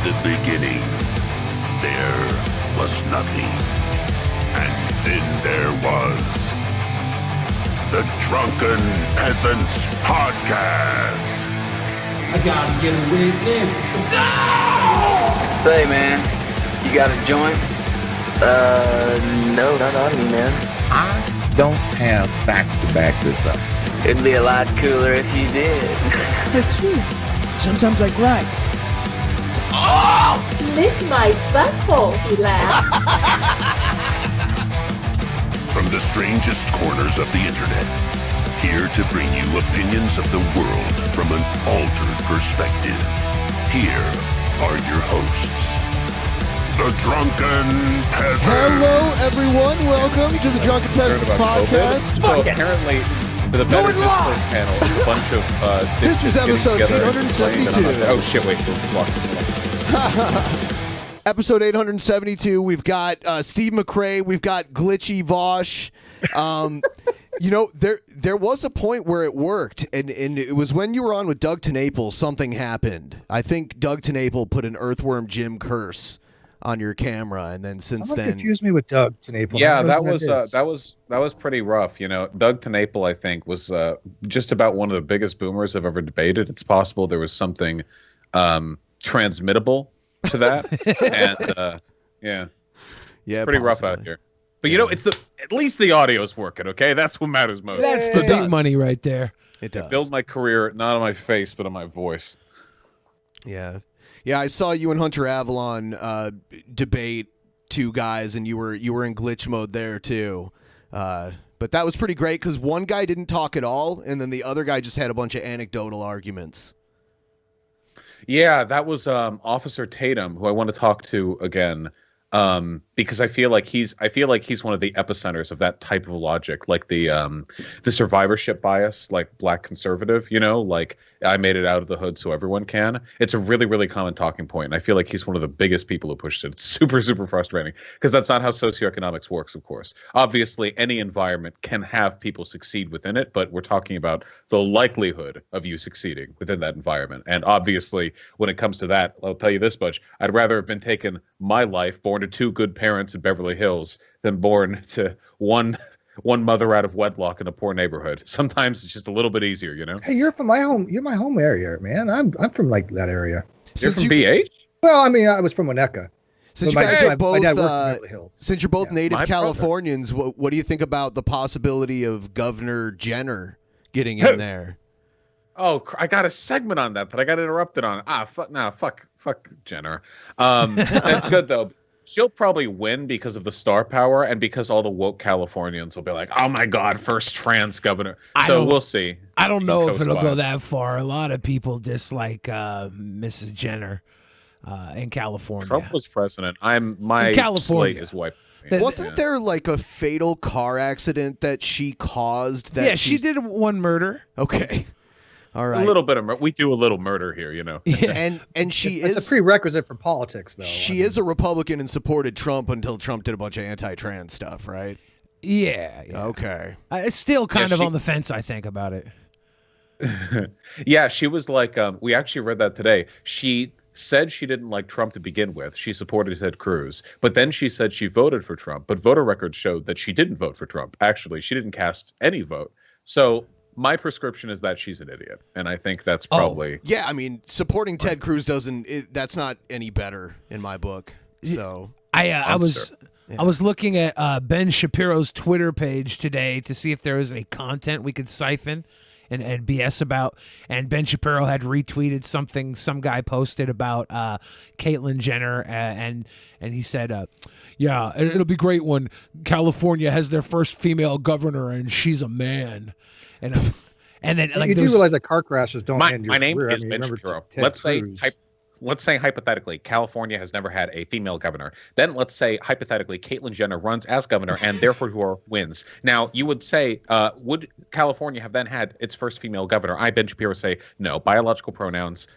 the beginning, there was nothing. And then there was the Drunken Peasants Podcast. I gotta get a witness. No! Say, man, you got a joint? No, not on me, man. I don't have facts to back this up. It'd be a lot cooler if you did. That's true. Sometimes I cry. Oh! Lick my butthole, he laughed. From the strangest corners of the internet, here to bring you opinions of the world from an altered perspective. Here are your hosts, the Drunken Peasants. Hello, everyone. Welcome to the Drunken Peasants Podcast. So apparently, the Better Discourse panel is a bunch of... This is episode 872. Oh, shit, wait. Episode 872. We've got Steve McRae. We've got Glitchy Vaush. You know, there was a point where it worked, and it was when you were on with Doug TenNapel, something happened. I think Doug TenNapel put an Earthworm Jim curse on your camera, and then since then... confused me with Doug TenNapel. Yeah, that was pretty rough. You know, Doug TenNapel, I think, was just about one of the biggest boomers I've ever debated. It's possible there was something transmittable to that, and yeah, possibly. pretty rough out here. But you know, at least the audio's working. Okay, that's what matters most. That's the big money right there. It does. Build my career not on my face, but on my voice. Yeah. Yeah, I saw you and Hunter Avalon debate two guys, and you were in glitch mode there too. But that was pretty great because one guy didn't talk at all, and then the other guy just had a bunch of anecdotal arguments. Yeah, that was Officer Tatum, who I want to talk to again, because I feel like he's one of the epicenters of that type of logic, like the survivorship bias, like black conservative. You know, like I made it out of the hood so everyone can. It's a really, really common talking point, and I feel like he's one of the biggest people who pushed it. It's super, super frustrating because that's not how socioeconomics works. Of course, obviously, any environment can have people succeed within it, but we're talking about the likelihood of you succeeding within that environment. And obviously, when it comes to that, I'll tell you this much: I'd rather have been taken my life, born to two good parents in Beverly Hills, than born to one mother out of wedlock in a poor neighborhood. Sometimes it's just a little bit easier, you know. Hey, you're from my home. You're my home area, man. I'm from like that area. You're from BH? Well, I mean, I was from Winnetka. Since you guys are both, my dad worked in Beverly Hills. Since you're both native My Californians, what do you think about the possibility of Governor Jenner getting in there? Oh, I got a segment on that I got interrupted on. Fuck Jenner. That's good though. She'll probably win because of the star power and because all the woke Californians will be like, "Oh my God, first trans governor." So we'll see. I don't know if it'll go that far. A lot of people dislike Mrs. Jenner in California. Trump was president. My slate is wiped. Wasn't there like a fatal car accident that she caused? That she did one murder. Okay. All right. A little bit of we do a little murder here, you know. Yeah. And she is a prerequisite for politics, though. She is a Republican and supported Trump until Trump did a bunch of anti-trans stuff, right? Yeah. Okay. It's still kind of on the fence, I think, about it. Yeah, she was like, we actually read that today. She said she didn't like Trump to begin with. She supported Ted Cruz, but then she said she voted for Trump. But voter records showed that she didn't vote for Trump. Actually, she didn't cast any vote. So my prescription is that she's an idiot, and I think that's probably... Yeah, I mean, supporting Ted Cruz that's not any better in my book. So I was looking at Ben Shapiro's Twitter page today to see if there was any content we could siphon and BS about, and Ben Shapiro had retweeted something some guy posted about Caitlyn Jenner, and he said, yeah, it'll be great when California has their first female governor and she's a man. And then like you do realize that car crashes don't end your my name career. is Ben Shapiro. Let's say hypothetically California has never had a female governor. Then let's say hypothetically Caitlyn Jenner runs as governor and therefore who wins. Now you would say, would California have then had its first female governor? I, Ben Shapiro, say no. Biological pronouns,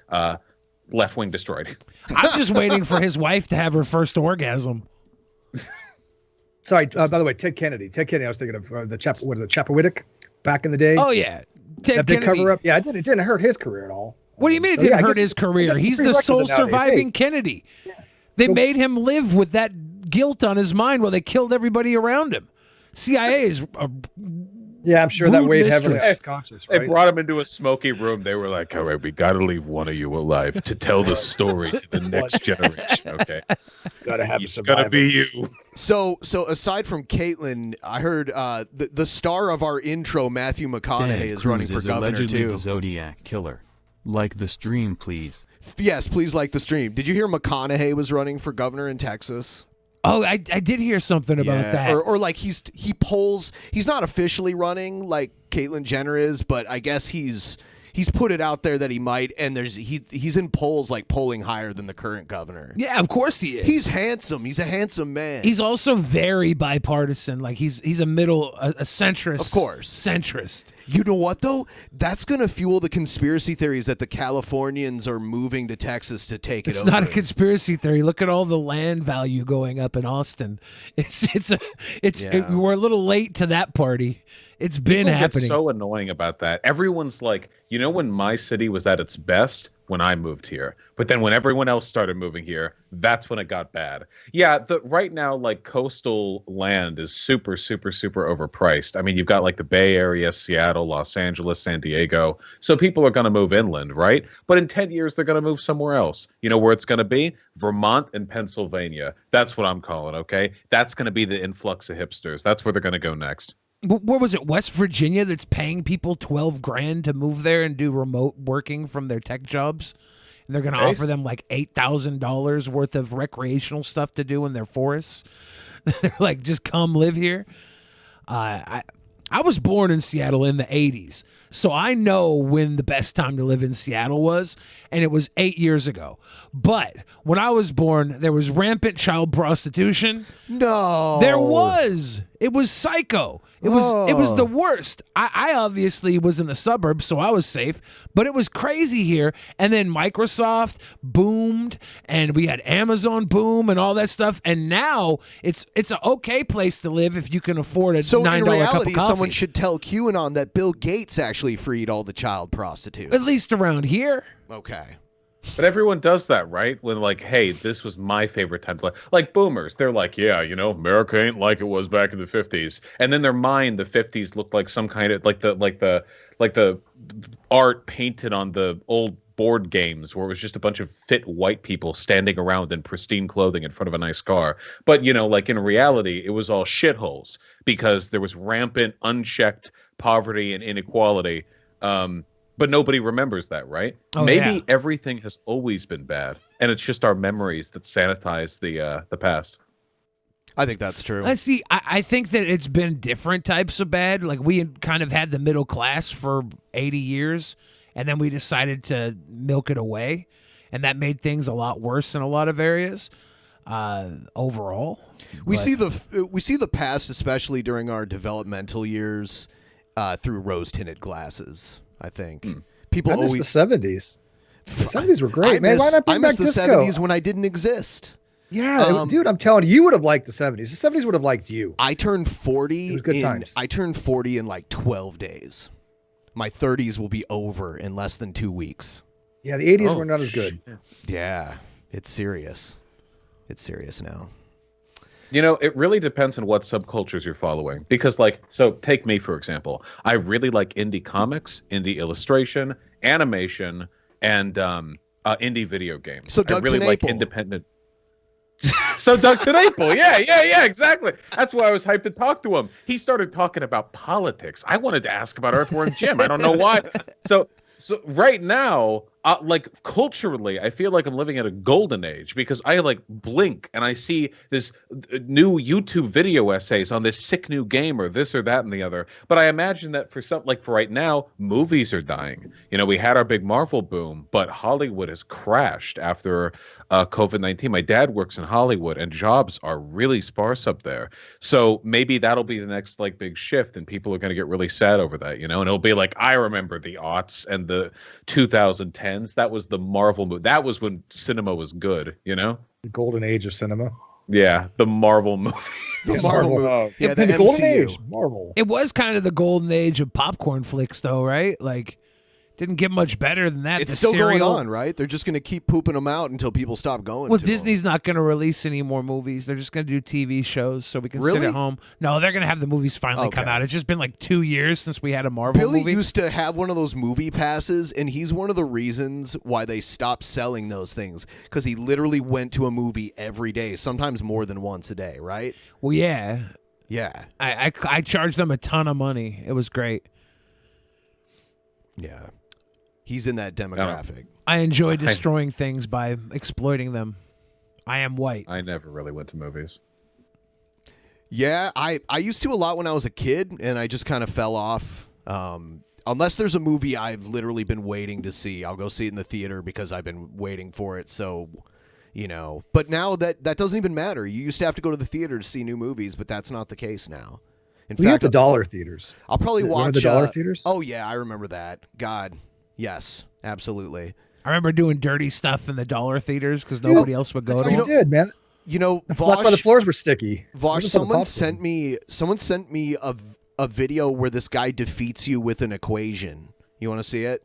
left wing destroyed. I'm just waiting for his wife to have her first orgasm. Sorry, by the way, Ted Kennedy. I was thinking of the Chappaquiddick back in the day. Oh yeah, that big cover up. Yeah, it didn't hurt his career at all. What do you mean it So, didn't I hurt guess- his I career? guess it's He's the prerequisite sole nowadays. surviving Hey. Kennedy. They made him live with that guilt on his mind while they killed everybody around him. CIA is a Yeah, I'm sure that rude weighed heavily on mistress. his conscience, They right? brought him into a smoky room. They were like, all right, we got to leave one of you alive to tell the story to the next generation. Okay. Gotta have It's going to be you. So aside from Caitlyn, I heard the star of our intro, Matthew McConaughey, Ted is running for Cruz is governor allegedly too. the Zodiac killer. Like the stream, please. Yes, please like the stream. Did you hear McConaughey was running for governor in Texas? Oh, I did hear something about that. Or like he polls. He's not officially running like Caitlyn Jenner is, but I guess he's put it out there that he might, and he's in polls like polling higher than the current governor. Yeah, of course he is. He's handsome. He's a handsome man. He's also very bipartisan. Like he's a centrist. Of course. Centrist. You know what though? That's going to fuel the conspiracy theories that the Californians are moving to Texas to take it It's over. not a conspiracy theory. Look at all the land value going up in Austin. We're a little late to that party. It's been People happening. get so annoying about that. Everyone's like, you know, when my city was at its best when I moved here, but then when everyone else started moving here, that's when it got bad. Yeah, right now, like coastal land is super, super, super overpriced. I mean, you've got like the Bay Area, Seattle, Los Angeles, San Diego. So people are going to move inland, right? But in 10 years, they're going to move somewhere else. You know where it's going to be? Vermont and Pennsylvania. That's what I'm calling, okay? That's going to be the influx of hipsters. That's where they're going to go next. Where was it? West Virginia that's paying people $12,000 to move there and do remote working from their tech jobs, and they're going to offer them like $8,000 worth of recreational stuff to do in their forests. They're like, just come live here. I was born in Seattle in the 80s, so I know when the best time to live in Seattle was, and it was 8 years ago. But when I was born, there was rampant child prostitution. No. There was. It was psycho. It was the worst. I obviously was in the suburbs, so I was safe, but it was crazy here. And then Microsoft boomed, and we had Amazon boom and all that stuff. And now it's an okay place to live if you can afford a $9 So in cup of reality, coffee. someone should tell QAnon that Bill Gates actually freed all the child prostitutes. At least around here. Okay. But everyone does that, right? When like, hey, this was my favorite time to live. Like boomers, they're like, yeah, you know, America ain't like it was back in the 50s. And then their mind, the 50s looked like some kind of like the art painted on the old board games where it was just a bunch of fit white people standing around in pristine clothing in front of a nice car. But, you know, like in reality, it was all shitholes because there was rampant, unchecked poverty and inequality. But nobody remembers that, right? Oh, Maybe yeah. everything has always been bad, and it's just our memories that sanitize the past. I think that's true. I see. I think that it's been different types of bad. Like we had kind of had the middle class for 80 years, and then we decided to milk it away, and that made things a lot worse in a lot of areas. Overall, We see the past, especially during our developmental years, through rose-tinted glasses. I think people I miss always the 70s. The 70s were great, man. Why not I bring miss back the disco? 70s when I didn't exist. Yeah, dude, I'm telling you, you would have liked the 70s. The 70s would have liked you. I turned 40. It was good times. I turned 40 in like 12 days. My 30s will be over in less than 2 weeks. Yeah, the 80s were not as good. Yeah, it's serious. It's serious now. You know, it really depends on what subcultures you're following. Because, like, so take me, for example. I really like indie comics, indie illustration, animation, and indie video games. So I Doug really like Tenaple. independent. So Doug Tenaple, yeah, exactly. That's why I was hyped to talk to him. He started talking about politics. I wanted to ask about Earthworm Jim. I don't know why. So right now, like culturally, I feel like I'm living in a golden age because I like blink and I see this new YouTube video essays on this sick new game or this or that and the other. But I imagine that for right now, movies are dying. You know, we had our big Marvel boom, but Hollywood has crashed after COVID-19. My dad works in Hollywood and jobs are really sparse up there. So maybe that'll be the next like big shift and people are going to get really sad over that, you know, and it'll be like, I remember the aughts and the 2010s. That was the Marvel movie. That was when cinema was good, you know? The golden age of cinema. Yeah, the Marvel movie. The Marvel movie. Oh. Yeah, the golden MCU. age. Marvel. it was kind of the golden age of popcorn flicks, though, right? Like Didn't get much better than that. It's The still going serial- on, right? They're just going to keep pooping them out until people stop going. Well, to 'em. Disney's not going to release any more movies. They're just going to do TV shows so we can sit Really? at home. No, they're going to have the movies finally come Okay. out. It's just been like 2 years since we had a Marvel Billy movie. used to have one of those movie passes, and he's one of the reasons why they stopped selling those things, because he literally went to a movie every day, sometimes more than once a day, right? Well, yeah. Yeah. I charged them a ton of money. It was great. Yeah. He's in that demographic. I enjoy destroying things by exploiting them. I am white. I never really went to movies. Yeah, I used to a lot when I was a kid, and I just kind of fell off. Unless there's a movie I've literally been waiting to see, I'll go see it in the theater because I've been waiting for it. So, you know, but now that doesn't even matter. You used to have to go to the theater to see new movies, but that's not the case now. In We have fact, the dollar theaters. I'll probably Remember watch the dollar theaters. Oh yeah, I remember that. God, yes, absolutely. I remember doing dirty stuff in the dollar theaters because nobody else would go That's to what them. you did, man. You know, That's why the Vaush, floors were sticky. Vaush, Those are for the someone sent me a video where this guy defeats you with an equation. You want to see it?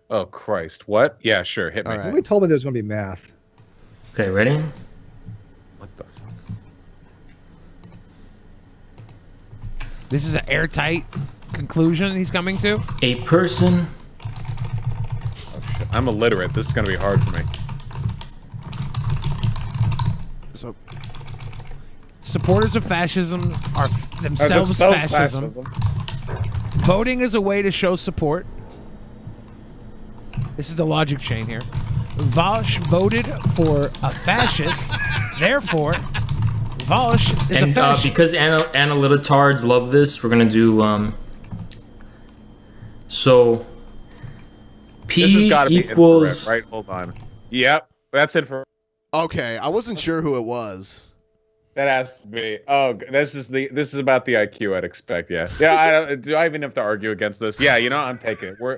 Oh Christ! What? Yeah, sure. Hit me. All right. Nobody told me there was going to be math. Okay, ready? What the fuck? This is an airtight conclusion he's coming to. A person. Oh, shit. I'm illiterate. This is gonna be hard for me. So, supporters of fascism are themselves fascism. Voting is a way to show support. This is the logic chain here. Vaush voted for a fascist, therefore, Vaush is a And fascist. because analytards love this, we're gonna do so P This has got to be equals infrared, right? Hold on. Yep, that's infrared. Okay, I wasn't sure who it was. That has to be. Oh, this is about the IQ I'd expect. Yeah, yeah. Do I even have to argue against this? Yeah, you know, I'm taking it. We're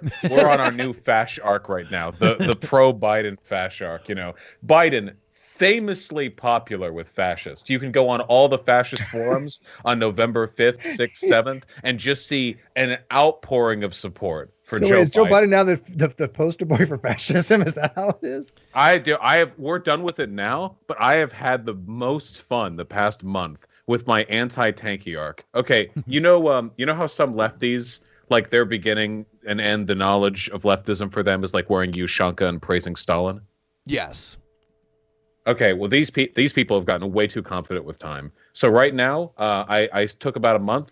on our new fash arc right now. The pro Biden fash arc. You know, Biden famously popular with fascists. You can go on all the fascist forums on November 5th, 6th, 7th, and just see an outpouring of support for So Joe wait, is Joe Biden. Biden now the poster boy for fascism? Is that how it is? I do. We're done with it now, but I have had the most fun the past month with my anti-tanky arc. Okay, you know how some lefties, like, their beginning and end, the knowledge of leftism for them is like wearing Ushanka and praising Stalin. Yes. Okay, well these people have gotten way too confident with time. So right now, I took about a month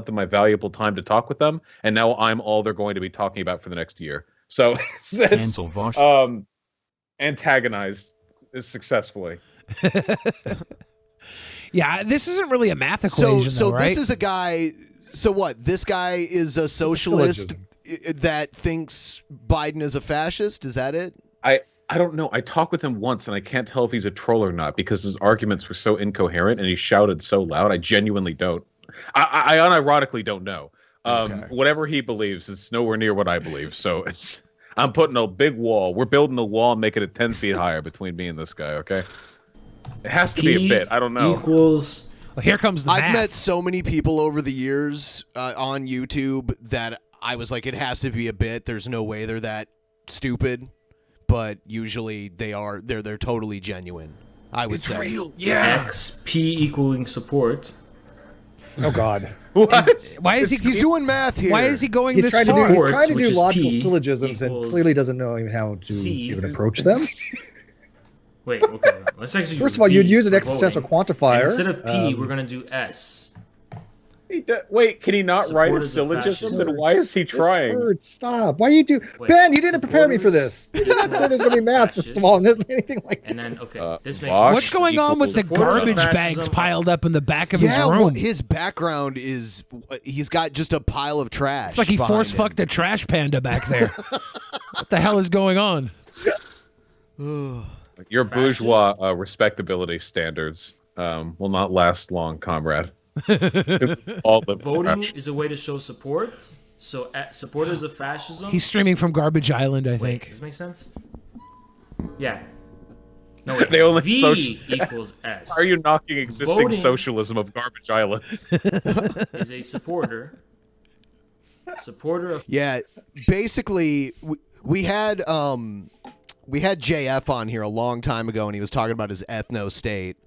of my valuable time to talk with them, and now I'm all they're going to be talking about for the next year. So it's Cancel Vaush. antagonized successfully. Yeah, this isn't really a math equation, So though, right? this is a guy. So what? This guy is a socialist that thinks Biden is a fascist. Is that it? I don't know. I talked with him once, and I can't tell if he's a troll or not because his arguments were so incoherent and he shouted so loud. I genuinely don't. I unironically don't know. Whatever he believes, it's nowhere near what I believe. So I'm putting a big wall. We're building a wall and making it 10 feet higher between me and this guy. Okay. It has to be a bit. I don't know. Equals. Well, here comes the I've math. met so many people over the years on YouTube that I was like, it has to be a bit. There's no way they're that stupid. But usually they are. They're totally genuine. I would say. Real. Yeah. XP equaling support. Oh God. What? Why is he? He's doing math here. Why is he going He's this trying to far? do, Support, he's trying to which do is logical P syllogisms and equals clearly doesn't know even how to C. even approach them. Wait, okay. Let's actually. First of all, you'd use an for existential voting. quantifier. And instead of P, we're gonna do S. Wait, can he not write a Supporters of syllogism? fascism. Then why is he trying? Word, stop. Why you do? Wait, Ben, you didn't prepare me for supporters this. You didn't say there's going to be math, first of all, and anything like And then okay, this makes Vaush What's going on with the Supporters of garbage bags fascism. piled up in the back of Yeah, his room? well, his background is he's got just a pile of trash. It's like he behind force him. fucked a trash panda back there. What the hell is going on? Your bourgeois respectability standards will not last long, comrade. All the Voting is a way to show support. So supporters of fascism. He's streaming from Garbage Island, I Wait, think. does this make sense? Yeah. No, wait. They only V equals S. Are you knocking existing Voting socialism of Garbage Island? is a supporter Supporter of Yeah, basically, we had JF on here a long time ago, and he was talking about his ethno state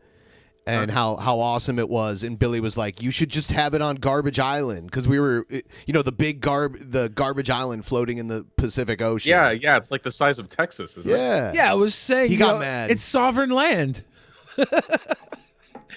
and how awesome it was. And Billy was like, "You should just have it on Garbage Island," because we were, the Garbage Island floating in the Pacific Ocean. Yeah, it's like the size of Texas, isn't it? Yeah, I was saying He got mad. It's sovereign land.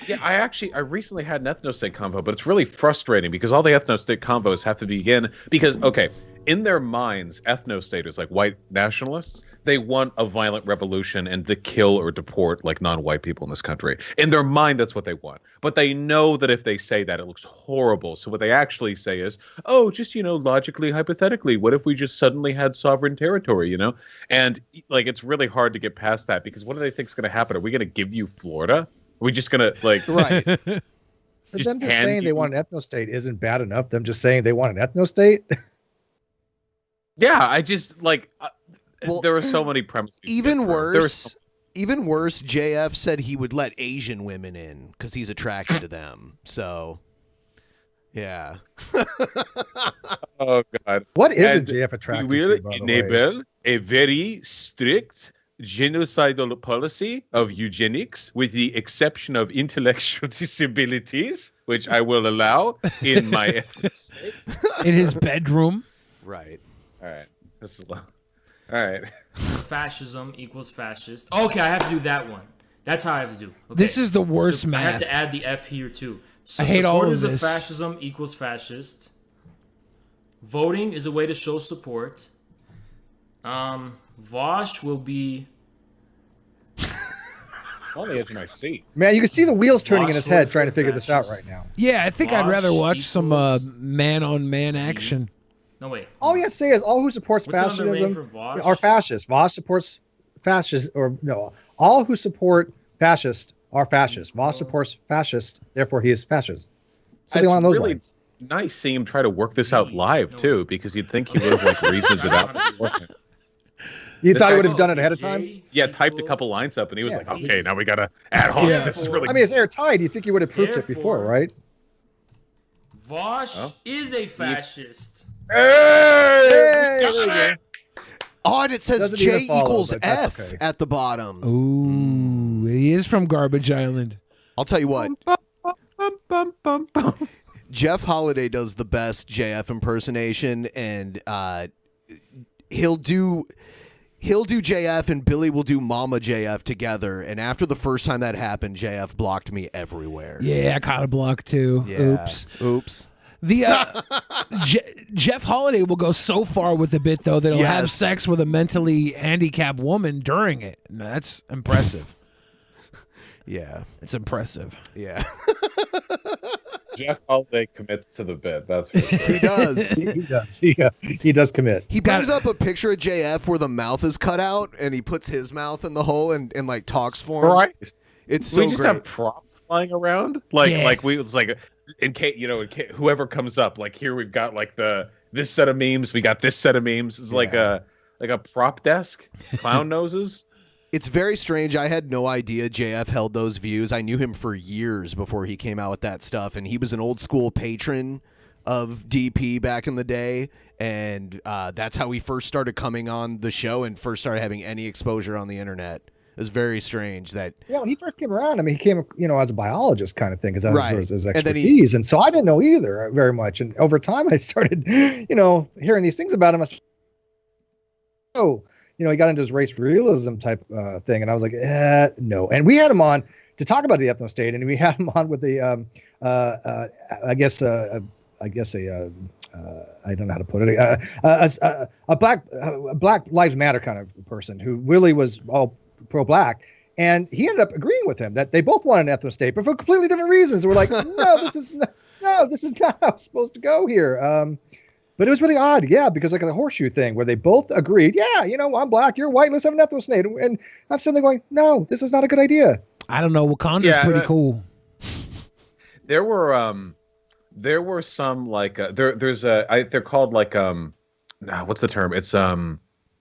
Yeah, I recently had an ethnostate convo, but it's really frustrating because all the ethnostate convos have to begin because, okay, in their minds, ethnostaters, like white nationalists, they want a violent revolution and to kill or deport like non-white people in this country. In their mind, that's what they want. But they know that if they say that, it looks horrible. So what they actually say is, oh, just, logically, hypothetically, what if we just suddenly had sovereign territory, And like, it's really hard to get past that because what do they think is going to happen? Are we going to give you Florida? Are we just going to right. But them just saying they want an ethno-state isn't bad enough. Them just saying they want an ethno-state. Yeah, I just like there are so many premises. Even worse, JF said he would let Asian women in because he's attracted to them. So, yeah. Oh God, what isn't JF attracted we will to? By the enable a very strict genocidal policy of eugenics, with the exception of intellectual disabilities, which I will allow in my ethnostate. In his bedroom. Right. All right. This is all right. fascism equals fascist. Okay, I have to do that one. That's how I have to do. Okay. This is the worst math. I have to add the F here too. So I hate all of supporters this. of fascism equals fascist. Voting is a way to show support. Vaush will be on the edge of my seat. Man, you can see the wheels turning in his head trying to figure this out right now. Yeah, I think I'd Vaush rather watch some equals man-on-man action. No, wait. All you have to say is all who supports What's another name fascism for Vaush? are fascists. Vaush supports fascists, or no, all who support fascists are fascists. Vaush supports fascists, therefore he is fascist. Something along those really lines. Nice seeing him try to work this out live too, because you'd think he would have like reasoned it out. You thought he would have done it ahead of time? Yeah, typed a couple lines up, and he was like, "Okay, now we gotta add on. Yeah. This is really." I mean, it's airtight. You think you would have proofed it before, right? Vaush is a fascist. Hey! There we go. Oh, and it says Doesn't J even follow, equals but that's F okay. at the bottom. Ooh, he is from Garbage Island. I'll tell you what. Jeff Holiday does the best JF impersonation, and he'll do JF and Billy will do Mama JF together. And after the first time that happened, JF blocked me everywhere. Yeah, I caught a block too. Yeah. Oops. The Jeff Holiday will go so far with the bit though that he'll have Yes. sex with a mentally handicapped woman during it. And that's impressive. Yeah, it's impressive. Yeah. Jeff Holiday commits to the bit. That's for sure. He does. He does. He does commit. He brings up a picture of JF where the mouth is cut out, and he puts his mouth in the hole and like talks for him. Right. It's so we just great. have props flying around, it's like in case whoever comes up, like here we've got like this set of memes, we got this set of memes. It's like a prop desk, clown noses. It's very strange. I had no idea JF held those views. I knew him for years before he came out with that stuff, and he was an old school patron of DP back in the day, and that's how he first started coming on the show and first started having any exposure on the internet. It was very strange that... Yeah, when he first came around, I mean, he came, as a biologist kind of thing, because that Right. was his And then expertise. And so I didn't know either very much. And over time, I started, hearing these things about him. He got into his race realism type thing. And I was like, no. And we had him on to talk about the ethno state. And we had him on with the, I don't know how to put it, a Black Lives Matter kind of person who really was all pro-black. And he ended up agreeing with him that they both want an ethno state, but for completely different reasons. We're like, this is not how it's supposed to go here. But it was really odd, because like the horseshoe thing where they both agreed, I'm black, you're white, let's have an ethno state. And I'm sitting there going, no, this is not a good idea. I don't know. Wakanda's pretty cool. There were some like they're called like what's the term? It's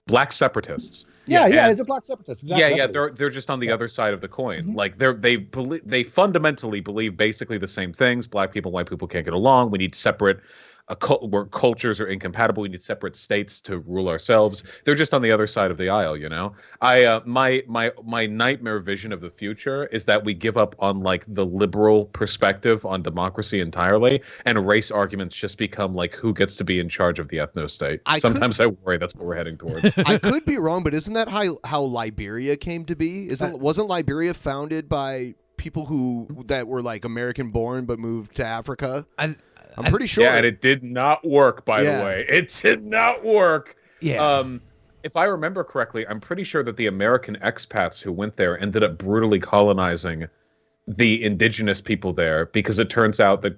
black separatists. It's a black separatist. Exactly. They're just on the other side of the coin. Mm-hmm. Like they fundamentally believe basically the same things. Black people, white people can't get along. We need separate where cultures are incompatible. We need separate states to rule ourselves. They're just on the other side of the aisle, you know. My nightmare vision of the future is that we give up on like the liberal perspective on democracy entirely, and race arguments just become like who gets to be in charge of the ethno-state. Sometimes I worry that's what we're heading towards. I could be wrong, but isn't that how Liberia came to be? Wasn't Liberia founded by people that were like American born but moved to Africa? I'm pretty sure. Yeah, and it did not work, by the way. It did not work. Yeah. If I remember correctly, I'm pretty sure that the American expats who went there ended up brutally colonizing the indigenous people there, because it turns out that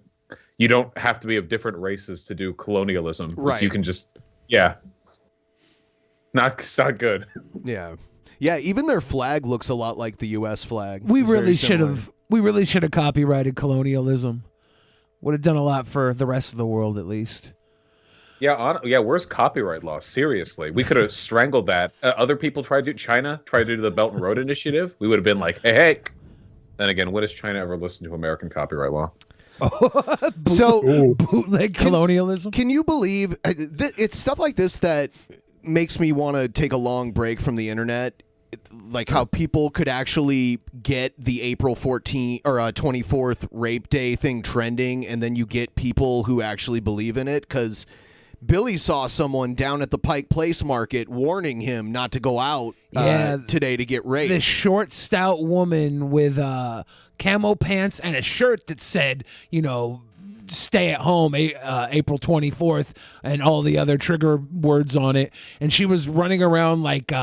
you don't have to be of different races to do colonialism. Right. You can just, it's not good. Yeah. Yeah, even their flag looks a lot like the U.S. flag. We really should have copyrighted colonialism. Would have done a lot for the rest of the world, at least. Yeah, where's copyright law? Seriously, we could have strangled that. Other people tried to. China tried to do the Belt and Road Initiative. We would have been like, hey. Then again, when has China ever listened to American copyright law? So bootleg colonialism. Can you believe it's stuff like this that makes me want to take a long break from the internet? Like how people could actually get the April 14th or 24th rape day thing trending, and then you get people who actually believe in it. Because Billy saw someone down at the Pike Place Market warning him not to go out today to get raped. This short, stout woman with camo pants and a shirt that said, stay at home, April 24th, and all the other trigger words on it. And she was running around like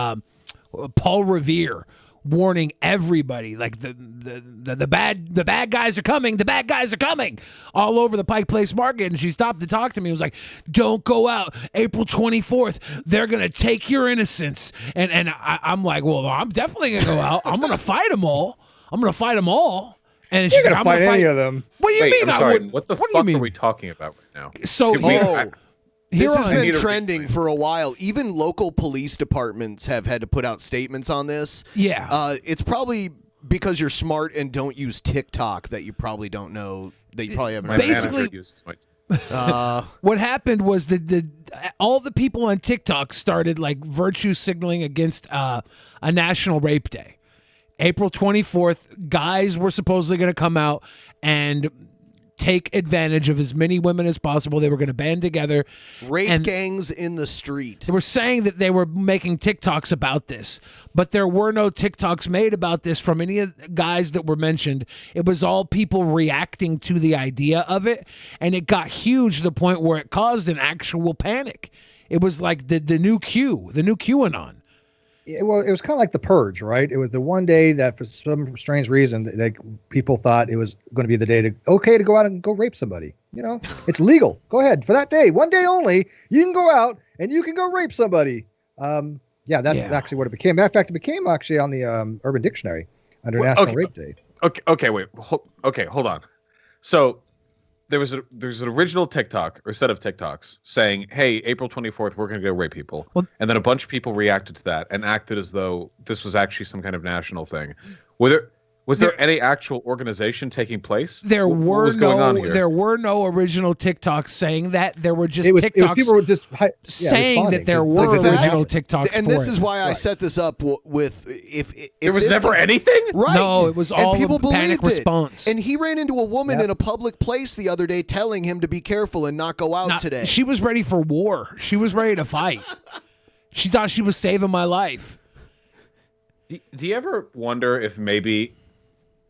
Paul Revere, warning everybody, like the bad guys are coming, the bad guys are coming, all over the Pike Place Market. And she stopped to talk to me. It was like, don't go out, April 24th. They're gonna take your innocence. And I'm like, well, I'm definitely gonna go out. I'm gonna fight them all. I'm gonna fight them all. And she's You're like, gonna I'm fight gonna any of them. What do you mean? I'm I sorry. wouldn't? What the do you fuck mean? are we talking about right now? So this has been need a trending for a while. Even local police departments have had to put out statements on this. Yeah. It's probably because you're smart and don't use TikTok that you probably don't know, that you probably haven't. Basically, what happened was that all the people on TikTok started like virtue signaling against a national rape day. April 24th, guys were supposedly going to come out and take advantage of as many women as possible. They were going to band together. Rape gangs in the street. They were saying that they were making TikToks about this, but there were no TikToks made about this from any of the guys that were mentioned. It was all people reacting to the idea of it, and it got huge to the point where it caused an actual panic. It was like the new Q, the new QAnon. Well, it was kind of like the Purge, right? It was the one day that for some strange reason that people thought it was going to be the day to go out and go rape somebody. It's legal. Go ahead for that day, one day only. You can go out and you can go rape somebody. That's actually what it became. Matter of fact, it became actually on the Urban Dictionary under National Rape Day. Okay, hold on. So there's an original TikTok or set of TikToks saying, hey, April 24th, we're going to go rape people. And then a bunch of people reacted to that and acted as though this was actually some kind of national thing. Was there any actual organization taking place? There were no original TikToks saying that. There were just TikToks it was people were just saying that there were original TikToks. And this is why I set this up with if there was never anything. Right? No, it was all and people panic believed response. And he ran into a woman in a public place the other day, telling him to be careful and not go out today. She was ready for war. She was ready to fight. She thought she was saving my life. Do you ever wonder if maybe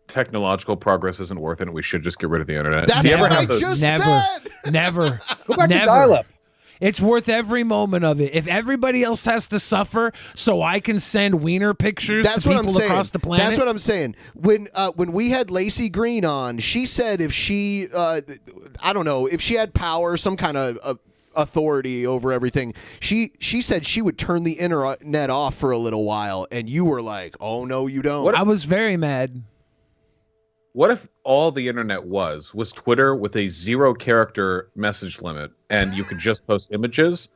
technological progress isn't worth it and we should just get rid of the internet? That's Do you ever what I have those? just Never. said. Never. Go back Never. to dial-up. It's worth every moment of it. If everybody else has to suffer so I can send wiener pictures to people across the planet. That's what I'm saying. When we had Lacey Green on, she said if she, I don't know, if she had power, some kind of authority over everything, she said she would turn the internet off for a little while, and you were like, oh, no, you don't. I was very mad. What if all the internet was Twitter with a 0-character message limit, and you could just post images,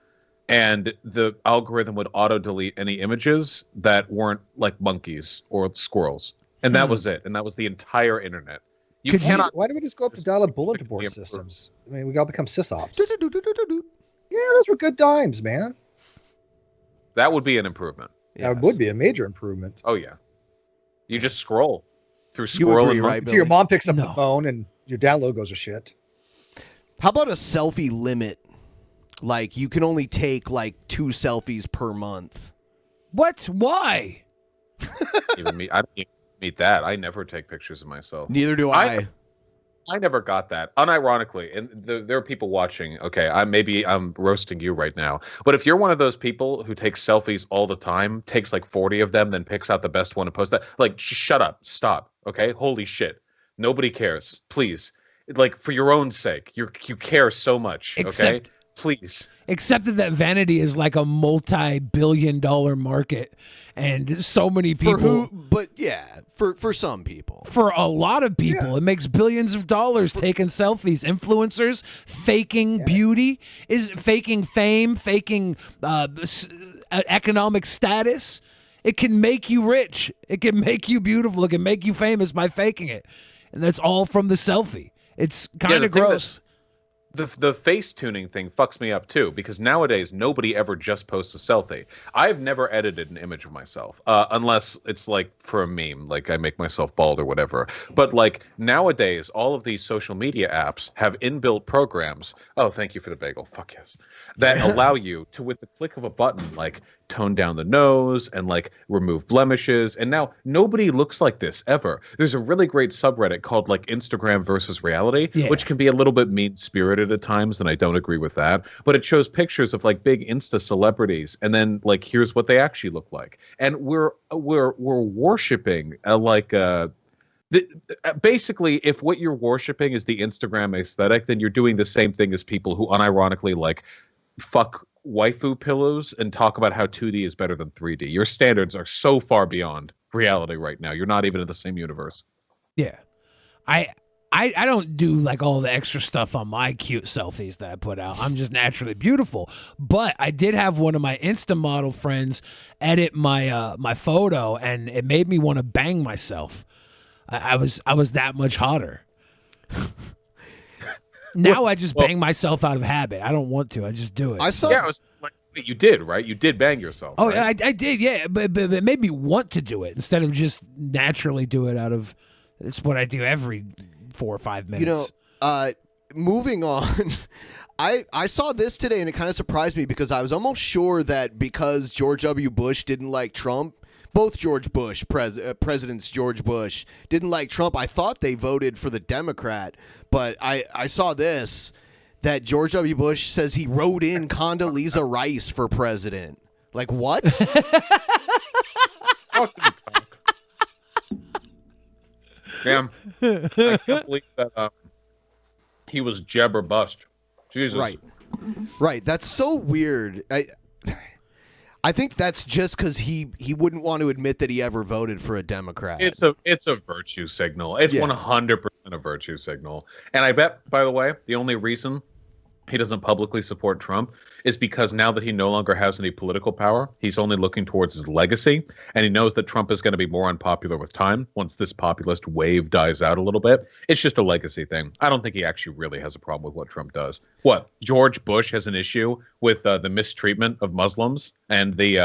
and the algorithm would auto-delete any images that weren't like monkeys or squirrels, and that was it, and that was the entire internet? You cannot. Why do we just go up to dial-up bulletin board systems? I mean, we all become sysops. Yeah, those were good dimes, man. That would be an improvement. That would be a major improvement. Oh yeah. You just scroll through You agree, scrolling. right, Until your Billy? mom picks up the phone and your download goes to shit. How about a selfie limit? Like you can only take like 2 selfies per month. What? Why? Even me, I don't even meet that. I never take pictures of myself. Neither do I. I never got that. Unironically, and there are people watching. Okay, I'm roasting you right now. But if you're one of those people who takes selfies all the time, takes like 40 of them, then picks out the best one and posts that, like, shut up, stop. Okay, holy shit, nobody cares. Please, like for your own sake, you care so much. Okay, please. Except that vanity is like a multi-billion-dollar market, and so many people. For who? But yeah, for some people. For a lot of people, it makes billions of dollars taking selfies. Influencers faking beauty, is faking fame, faking economic status. It can make you rich. It can make you beautiful. It can make you famous by faking it, and that's all from the selfie. It's kind of gross. The face tuning thing fucks me up too, because nowadays nobody ever just posts a selfie. I've never edited an image of myself, unless it's like for a meme, like I make myself bald or whatever. But like nowadays, all of these social media apps have inbuilt programs. Oh, thank you for the bagel. Fuck yes. That allow you to, with the click of a button, like tone down the nose and like remove blemishes. And now nobody looks like this ever. There's a really great subreddit called like Instagram versus reality, which can be a little bit mean-spirited at times, and I don't agree with that. But it shows pictures of like big Insta celebrities, and then like here's what they actually look like. And we're worshiping basically, if what you're worshiping is the Instagram aesthetic, then you're doing the same thing as people who unironically like fuck waifu pillows and talk about how 2D is better than 3D. Your standards are so far beyond reality right now. You're not even in the same universe. Yeah. I don't do like all the extra stuff on my cute selfies that I put out. I'm just naturally beautiful. But I did have one of my Insta model friends edit my my photo, and it made me want to bang myself. I was that much hotter. Now I just bang myself out of habit. I don't want to. I just do it. I saw. Yeah, it was like, you did, right? You did bang yourself. Oh, right? I did, yeah. But it made me want to do it instead of just naturally do it out of. It's what I do every 4 or 5 minutes. You know, moving on. I saw this today, and it kind of surprised me because I was almost sure that because George W. Bush didn't like Trump, both George Bush, Presidents George Bush, didn't like Trump. I thought they voted for the Democrat, but I saw this, that George W. Bush says he wrote in Condoleezza Rice for president. Like, what? Damn. I can't believe that he was Jeb or bust. Jesus. Right. That's so weird. I think that's just because he wouldn't want to admit that he ever voted for a Democrat. It's a virtue signal. It's 100% a virtue signal. And I bet, by the way, the only reason he doesn't publicly support Trump is because now that he no longer has any political power, he's only looking towards his legacy, and he knows that Trump is going to be more unpopular with time once this populist wave dies out a little bit. It's just a legacy thing. I don't think he actually really has a problem with what Trump does. What, George Bush has an issue with the mistreatment of Muslims and the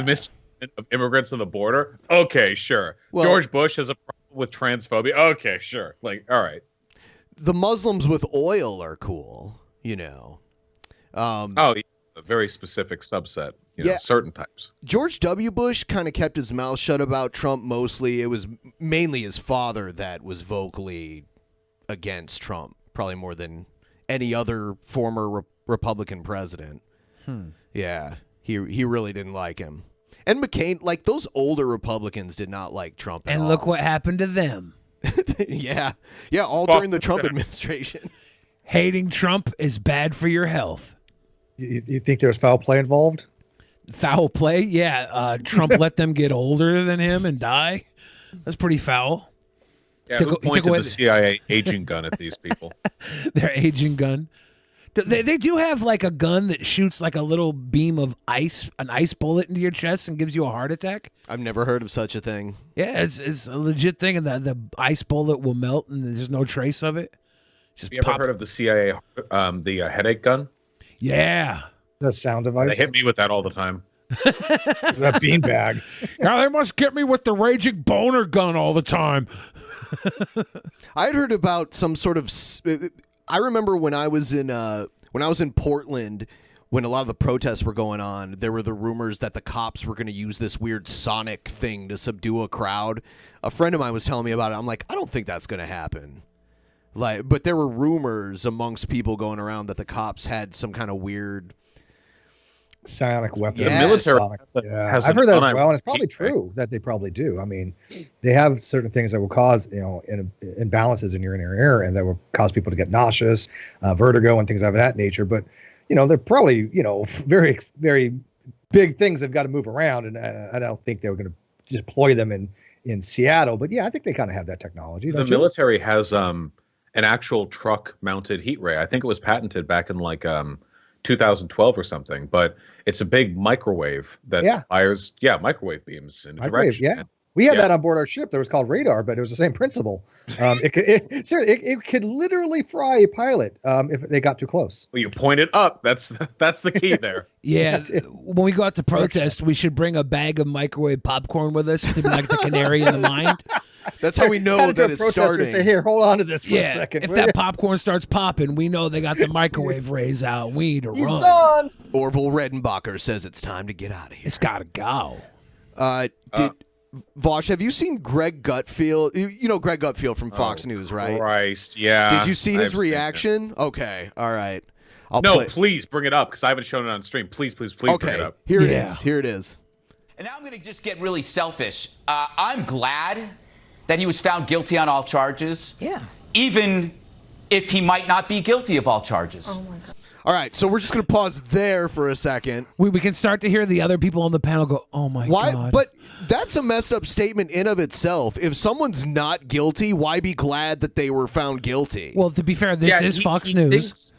mistreatment of immigrants on the border? Okay, sure. Well, George Bush has a problem with transphobia? Okay, sure. Like, all right. The Muslims with oil are cool. You know, a very specific subset. You know, certain types. George W. Bush kind of kept his mouth shut about Trump. Mostly, it was mainly his father that was vocally against Trump, probably more than any other former Republican president. Yeah, he really didn't like him. And McCain, like those older Republicans, did not like Trump. And look what happened to them. Yeah, all during the Trump administration. Hating Trump is bad for your health. You think there's foul play involved? Foul play? Yeah. Trump let them get older than him and die. That's pretty foul. Yeah, who pointed the CIA aging gun at these people? Their aging gun. They do have like a gun that shoots like a little beam of ice, an ice bullet into your chest and gives you a heart attack. I've never heard of such a thing. Yeah, it's a legit thing, and the ice bullet will melt, and there's no trace of it. Just Have you ever heard of the CIA, the headache gun? Yeah. The sound device. They hit me with that all the time. That beanbag. Now they must get me with the raging boner gun all the time. I had heard about some sort of. I remember when I was in Portland, when a lot of the protests were going on, there were the rumors that the cops were going to use this weird sonic thing to subdue a crowd. A friend of mine was telling me about it. I'm like, I don't think that's going to happen. Like, but there were rumors amongst people going around that the cops had some kind of weird sonic weapon. Yes. The military I've heard that as well, and it's probably true that they probably do. I mean, they have certain things that will cause, imbalances in your inner ear, and that will cause people to get nauseous, vertigo, and things of that nature. But, they're probably, very, very big things they've got to move around, and I don't think they were going to deploy them in Seattle. But yeah, I think they kind of have that technology. The military has an actual truck-mounted heat ray. I think it was patented back in 2012 or something, but it's a big microwave that fires microwave beams in a direction. Yeah. We had that on board our ship. That was called radar, but it was the same principle. It could literally fry a pilot if they got too close. Well, you point it up. That's the key there. Yeah. When we go out to protest, we should bring a bag of microwave popcorn with us to be like the canary in the mine. That's how we know that it's starting. Say, here, hold on to this for a second. If that popcorn starts popping, we know they got the microwave rays out. We need to run. Done. Orville Redenbacher says it's time to get out of here. It's got to go. Vaush, have you seen Greg Gutfield? You know Greg Gutfield from Fox News, right? Christ, yeah. Did you see his reaction? Okay, all right. Please bring it up because I haven't shown it on stream. Please bring it up. Here it is. Here it is. And now I'm going to just get really selfish. I'm glad that he was found guilty on all charges. Yeah. Even if he might not be guilty of all charges. Oh my God. All right, so we're just going to pause there for a second. We can start to hear the other people on the panel go, oh my God. But that's a messed up statement in of itself. If someone's not guilty, why be glad that they were found guilty? Well, to be fair, this is Fox News.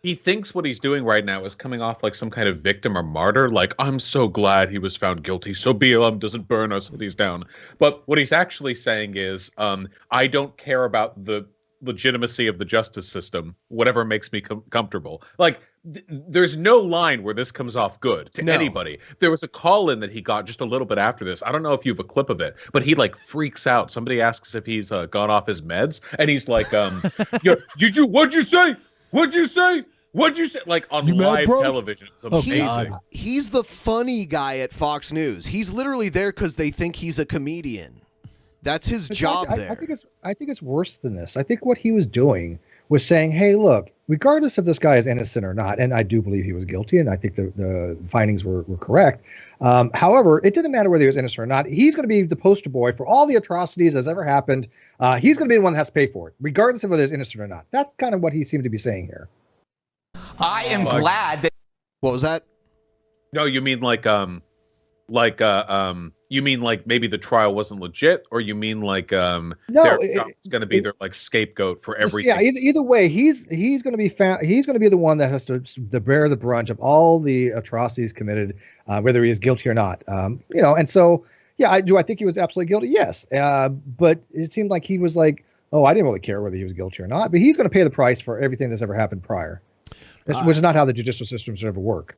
He thinks what he's doing right now is coming off like some kind of victim or martyr. Like, I'm so glad he was found guilty, so BLM doesn't burn us when he's down. But what he's actually saying is, I don't care about the legitimacy of the justice system, whatever makes me comfortable. Like, there's no line where this comes off good to anybody. There was a call in that he got just a little bit after this. I don't know if you have a clip of it, but he like freaks out. Somebody asks if he's gone off his meds, and he's like, what'd you say? What'd you say? What'd you say? Like on live television. It's amazing. He's the funny guy at Fox News. He's literally there because they think he's a comedian. That's his job there. I think it's worse than this. I think what he was doing was saying, hey, look, regardless if this guy is innocent or not, and I do believe he was guilty, and I think the findings were correct. However, it didn't matter whether he was innocent or not. He's going to be the poster boy for all the atrocities that's ever happened. He's going to be the one that has to pay for it, regardless of whether he's innocent or not. That's kind of what he seemed to be saying here. I am glad that. What was that? No, you mean you mean like maybe the trial wasn't legit, or you mean like it's going to be their like scapegoat for everything? Yeah, either way, he's going to be found. He's going to be the one that has to bear the brunt of all the atrocities committed, whether he is guilty or not. And so I think he was absolutely guilty. Yes, but it seemed like he was like, oh, I didn't really care whether he was guilty or not, but he's going to pay the price for everything that's ever happened prior, which is not how the judicial system should ever work.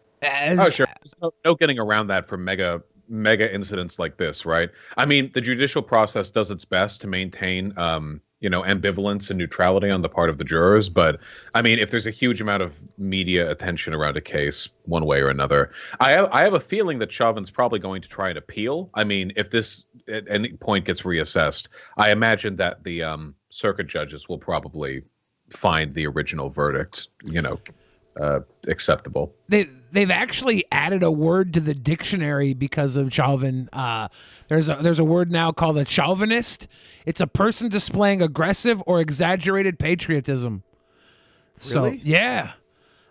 Sure. There's no getting around that for mega incidents like this, right? I mean, the judicial process does its best to maintain, ambivalence and neutrality on the part of the jurors. But I mean, if there's a huge amount of media attention around a case one way or another, I have a feeling that Chauvin's probably going to try and appeal. I mean, if this at any point gets reassessed, I imagine that the circuit judges will probably find the original verdict, acceptable. They've actually added a word to the dictionary because of Chauvin. There's a word now called a Chauvinist. It's a person displaying aggressive or exaggerated patriotism. Really? So yeah,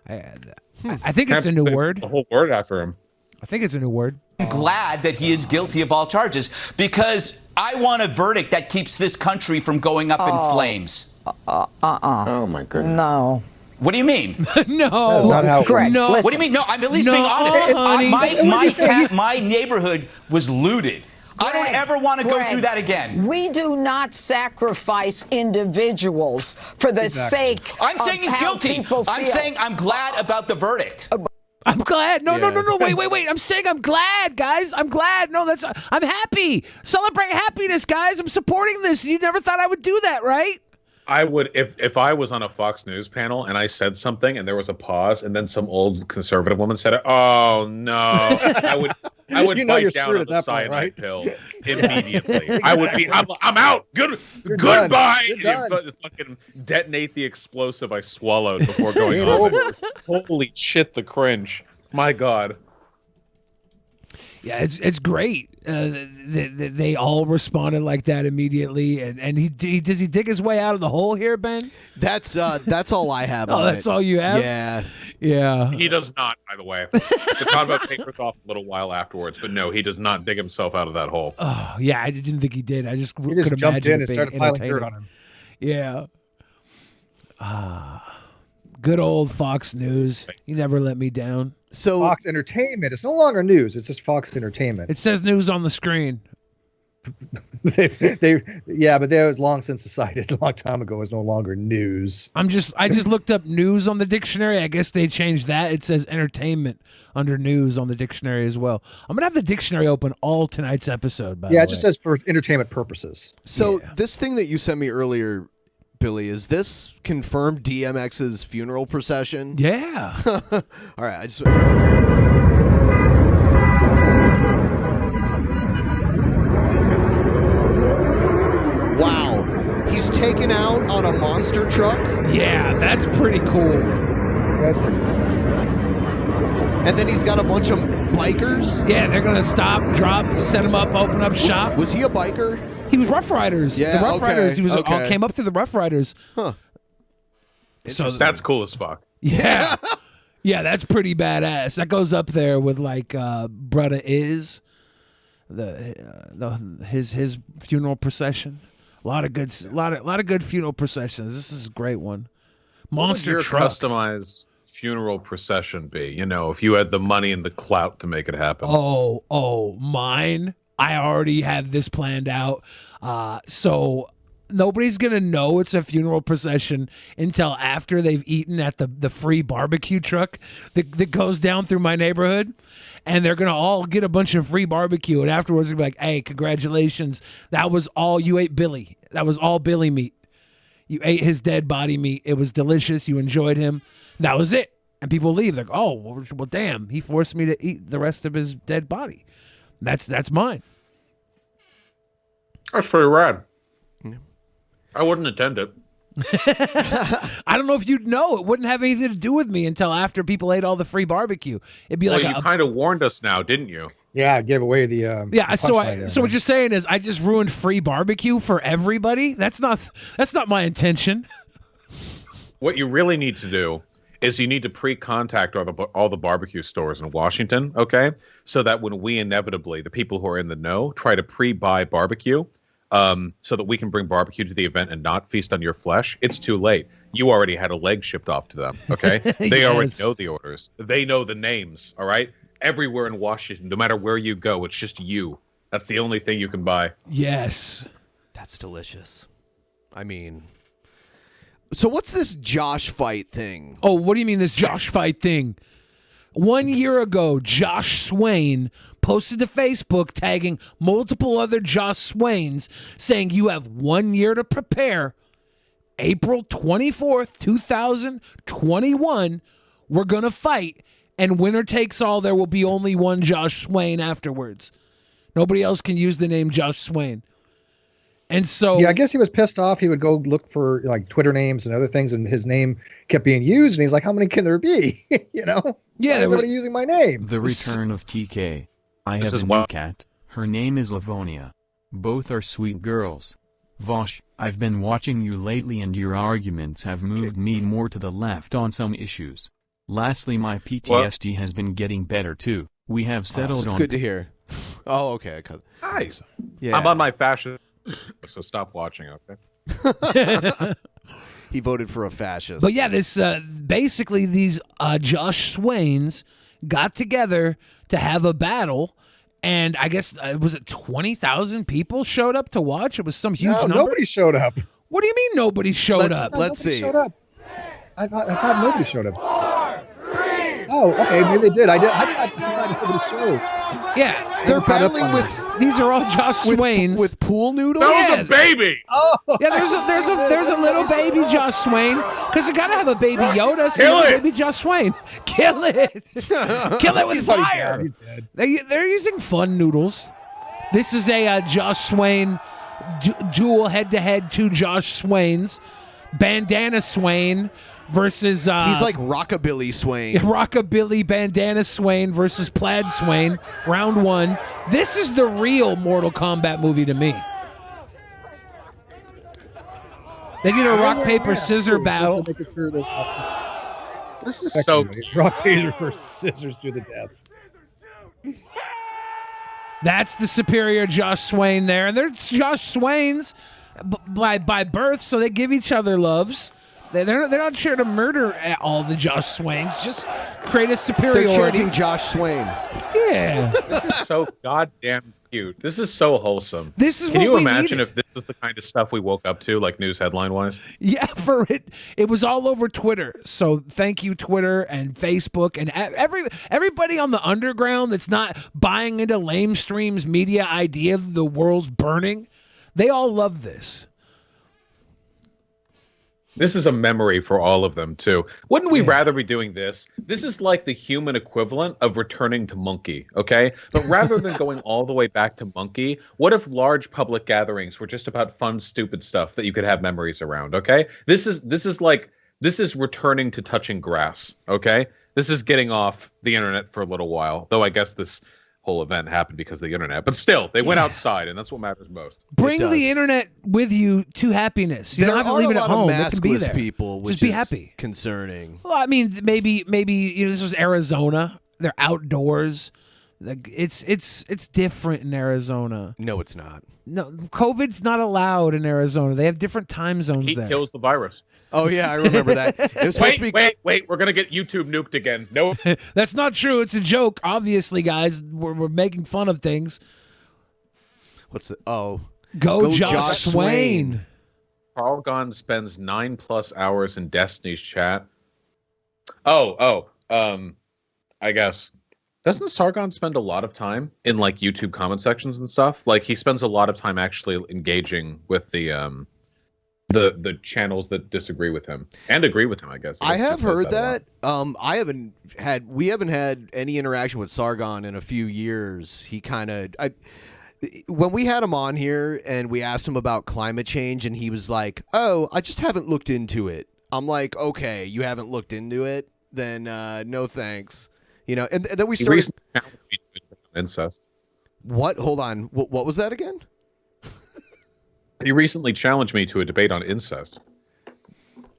I think it's a new word. The whole word after him. I think it's a new word. I'm glad that he is guilty of all charges because I want a verdict that keeps this country from going up in flames. Oh my goodness. No. What do you mean? No. That's not how it works. No. What do you mean? No, I'm at least being honest. honey. My neighborhood was looted. I don't ever want to go through that again. We do not sacrifice individuals for the sake I'm of saying he's how guilty. people I'm feel. saying I'm glad about the verdict. I'm glad. No. Wait. I'm saying I'm glad, guys. I'm glad. No, I'm happy. Celebrate happiness, guys. I'm supporting this. You never thought I would do that, right? I would if I was on a Fox News panel and I said something and there was a pause and then some old conservative woman said it. Oh no! I would bite down on the cyanide pill immediately. I would be. I'm out. Goodbye. Done. Fucking detonate the explosive I swallowed before going on. Holy shit! The cringe. My God. Yeah, it's great. They all responded like that immediately, and he does he dig his way out of the hole here, Ben? That's all I have. Oh, on that's it. all you have? Yeah. He does not, by the way. The combo tapers off a little while afterwards, but no, he does not dig himself out of that hole. Oh, yeah, I didn't think he did. I just He just could jumped imagine in it and being started piling dirt entertaining. on him. Yeah. Good old Fox News. You never let me down. So Fox Entertainment. It's no longer news. It's just Fox Entertainment. It says news on the screen. but that was long since decided a long time ago. It's no longer news. I just looked up news on the dictionary. I guess they changed that. It says entertainment under news on the dictionary as well. I'm gonna have the dictionary open all tonight's episode. By the way. It just says for entertainment purposes. So this thing that you sent me earlier, Billy, is this confirmed DMX's funeral procession? Yeah. All right. I just. Wow. He's taken out on a monster truck? Yeah, that's pretty cool. That's pretty cool. And then he's got a bunch of bikers? Yeah, they're going to stop, drop, set him up, open up shop. Was he a biker? He was Rough Riders. Yeah, the Rough okay, Riders. He was okay. came up through the Rough Riders. Huh. So that's cool as fuck. Yeah. Yeah, that's pretty badass. That goes up there with like Brudda Is his funeral procession. A lot of good funeral processions. This is a great one. Monster What would your truck. customized funeral procession be? You know, if you had the money and the clout to make it happen. Oh, mine. I already have this planned out. So nobody's gonna know it's a funeral procession until after they've eaten at the free barbecue truck that goes down through my neighborhood, and they're gonna all get a bunch of free barbecue, and afterwards they'll be like, "Hey, congratulations! That was all you ate, Billy. That was all Billy meat. You ate his dead body meat. It was delicious. You enjoyed him. That was it." And people leave. They're like, "Oh, well, damn! He forced me to eat the rest of his dead body." That's mine. That's pretty rad. I wouldn't attend it. I don't know if you'd know. It wouldn't have anything to do with me until after people ate all the free barbecue. It'd be Well, like you kind of warned us now, didn't you? Yeah, I gave away the yeah. the So punchline there, so what you're saying is I just ruined free barbecue for everybody. That's not my intention. What you really need to do is you need to pre-contact all the barbecue stores in Washington, okay? So that when we inevitably, the people who are in the know, try to pre-buy barbecue, so that we can bring barbecue to the event and not feast on your flesh, it's too late. You already had a leg shipped off to them, okay? They already know the orders. They know the names, all right? Everywhere in Washington, no matter where you go, it's just you. That's the only thing you can buy. Yes. That's delicious. I mean... So what's this Josh fight thing? Oh, what do you mean this Josh fight thing? 1 year ago, Josh Swain posted to Facebook tagging multiple other Josh Swains saying you have 1 year to prepare. April 24th, 2021, we're going to fight, and winner takes all. There will be only one Josh Swain afterwards. Nobody else can use the name Josh Swain. And so, yeah, I guess he was pissed off. He would go look for like Twitter names and other things, and his name kept being used. And he's like, "How many can there be?" You know? Yeah, why is everybody using my name? The return of TK. I This have is a what- new cat. Her name is Livonia. Both are sweet girls. Vaush, I've been watching you lately, and your arguments have moved me more to the left on some issues. Lastly, my PTSD has been getting better too. We have settled It's on. good to hear. Oh, okay. Nice. Yeah. I'm on my fashion, so stop watching, okay? He voted for a fascist. But yeah, this basically these Josh Swains got together to have a battle, and I guess was it 20,000 people showed up to watch? It was some huge number. Nobody showed up. What do you mean nobody showed up? Let's see. Showed up. I thought nobody showed up. Oh, okay, maybe they did. I thought nobody showed. Yeah, they're battling with. These are all Josh Swains with pool noodles. That was a baby. Oh, yeah. There's a little baby Josh Swain because you gotta have a baby Yoda. So Kill you have it. a baby Josh Swain. Kill it. Kill it with fire. They're using fun noodles. This is a Josh Swain duel head-to-head. Two Josh Swains, Bandana Swain versus He's like Rockabilly Swain. Rockabilly Bandana Swain versus Plaid Swain. Round one. This is the real Mortal Kombat movie to me. They did a rock paper scissor battle. This is so rock paper scissors to the death. That's the superior Josh Swain there, and they're Josh Swains by birth, so they give each other loves. They're not sure to murder all the Josh Swains. Just create a superiority. They're chanting Josh Swain. Yeah. This is so goddamn cute. This is so wholesome. This is Can what you we imagine needed. if this was the kind of stuff we woke up to, like news headline wise? Yeah, it was all over Twitter. So thank you, Twitter and Facebook and everybody on the underground that's not buying into lamestream's media idea of the world's burning. They all love this. This is a memory for all of them, too. Wouldn't we rather be doing this? This is like the human equivalent of returning to monkey, okay? But rather than going all the way back to monkey, what if large public gatherings were just about fun, stupid stuff that you could have memories around, okay? This is returning to touching grass, okay? This is getting off the internet for a little while, though I guess this whole event happened because of the internet. But still, they went outside, and that's what matters most. Bring the internet with you to happiness. You don't have to leave it at home. It can be there. People, which Just be is happy. Concerning. Well, I mean, maybe this was Arizona. They're outdoors. Like it's different in Arizona. No, it's not. No, COVID's not allowed in Arizona. They have different time zones Heat there. kills the virus. Oh yeah, I remember that. It was supposed to be... Wait! We're gonna get YouTube nuked again. No, that's not true. It's a joke. Obviously, guys, we're making fun of things. What's it? Oh, go Josh Swain. Carl Gunn spends 9+ hours in Destiny's chat. I guess. Doesn't Sargon spend a lot of time in like YouTube comment sections and stuff? Like he spends a lot of time actually engaging with the channels that disagree with him and agree with him, I guess. I have heard that. We haven't had any interaction with Sargon in a few years. He kind of when we had him on here and we asked him about climate change and he was like, "Oh, I just haven't looked into it." I'm like, "Okay, you haven't looked into it? Then no thanks." You know, and then we started. Recently challenged me to incest. What? Hold on. What was that again? He recently challenged me to a debate on incest.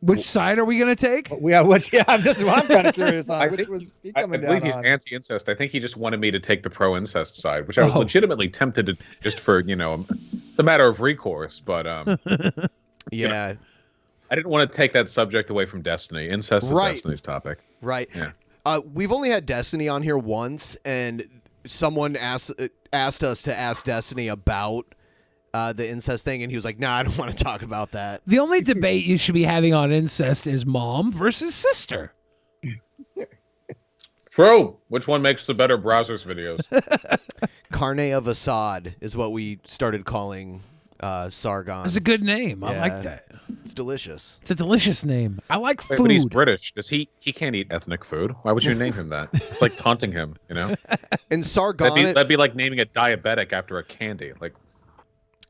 Which side are we going to take? I'm kind of curious on. I Which think was he coming believe down he's on? anti-incest. I think he just wanted me to take the pro-incest side, which I was legitimately tempted to, just for, it's a matter of recourse. But yeah, I didn't want to take that subject away from Destiny. Incest is Destiny's topic. Right. Yeah. We've only had Destiny on here once, and someone asked us to ask Destiny about the incest thing, and he was like, "Nah, I don't want to talk about that." The only debate you should be having on incest is mom versus sister. True. Which one makes the better browsers videos? Carne of Assad is what we started calling Sargon. It's a good name. I like that. It's delicious. It's a delicious name. I like food. But he's British. He can't eat ethnic food. Why would you name him that? It's like taunting him, And Sargon... That'd be like naming a diabetic after a candy. Like,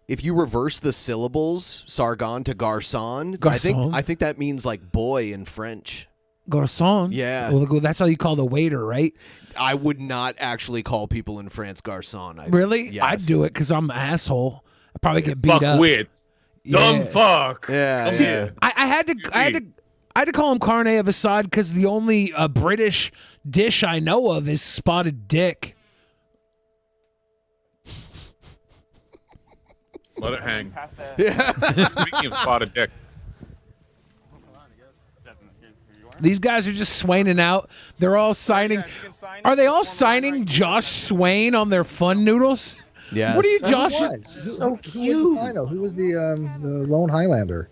if you reverse the syllables, Sargon to Garçon, Garçon? I think that means like boy in French. Garçon? Yeah. Well, that's how you call the waiter, right? I would not actually call people in France Garçon. Really? Yes. I'd do it because I'm an asshole. I'd probably get beat fuck up. with. Dumb fuck. Yeah. See, yeah. I had to call him Carne of Assad because the only British dish I know of is spotted dick. Let it hang. Yeah. Speaking of spotted dick, These guys are just swaining out. They're all signing. Are they all signing Josh Swain on their fun noodles? Yes. What are you, Josh? So cute. Who was the lone Highlander?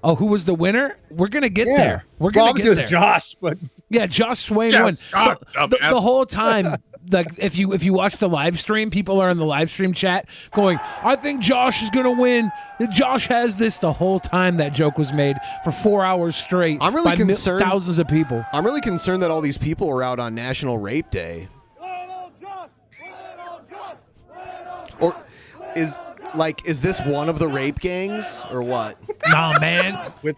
Oh, who was the winner? We're gonna get Yeah. there. We're Well, gonna obviously get it there. was Josh, but yeah, Josh Swain won. The whole time, like if you watch the live stream, people are in the live stream chat going, "I think Josh is gonna win. Josh has this." The whole time that joke was made for 4 hours straight. I'm really by concerned. Thousands of people. I'm really concerned that all these people are out on National Rape Day. Or is this one of the rape gangs or what? Nah, man. with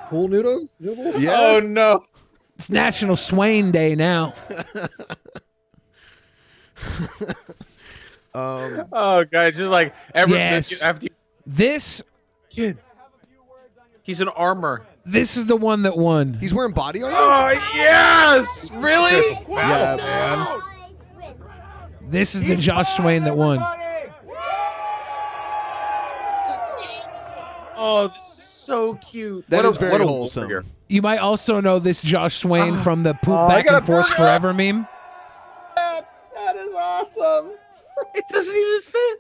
cool noodles? Yeah. Oh no. It's National Swain Day now. Oh, guys, just like Yes. after you, This kid. He's in armor. This is the one that won. He's wearing body armor? Oh yes! Really? Yeah, man. This is the Josh Swain that won. Oh, this is so cute. That What is a- very what a wholesome. warrior. You might also know this Josh Swain from the poop I back gotta and forth burn it. forever meme. That is awesome. It doesn't even fit.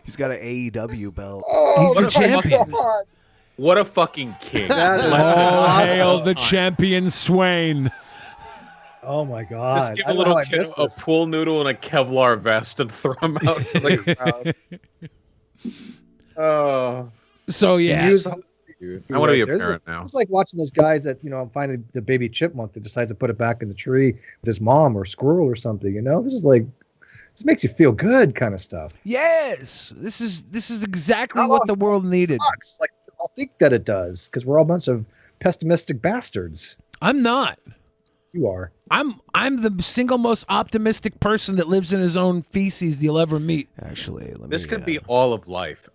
He's got an AEW belt. Oh, He's the my champion. God. What a fucking king. That is Bless him. All awesome. hail the champion Swain. Oh my God. Just give I a don't know little how I kid missed a this. pool noodle and a Kevlar vest and throw him out to the crowd. Oh, So yeah, dude. I want to be a There's parent now. It's like watching those guys that, finding the baby chipmunk that decides to put it back in the tree with his mom or squirrel or something, this makes you feel good kind of stuff. yes, this is exactly what the world needed. Sucks. Like, I'll think that it does because we're all a bunch of pessimistic bastards. I'm not. You are. I'm the single most optimistic person that lives in his own feces you'll ever meet. Actually, let me. This could be all of life.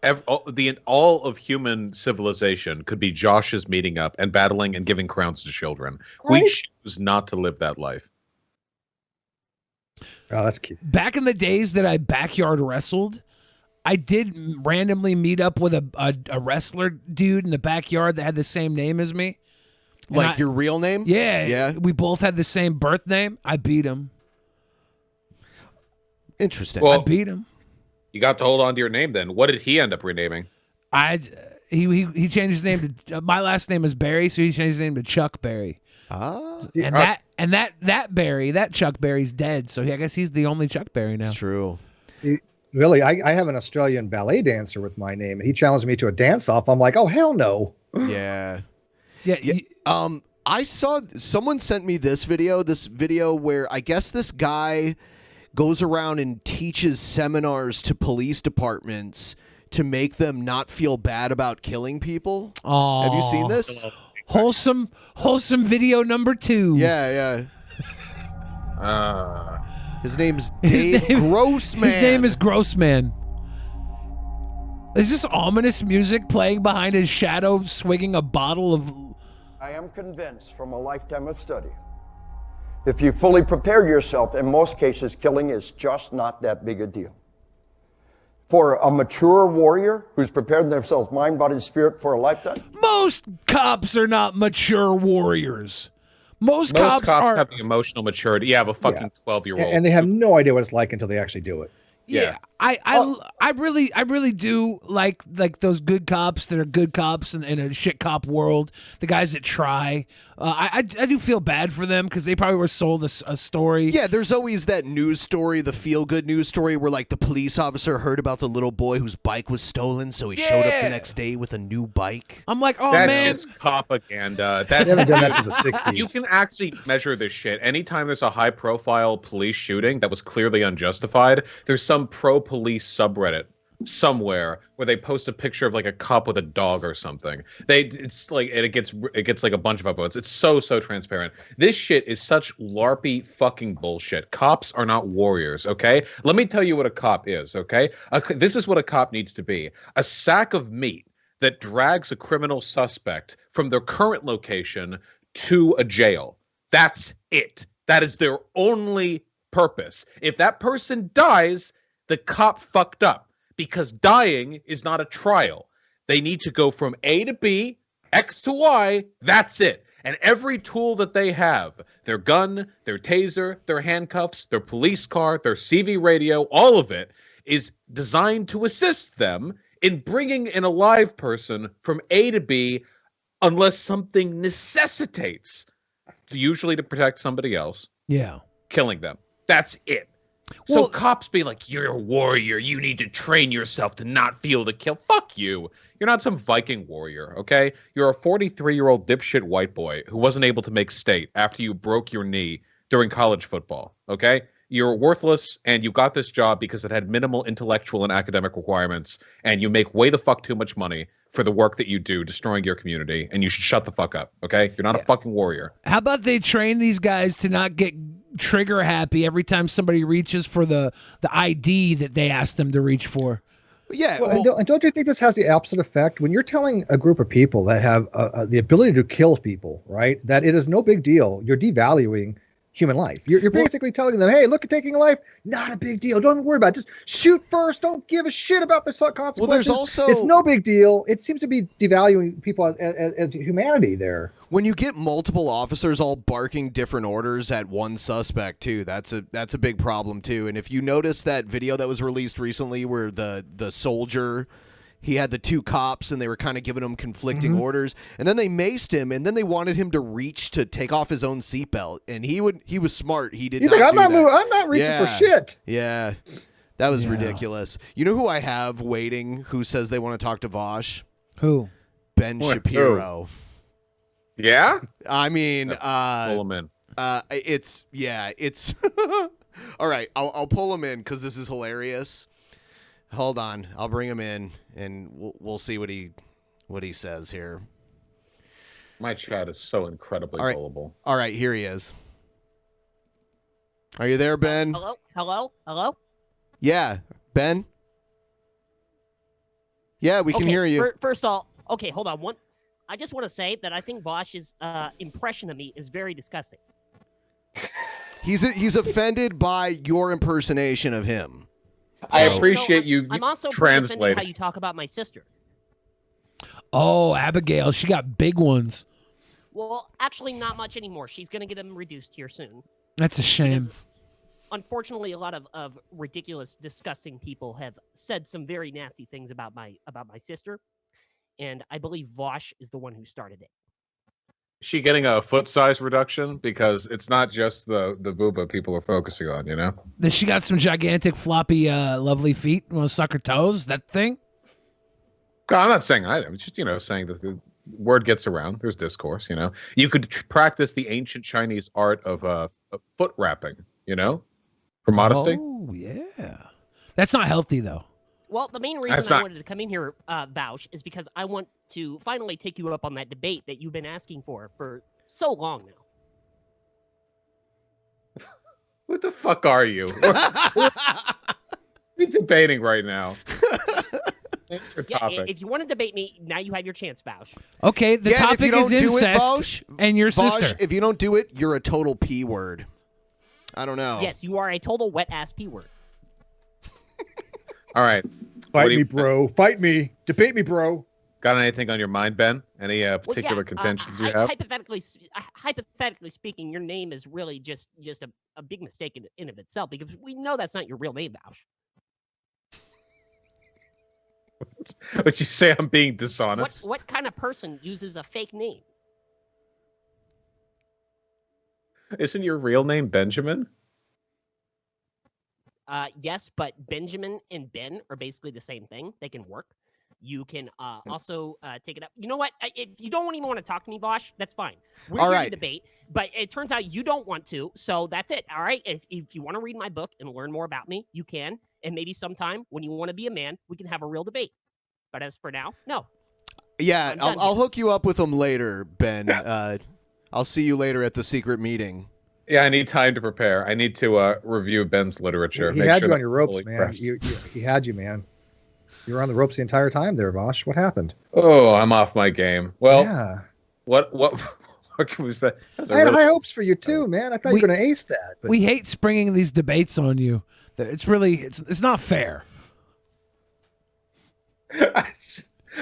All of human civilization could be Josh's meeting up and battling and giving crowns to children. Right. We choose not to live that life. Oh, that's cute. Back in the days that I backyard wrestled, I did randomly meet up with a wrestler dude in the backyard that had the same name as me. And Like your real name? Yeah. Yeah. We both had the same birth name. I beat him. Interesting. Well, I beat him. you got to hold on to your name then. What did he end up renaming? He changed his name to my last name is Barry, so he changed his name to Chuck Berry. And that Barry, that Chuck Berry's dead, so I guess he's the only Chuck Berry now. It's true. Really, I have an Australian ballet dancer with my name, and he challenged me to a dance-off. I'm like, oh, hell no. Yeah. Yeah. I saw someone sent me this video where I guess this guy goes around and teaches seminars to police departments to make them not feel bad about killing people. Oh, have you seen this? Wholesome video number 2. Yeah. His name's Dave Grossman. His name is Grossman. Is this ominous music playing behind his shadow, swigging a bottle of? I am convinced from a lifetime of study, if you fully prepare yourself, in most cases, killing is just not that big a deal. For a mature warrior who's prepared themselves mind, body, and spirit for a lifetime. Most cops are not mature warriors. Most cops are. have the emotional maturity. Yeah, of a fucking 12-year-old. And they have no idea what it's like until they actually do it. Yeah, I really do like those good cops that are good cops in a shit cop world. The guys that try, I do feel bad for them because they probably were sold a story. Yeah, there's always that news story, the feel-good news story, where like the police officer heard about the little boy whose bike was stolen, so he showed up the next day with a new bike. I'm like, oh that man, shit's propaganda. They haven't done that since the 60s. You can actually measure this shit. Anytime there's a high-profile police shooting that was clearly unjustified, there's some pro-police subreddit somewhere where they post a picture of like a cop with a dog or something. It's like, and it gets like a bunch of upvotes. It's so transparent. This shit is such larpy fucking bullshit. Cops are not warriors, okay? Let me tell you what a cop is, okay? This is what a cop needs to be. A sack of meat that drags a criminal suspect from their current location to a jail. That's it. That is their only purpose. If that person dies, the cop fucked up, because dying is not a trial. They need to go from A to B, X to Y. That's it. And every tool that they have, their gun, their taser, their handcuffs, their police car, their CV radio, all of it is designed to assist them in bringing in a live person from A to B unless something necessitates, usually to protect somebody else, killing them. That's it. So cops be like, you're a warrior. You need to train yourself to not feel the kill. Fuck you. You're not some Viking warrior, okay? You're a 43-year-old dipshit white boy who wasn't able to make state after you broke your knee during college football, okay? You're worthless, and you got this job because it had minimal intellectual and academic requirements, and you make way the fuck too much money for the work that you do, destroying your community, and you should shut the fuck up, okay? You're not a fucking warrior. How about they train these guys to not get trigger happy every time somebody reaches for the ID that they asked them to reach for? Yeah. And don't you think this has the opposite effect? When you're telling a group of people that have the ability to kill people, right, that it is no big deal, you're devaluing human life. You're basically telling them, hey, look at taking a life, not a big deal. Don't worry about it. Just shoot first. Don't give a shit about the consequences. Well, there's also... It's no big deal. It seems to be devaluing people as humanity there. When you get multiple officers all barking different orders at one suspect too, that's a big problem too. And if you notice that video that was released recently where the soldier, he had the two cops and they were kind of giving him conflicting orders, and then they maced him, and then they wanted him to reach to take off his own seatbelt, and he was smart. He did. He's not like, do that. I'm not reaching for shit. Yeah, that was ridiculous. You know who I have waiting? Who says they want to talk to Vaush? Who? Ben Shapiro. Yeah. I mean, pull him in. It's all right. I'll pull him in because this is hilarious. Hold on, I'll bring him in, and we'll see what he says here. My chat is so incredibly gullible. All right, here he is. Are you there, Ben? Hello? Yeah, Ben? Yeah, we can hear you. First of all, okay, hold on. I just want to say that I think Vaush's impression of me is very disgusting. He's offended by your impersonation of him. I appreciate you I'm also translating how you talk about my sister. Oh, Abigail, she got big ones. Well, actually, not much anymore. She's going to get them reduced here soon. That's a shame. Because, unfortunately, a lot of ridiculous, disgusting people have said some very nasty things about my sister, and I believe Vaush is the one who started it. Is she getting a foot size reduction? Because it's not just the booba people are focusing on, you know? Then she got some gigantic, floppy, lovely feet. Want to suck her toes? That thing? I'm not saying either. I'm just, saying that the word gets around. There's discourse, You could practice the ancient Chinese art of foot wrapping, for modesty. Oh, yeah. That's not healthy, though. Well, the main reason I wanted to come in here, Vaush, is because I want to finally take you up on that debate that you've been asking for so long now. What the fuck are you? We're debating right now. If you want to debate me, now you have your chance, Vaush. Okay, the topic is incest and your sister. If you don't do it, you're a total P word. I don't know. Yes, you are a total wet-ass P word. All right. Fight me, bro. Fight me. Debate me, bro. Got anything on your mind, Ben? Any particular contentions you have? Hypothetically speaking, your name is really just a big mistake in of itself, because we know that's not your real name, Vaush. Would you say I'm being dishonest? What kind of person uses a fake name? Isn't your real name Benjamin? Yes, but Benjamin and Ben are basically the same thing. They can work. You can also take it up. You know what? If you don't even want to talk to me, Vaush, that's fine. We're here to debate, but it turns out you don't want to, so that's it, all right? If you want to read my book and learn more about me, you can, and maybe sometime when you want to be a man, we can have a real debate. But as for now, no. Yeah, I'll hook you up with him later, Ben. I'll see you later at the secret meeting. Yeah, I need time to prepare. I need to review Ben's literature. He had you on your ropes, man. He had you, man. You were on the ropes the entire time there, Vaush. What happened? Oh, I'm off my game. Well, yeah. What can we say? I had high hopes for you too, man. I thought you were going to ace that. But... We hate springing these debates on you. It's really, it's not fair.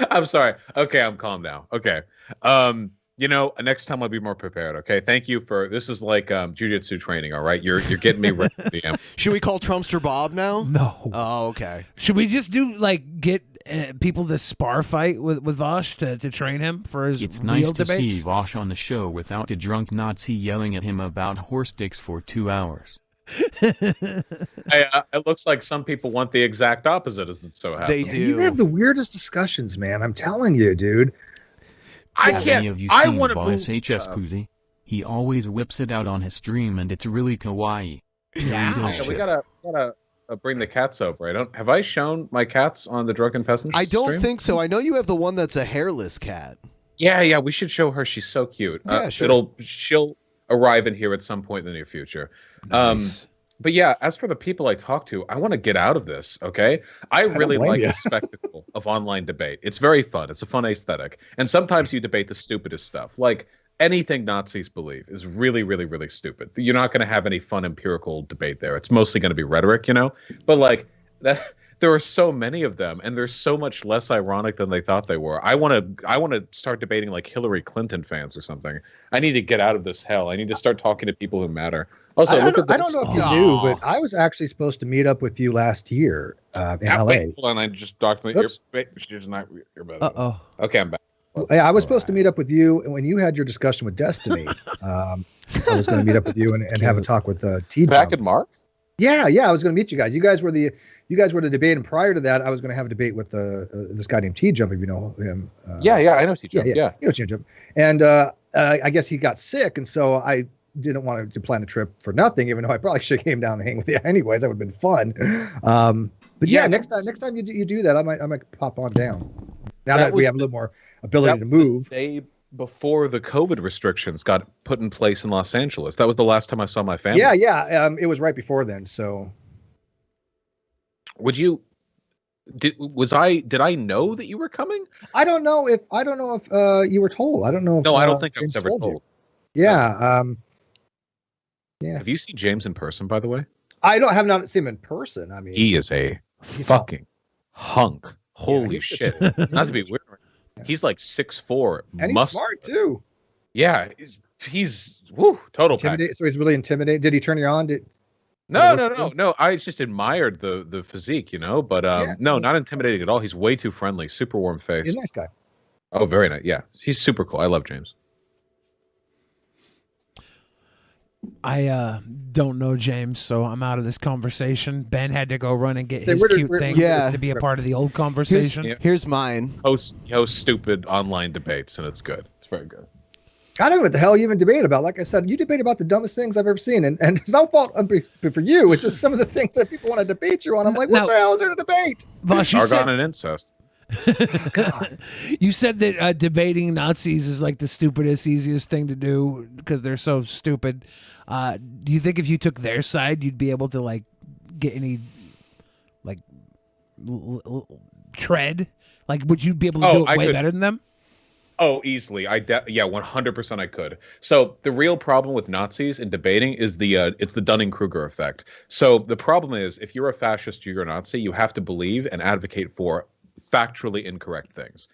I'm sorry. Okay, I'm calm now. Okay. Next time I'll be more prepared. Okay. Thank you for this is like jiu-jitsu training, all right? You're getting me ready for the end. Should we call Trumpster Bob now? No. Oh, okay. Should we just do get people to spar fight with Vaush to train him for his It's real nice to debates? see Vaush on the show without a drunk Nazi yelling at him about horse dicks for 2 hours. It looks like some people want the exact opposite, as it so happens. They do. You have the weirdest discussions, man. I'm telling you, dude. Have any of you seen Voice HS Poozy? He always whips it out on his stream, and it's really kawaii. Yeah, we gotta bring the cats over. Have I shown my cats on the Drunken Peasants? I don't stream? think so. I know you have the one that's a hairless cat. Yeah, we should show her. She's so cute. Yeah, sure. She'll arrive in here at some point in the near future. Nice. But yeah, as for the people I talk to, I want to get out of this, okay? I really like the spectacle of online debate. It's very fun. It's a fun aesthetic. And sometimes you debate the stupidest stuff. Like anything Nazis believe is really, really, really stupid. You're not going to have any fun empirical debate there. It's mostly going to be rhetoric, But like that, there are so many of them, and they're so much less ironic than they thought they were. I want to start debating like Hillary Clinton fans or something. I need to get out of this hell. I need to start talking to people who matter. Also, I don't know if you knew, but I was actually supposed to meet up with you last year in LA. Wait, hold on, I just talked to she's not your better. Uh-oh. Okay, I'm back. Yeah, I was supposed to meet up with you, and when you had your discussion with Destiny, I was going to meet up with you and have a talk with T. Back in March? Yeah, I was going to meet you guys. You guys were the debate, and prior to that, I was going to have a debate with this guy named T. Jump, if you know him. Yeah, I know T. Jump. Yeah, you know T. Jump. And I guess he got sick, and so I didn't want to plan a trip for nothing, even though I probably should have came down and hang with you anyways. That would have been fun. But yeah, next time you do that, I might pop on down. Now that we have a little more ability to move. The day before the COVID restrictions got put in place in Los Angeles. That was the last time I saw my family. Yeah. It was right before then. So, did I know that you were coming? I don't know if you were told. I don't know. No, I don't think I was ever told. Yeah. Yeah. Have you seen James in person, by the way? I have not seen him in person. I mean, he is a fucking hunk. Holy shit! Not to be weird. He's like 6'4", and he's smart too. Yeah, he's total pack. So he's really intimidating. Did he turn you on? No. I just admired the physique, but no, not intimidating at all. He's way too friendly, super warm face. He's a nice guy. Oh, very nice. Yeah, he's super cool. I love James. I don't know James, so I'm out of this conversation. Ben had to go run and get his cute thing to be a part of the old conversation. Here's mine. Host stupid online debates, and it's good. It's very good. I don't know what the hell you even debate about. Like I said, you debate about the dumbest things I've ever seen, and it's no fault for you. It's just some of the things that people want to debate you on. I'm like, what the hell is there to debate? Argon and incest. You said that debating Nazis is like the stupidest, easiest thing to do because they're so stupid. Do you think if you took their side, you'd be able to get any tread? Would you be able to do it way better than them? Oh, easily. 100% I could. So the real problem with Nazis in debating is it's the Dunning-Kruger effect. So the problem is if you're a fascist, you're a Nazi, you have to believe and advocate for factually incorrect things.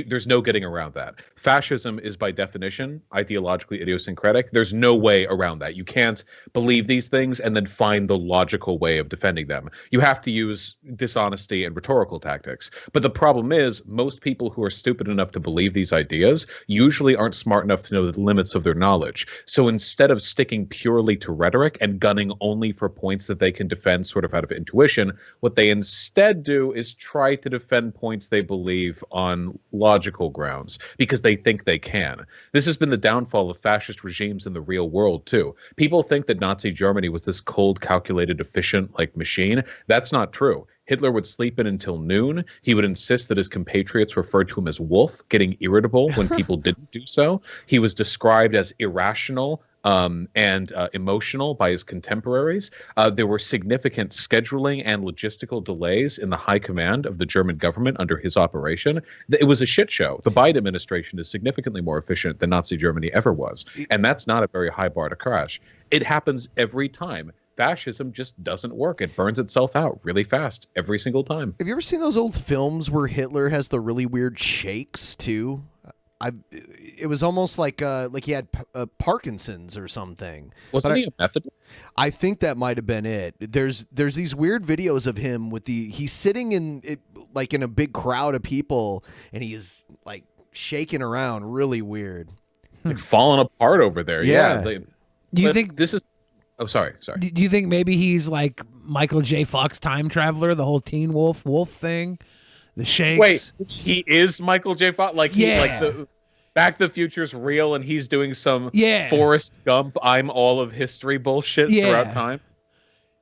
There's no getting around that. Fascism is by definition ideologically idiosyncratic. There's no way around that. You can't believe these things and then find the logical way of defending them. You have to use dishonesty and rhetorical tactics. But the problem is most people who are stupid enough to believe these ideas usually aren't smart enough to know the limits of their knowledge. So instead of sticking purely to rhetoric and gunning only for points that they can defend sort of out of intuition, what they instead do is try to defend points they believe on logical grounds because they think they can. This has been the downfall of fascist regimes in the real world too. People think that Nazi Germany was this cold, calculated, efficient machine. That's not true. Hitler would sleep in until noon. He would insist that his compatriots referred to him as wolf, getting irritable when people didn't do so. He was described as irrational and emotional by his contemporaries. There were significant scheduling and logistical delays in the high command of the German government under his operation. It was a shit show. The Biden administration is significantly more efficient than Nazi Germany ever was, and that's not a very high bar to crash. It happens every time. fascism just doesn't work. It burns itself out really fast every single time. Have you ever seen those old films where Hitler has the really weird shakes too? It was almost like he had Parkinson's or something. Wasn't he a method? I think that might have been it. There's these weird videos of him with he's sitting in a big crowd of people and he's like shaking around really weird. Like falling apart over there. Yeah. Do you think this is? Oh, sorry. Do you think maybe he's like Michael J. Fox time traveler, the whole Teen Wolf thing? The shakes. Wait, he is Michael J. Fox? Like the Back to the Future's real, and he's doing some Forrest Gump, I'm all of history bullshit throughout time.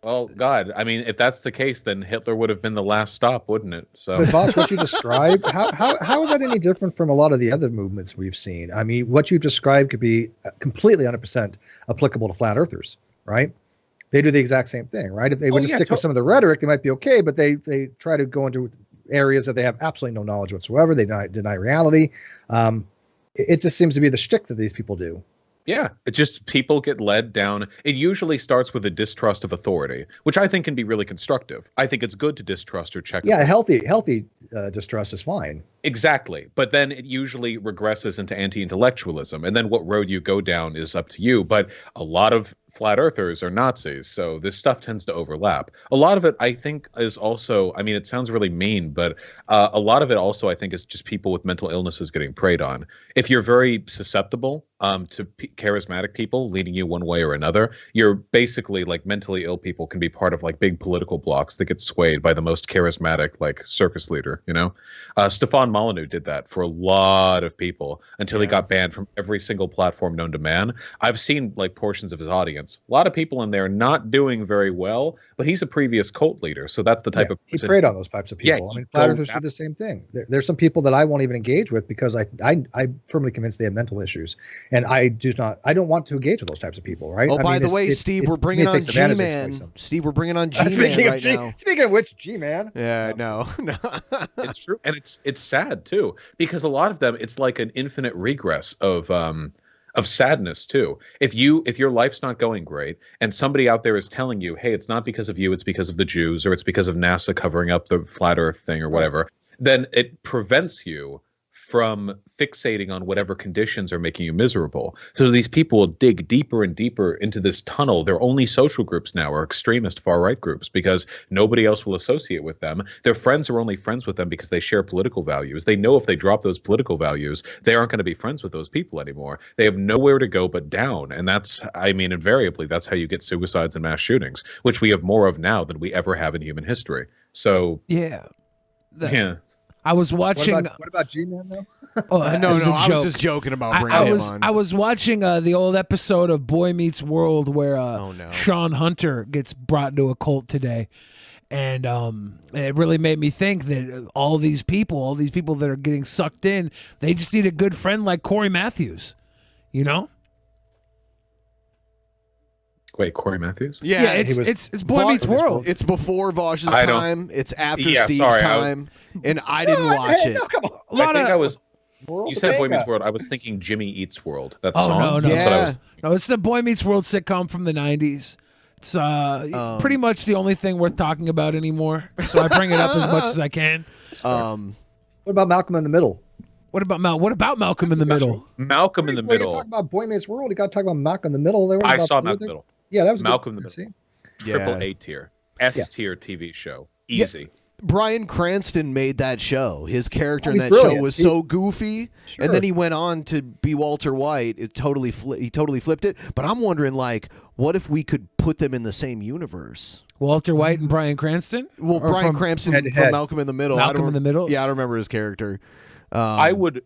Well, God, I mean, if that's the case, then Hitler would have been the last stop, wouldn't it? So, but Vaush, what you described, how is that any different from a lot of the other movements we've seen? I mean, what you've described could be completely 100% applicable to flat earthers, right? They do the exact same thing, right? If they would just stick with some of the rhetoric, they might be okay, but they try to go into areas that they have absolutely no knowledge whatsoever. They deny reality. It just seems to be the shtick that these people do. Yeah, it just people get led down. It usually starts with a distrust of authority, which I think can be really constructive. I think it's good to distrust or check. Yeah, healthy distrust is fine. Exactly. But then it usually regresses into anti-intellectualism. And then what road you go down is up to you. But a lot of flat earthers are Nazis. So this stuff tends to overlap. A lot of it, I think, is also, I mean, it sounds really mean, but a lot of it also, I think, is just people with mental illnesses getting preyed on. If you're very susceptible to charismatic people leading you one way or another, you're basically like mentally ill people can be part of like big political blocks that get swayed by the most charismatic like circus leader, you know? Stefan Molyneux did that for a lot of people until he got banned from every single platform known to man. I've seen like portions of his audience. A lot of people in there not doing very well, but he's a previous cult leader, so that's the type of person. He preyed on those types of people. I mean, flat earthers do the same thing. There's some people that I won't even engage with because I'm firmly convinced they have mental issues. And I don't want to engage with those types of people, right? Oh, by the way, Steve, we're bringing on G-Man. Steve, we're bringing on G-Man right now. Speaking of which, G-Man. Yeah, no. It's true. And it's sad, too, because a lot of them, it's like an infinite regress of sadness, too. If your life's not going great and somebody out there is telling you, hey, it's not because of you, it's because of the Jews, or it's because of NASA covering up the flat earth thing or whatever, then it prevents you from fixating on whatever conditions are making you miserable. So these people will dig deeper and deeper into this tunnel. Their only social groups now are extremist far-right groups because nobody else will associate with them. Their friends are only friends with them because they share political values. They know if they drop those political values, they aren't going to be friends with those people anymore. They have nowhere to go but down. And that's, I mean, invariably, that's how you get suicides and mass shootings, which we have more of now than we ever have in human history. So, yeah. Yeah. I was watching. What about G-Man though? No, I was just joking about bringing him on. I was watching the old episode of Boy Meets World where Sean Hunter gets brought into a cult today, and it really made me think that all these people that are getting sucked in, they just need a good friend like Corey Matthews, you know. Wait, Corey Matthews? Yeah, it's Boy Meets World. It's before Vaush's time. It's after Steve's time. And I didn't watch it. No, come on. You said Boy Meets World. I was thinking Jimmy Eats World. That song. No. That's what I was. No, it's the Boy Meets World sitcom from the 90s. It's pretty much the only thing worth talking about anymore. So I bring it up as much as I can. What about Malcolm in the Middle? What about Malcolm in the Middle? Malcolm in the Middle. You talk about Boy Meets World. You got to talk about Malcolm in the Middle. I saw Malcolm in the Middle. Yeah, that was Malcolm in the Middle. Triple Yeah. A tier, S tier TV show. Easy. Yeah. Bryan Cranston made that show. His character in He's that brilliant. show was so goofy, and then he went on to be Walter White. He totally flipped it. But I'm wondering, like, what if we could put them in the same universe? Walter White and Bryan Cranston? Well, Or Bryan from Cranston Head to from Head. Malcolm in the Middle. Malcolm in the Middle? Yeah, I don't remember his character. I would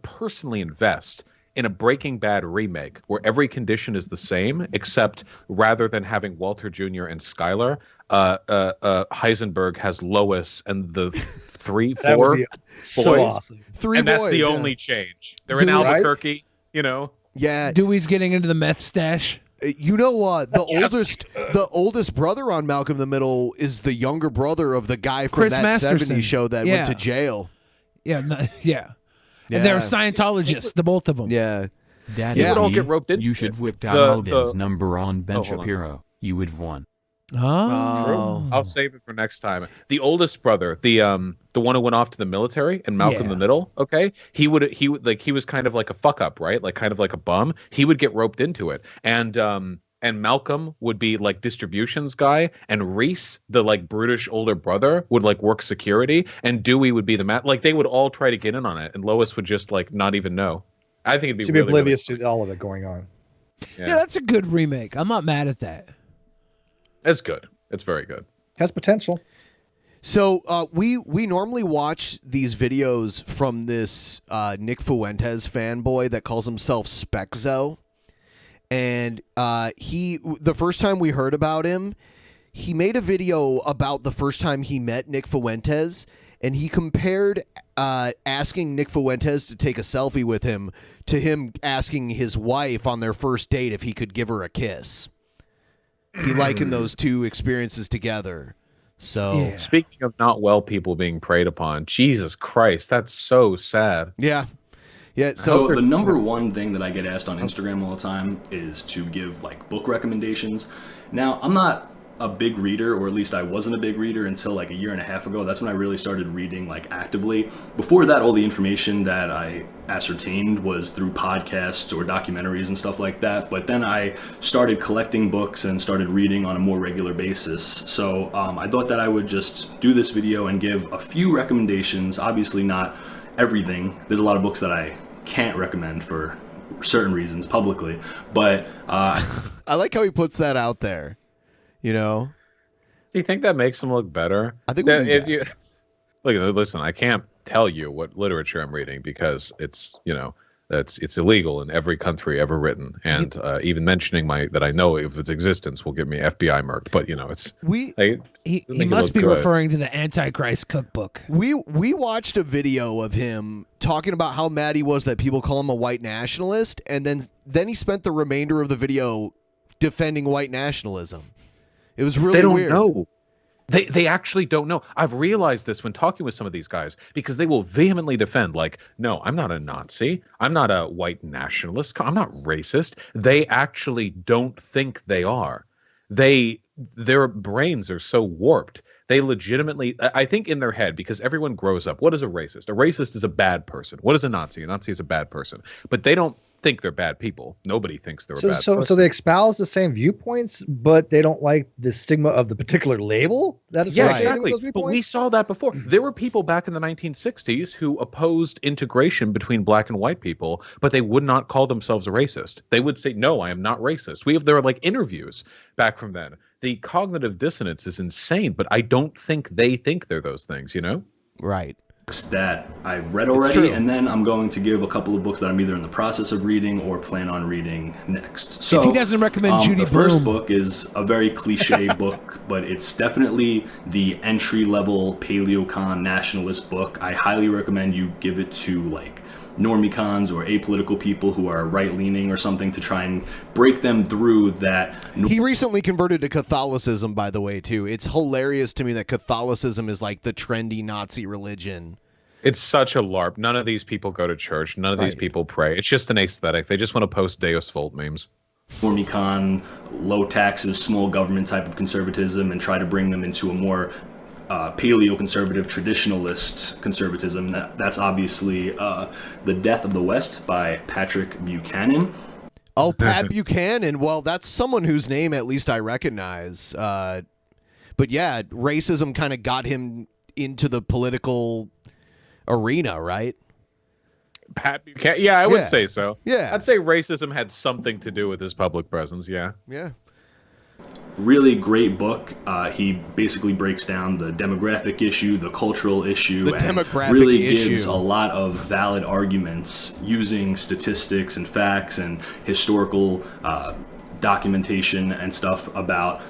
personally invest in a Breaking Bad remake where every condition is the same, except rather than having Walter Jr. and Skyler, Heisenberg has Lois and the That would four be boys. so awesome. Three And boys. that's the yeah. only change. They're in Dude, Albuquerque, you know. Yeah. Dewey's getting into the meth stash. You know what? The oldest brother on Malcolm in the Middle is the younger brother of the guy from Chris that Masterson. 70s show that went to jail. Yeah. And they're Scientologists, the both of them. Yeah. Dad, They would all get roped into you should it. whipped out Alden's number on Ben hold on. Shapiro. You would have won. Oh. I'll save it for next time. The oldest brother, the one who went off to the military, and Malcolm in the middle. Okay, he would he was kind of like a fuck up, right? Like kind of like a bum. He would get roped into it, and Malcolm would be like distributions guy, and Reese, the like brutish older brother, would like work security, and Dewey would be the like they would all try to get in on it, and Lois would just like not even know. I think it'd be She'd really, be oblivious to all of it going on. Yeah, that's a good remake. I'm not mad at that. It's good. It's very good. Has potential. So we normally watch these videos from this Nick Fuentes fanboy that calls himself Spexo, and the first time we heard about him, he made a video about the first time he met Nick Fuentes, and he compared asking Nick Fuentes to take a selfie with him to him asking his wife on their first date if he could give her a kiss. He likened those two experiences together. So speaking of not well people being preyed upon, Jesus Christ, that's so sad. Yeah. So the number one thing that I get asked on Instagram all the time is to give like book recommendations. Now, I'm not a big reader, or at least I wasn't a big reader until like a year and a half ago. That's when I really started reading like actively. Before that, all the information that I ascertained was through podcasts or documentaries and stuff like that. But then I started collecting books and started reading on a more regular basis. So I thought that I would just do this video and give a few recommendations. Obviously not everything. There's a lot of books that I can't recommend for certain reasons publicly, but I like how he puts that out there. You know, do you think that makes him look better? I think that if you listen, I can't tell you what literature I'm reading because it's it's illegal in every country ever written, and even mentioning that I know of its existence will get me FBI murked. But it's he must be referring to the Antichrist cookbook. We watched a video of him talking about how mad he was that people call him a white nationalist, and then he spent the remainder of the video defending white nationalism. It was really weird. They don't know. They actually don't know. I've realized this when talking with some of these guys, because they will vehemently defend, like, no, I'm not a Nazi. I'm not a white nationalist. I'm not racist. They actually don't think they are. Their brains are so warped. They legitimately, I think in their head, because everyone grows up, what is a racist? A racist is a bad person. What is a Nazi? A Nazi is a bad person. But they don't think they're bad people. Nobody thinks they're a bad person. So they espouse the same viewpoints, but they don't like the stigma of the particular label that is exactly. But we saw that before. There were people back in the 1960s who opposed integration between black and white people, but they would not call themselves a racist. They would say, no, I am not racist. There are like interviews back from then. The cognitive dissonance is insane, but I don't think they think they're those things, Right. That I've read already, and then I'm going to give a couple of books that I'm either in the process of reading or plan on reading next. So if he doesn't recommend Judy the first Blume. book is a very cliche book, but it's definitely the entry-level paleocon nationalist book. I highly recommend you give it to like normicons or apolitical people who are right-leaning or something to try and break them through that. He recently converted to Catholicism, by the way, too. It's hilarious to me that Catholicism is like the trendy Nazi religion. It's such a LARP. None of these people go to church. None of these people pray. It's just an aesthetic. They just want to post Deus Vult memes. Normicon, low taxes, small government type of conservatism, and try to bring them into a more paleo-conservative, traditionalist conservatism. That's obviously The Death of the West by Patrick Buchanan. Oh, Pat Buchanan. Well, that's someone whose name at least I recognize. But yeah, racism kind of got him into the political arena, right? Pat Buchanan. Yeah, I would say so. Yeah. I'd say racism had something to do with his public presence, yeah. Yeah. Really great book. He basically breaks down the demographic issue, the cultural issue, and really gives a lot of valid arguments using statistics and facts and historical documentation and stuff about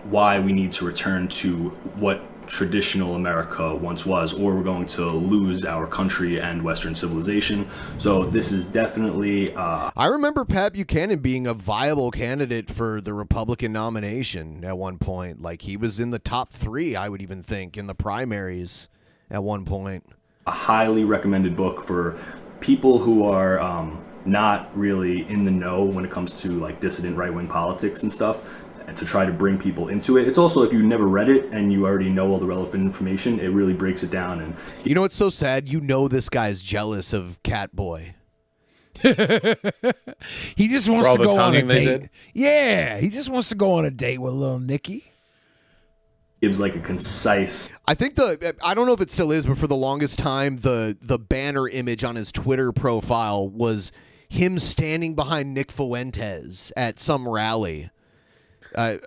why we need to return to what traditional America once was, or we're going to lose our country and Western civilization. So this is definitely I remember Pat Buchanan being a viable candidate for the Republican nomination at one point. Like, he was in the top 3, I would even think, in the primaries at one point. a highly recommended book for people who are not really in the know when it comes to like dissident right-wing politics and stuff, and to try to bring people into it. It's also, if you never read it and you already know all the relevant information, it really breaks it down. And you know what's so sad? You know this guy's jealous of Catboy. He just wants to go on a date. Yeah, he just wants to go on a date with little Nikki. Gives like a concise. I think I don't know if it still is, but for the longest time, the banner image on his Twitter profile was him standing behind Nick Fuentes at some rally. I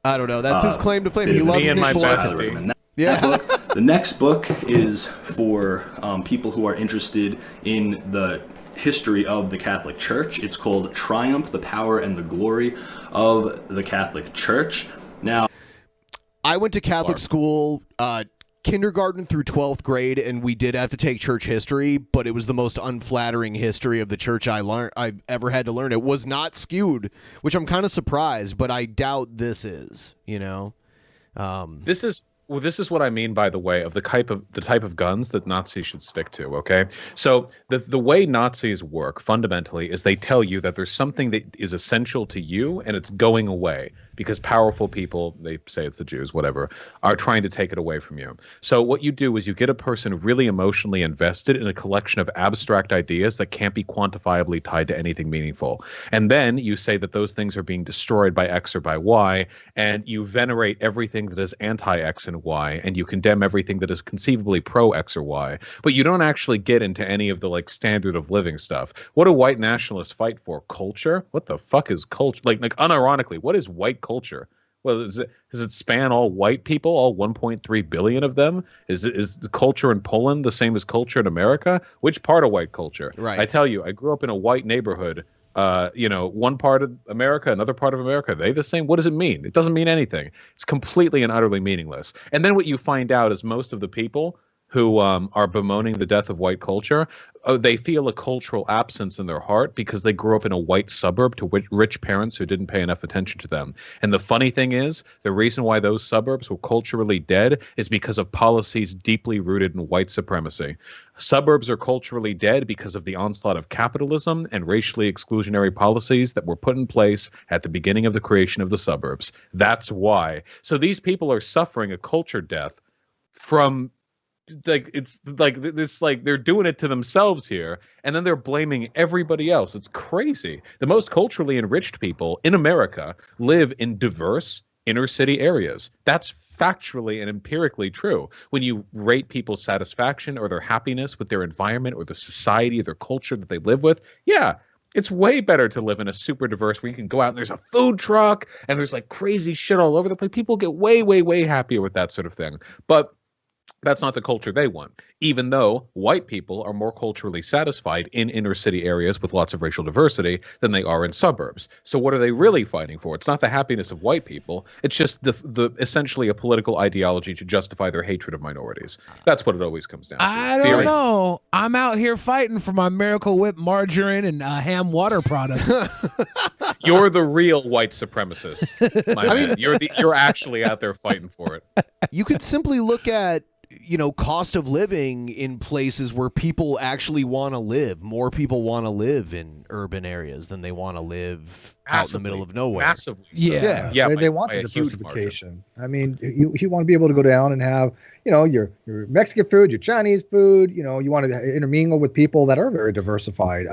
don't know. That's his claim to fame. He loves Nick Fuentes. Yeah. The next book is for people who are interested in the history of the Catholic Church. It's called Triumph, the Power and the Glory of the Catholic Church. Now, I went to Catholic school, kindergarten through 12th grade, and we did have to take church history, but it was the most unflattering history of the church I've ever had to learn. It was not skewed, which I'm kind of surprised, but I doubt this is, you know? This is what I mean, by the way, of the type of guns that Nazis should stick to, okay? So the way Nazis work fundamentally is they tell you that there's something that is essential to you and it's going away because powerful people, they say it's the Jews, whatever, are trying to take it away from you. So what you do is you get a person really emotionally invested in a collection of abstract ideas that can't be quantifiably tied to anything meaningful. And then you say that those things are being destroyed by X or by Y, and you venerate everything that is anti-X and Y, and you condemn everything that is conceivably pro-X or Y. But you don't actually get into any of the like standard of living stuff. What do white nationalists fight for? Culture? What the fuck is culture? Like unironically, what is white culture? Well, does it span all white people, all 1.3 billion of them? Is the culture in Poland the same as culture in America? Which part of white culture? Right. I tell you, I grew up in a white neighborhood. One part of America, another part of America, are they the same? What does it mean? It doesn't mean anything. It's completely and utterly meaningless. And then what you find out is most of the people who are bemoaning the death of white culture, they feel a cultural absence in their heart because they grew up in a white suburb to rich parents who didn't pay enough attention to them. And the funny thing is, the reason why those suburbs were culturally dead is because of policies deeply rooted in white supremacy. Suburbs are culturally dead because of the onslaught of capitalism and racially exclusionary policies that were put in place at the beginning of the creation of the suburbs. That's why. So these people are suffering a culture death from... they're doing it to themselves here, and then they're blaming everybody else. It's crazy. The most culturally enriched people in America live in diverse inner city areas. That's factually and empirically true. When you rate people's satisfaction or their happiness with their environment or the society or their culture that they live with, yeah, it's way better to live in a super diverse where you can go out and there's a food truck and there's like crazy shit all over the place. People get way, way, way happier with that sort of thing. But that's not the culture they want, even though white people are more culturally satisfied in inner city areas with lots of racial diversity than they are in suburbs. So what are they really fighting for? It's not the happiness of white people. It's just the essentially a political ideology to justify their hatred of minorities. That's what it always comes down to. I don't know. I'm out here fighting for my Miracle Whip margarine and ham water products. You're the real white supremacist, my man. You're actually out there fighting for it. You could simply look at cost of living in places where people actually want to live. More people want to live in urban areas than they want to live out in the middle of nowhere. Massively. Yeah. They want the diversification. I mean, you want to be able to go down and have, your Mexican food, your Chinese food, you want to intermingle with people that are very diversified.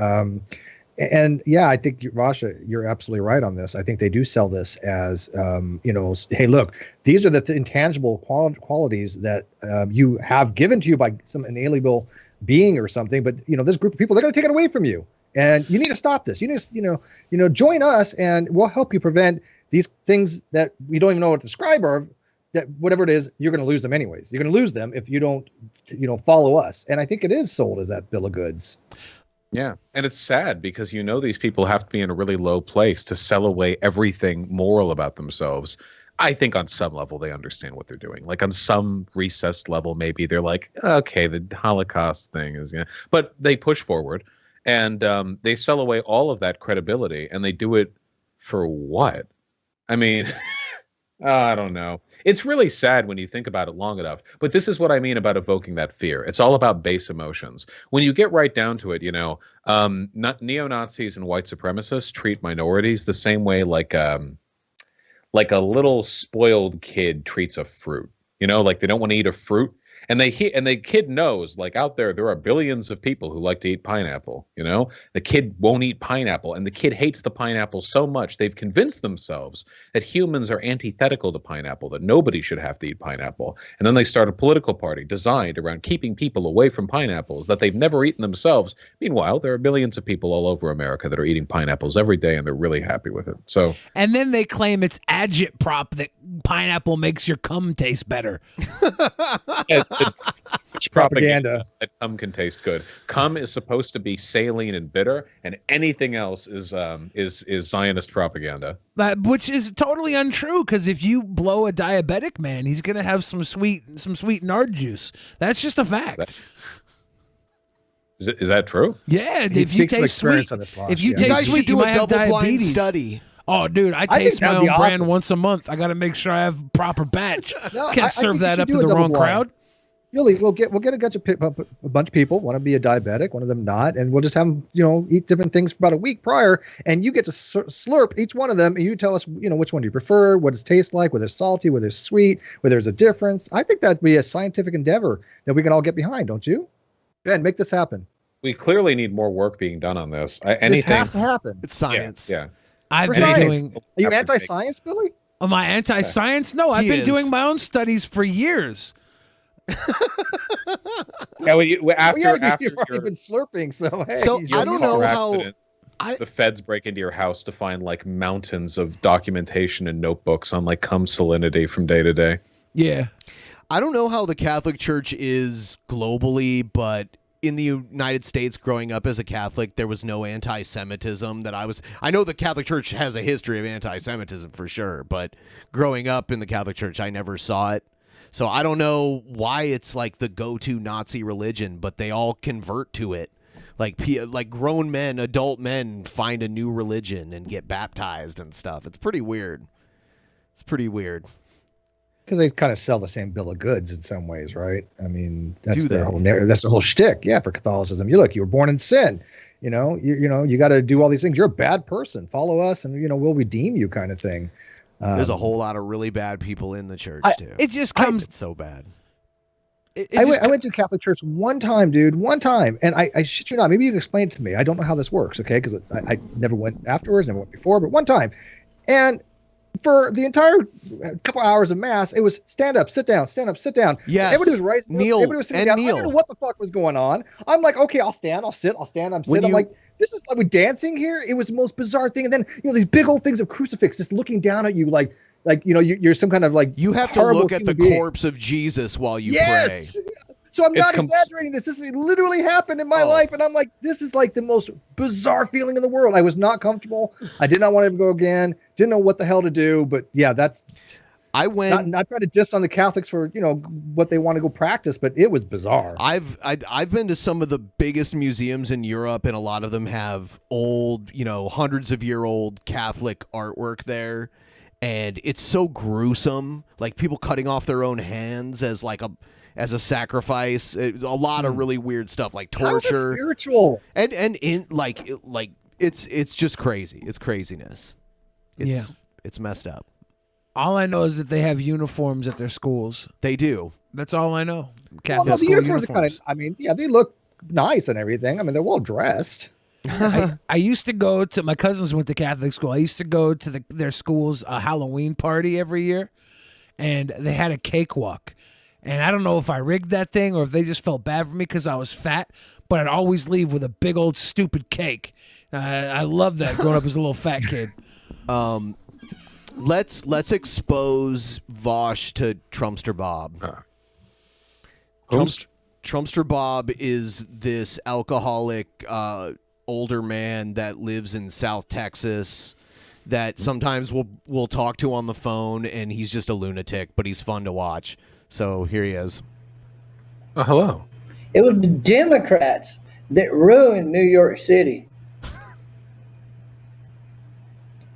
And yeah, I think Vaush, you're absolutely right on this. I think they do sell this as, hey, look, these are the intangible qualities that you have given to you by some inalienable being or something. But this group of people, they're going to take it away from you, and you need to stop this. You need to, join us, and we'll help you prevent these things that we don't even know what to describe or that whatever it is, you're going to lose them anyways. You're going to lose them if you don't, follow us. And I think it is sold as that bill of goods. Yeah, and it's sad because these people have to be in a really low place to sell away everything moral about themselves. I think on some level they understand what they're doing. Like on some recessed level, maybe they're like, okay, the Holocaust thing is, but they push forward and they sell away all of that credibility, and they do it for what? I mean, I don't know. It's really sad when you think about it long enough. But this is what I mean about evoking that fear. It's all about base emotions. When you get right down to it, neo-Nazis and white supremacists treat minorities the same way like a little spoiled kid treats a fruit. Like they don't want to eat a fruit. And the kid knows, like out there are billions of people who like to eat pineapple. The kid won't eat pineapple, and the kid hates the pineapple so much they've convinced themselves that humans are antithetical to pineapple, that nobody should have to eat pineapple. And then they start a political party designed around keeping people away from pineapples that they've never eaten themselves. Meanwhile, there are millions of people all over America that are eating pineapples every day, and they're really happy with it. So, and then they claim it's agitprop that pineapple makes your cum taste better. It's propaganda that cum can taste good. Cum is supposed to be saline and bitter, and anything else is Zionist propaganda. Which is totally untrue, because if you blow a diabetic man, he's gonna have some sweet nard juice. That's just a fact. Is that true? Yeah, if you taste sweet, if you taste sweet, you might have diabetes. Study. Oh, dude, I taste my own brand once a month. I got to make sure I have proper batch. Can't serve that up to the wrong crowd. Really, we'll get a bunch of people want to be a diabetic, one of them not, and we'll just have them, eat different things for about a week prior, and you get to slurp each one of them, and you tell us, which one do you prefer, what does it taste like, whether it's salty, whether it's sweet, whether there's a difference. I think that'd be a scientific endeavor that we can all get behind, don't you? Ben, make this happen. We clearly need more work being done on this. This has to happen. It's science. Yeah. I've been doing. Are you anti-science, Billy? Am I anti-science? No, I've been doing my own studies for years. After you've been slurping, so hey. So I don't know how the feds break into your house to find like mountains of documentation and notebooks on like cum salinity from day to day. Yeah. I don't know how the Catholic Church is globally, but in the United States, growing up as a Catholic, there was no anti-Semitism that I know the Catholic Church has a history of anti-Semitism for sure, but growing up in the Catholic Church, I never saw it. So I don't know why it's like the go-to Nazi religion, but they all convert to it. Like grown men, adult men find a new religion and get baptized and stuff. It's pretty weird. Because they kind of sell the same bill of goods in some ways, right? I mean, that's their whole narrative. That's the whole shtick. Yeah, for Catholicism, you were born in sin. You got to do all these things. You're a bad person. Follow us, and we'll redeem you, kind of thing. There's a whole lot of really bad people in the church too. It just comes it's so bad. I went to Catholic church one time, dude. One time, and I shit you not. Maybe you can explain it to me. I don't know how this works, okay? Because I never went afterwards, never went before, but one time, and for the entire couple hours of mass, it was stand up, sit down, stand up, sit down. Yes. Everybody was rising, kneel, everybody was sitting down. kneel. I didn't know what the fuck was going on. I'm like, okay, I'll stand, I'll sit, I'll stand, I'm sitting. I'm like, this is like we're dancing here. It was the most bizarre thing. And then these big old things of crucifix just looking down at you like you're some kind of like you have to look at the corpse of Jesus while you pray. So I'm not exaggerating this. This literally happened in my life, and I'm like, this is like the most bizarre feeling in the world. I was not comfortable. I did not want to go again. Didn't know what the hell to do. But yeah, I went. Not trying to diss on the Catholics for what they want to go practice, but it was bizarre. I've been to some of the biggest museums in Europe, and a lot of them have old, hundreds of year old Catholic artwork there, and it's so gruesome. Like people cutting off their own hands as a sacrifice. A lot of really weird stuff like torture, spiritual, and in like it's just crazy. It's craziness. It's messed up. All I know is that they have uniforms at their schools. They do. That's all I know. Well, the uniforms are kind of. I mean, yeah, they look nice and everything. I mean, they're well dressed. I used to go to my cousins went to Catholic school. I used to go to their school's Halloween party every year, and they had a cakewalk. And I don't know if I rigged that thing or if they just felt bad for me because I was fat, but I'd always leave with a big old stupid cake. I loved that growing up as a little fat kid. Let's expose Vaush to Trumpster Bob. Trumpster Bob is this alcoholic older man that lives in South Texas that sometimes we'll talk to on the phone, and he's just a lunatic, but he's fun to watch. So here he is. Oh, hello. It was the Democrats that ruined New York City.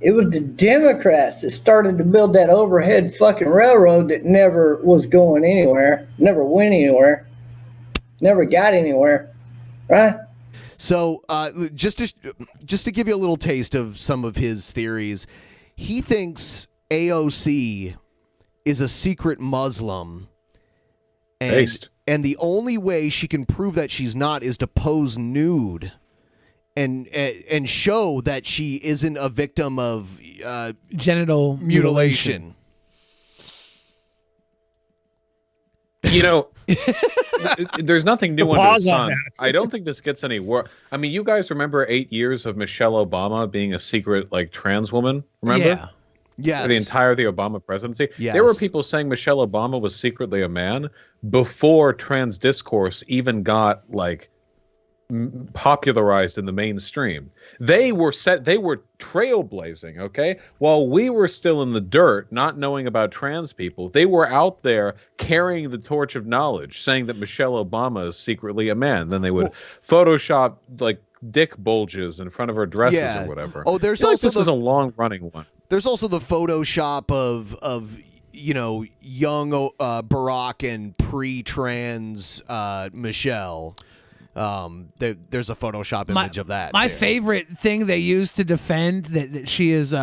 It was the Democrats that started to build that overhead fucking railroad that never was going anywhere, never went anywhere, never got anywhere, right? So just to give you a little taste of some of his theories, he thinks AOC is a secret Muslim, and the only way she can prove that she's not is to pose nude and show that she isn't a victim of genital mutilation. You know, there's nothing new under the sun. I don't think this gets any worse. I mean, you guys remember 8 years of Michelle Obama being a secret, like, trans woman? Remember? Yeah. Yes. For the entire of the Obama presidency? Yes. There were people saying Michelle Obama was secretly a man before trans discourse even got, like, popularized in the mainstream. They were trailblazing, okay? While we were still in the dirt, not knowing about trans people, they were out there carrying the torch of knowledge, saying that Michelle Obama is secretly a man. Then they would Photoshop, like, dick bulges in front of her dresses or whatever. Oh, there's also also this is a long-running one. There's also the Photoshop of you know, young Barack and pre-trans Michelle. There's a Photoshop image of that. My too. favorite thing they use to defend that she is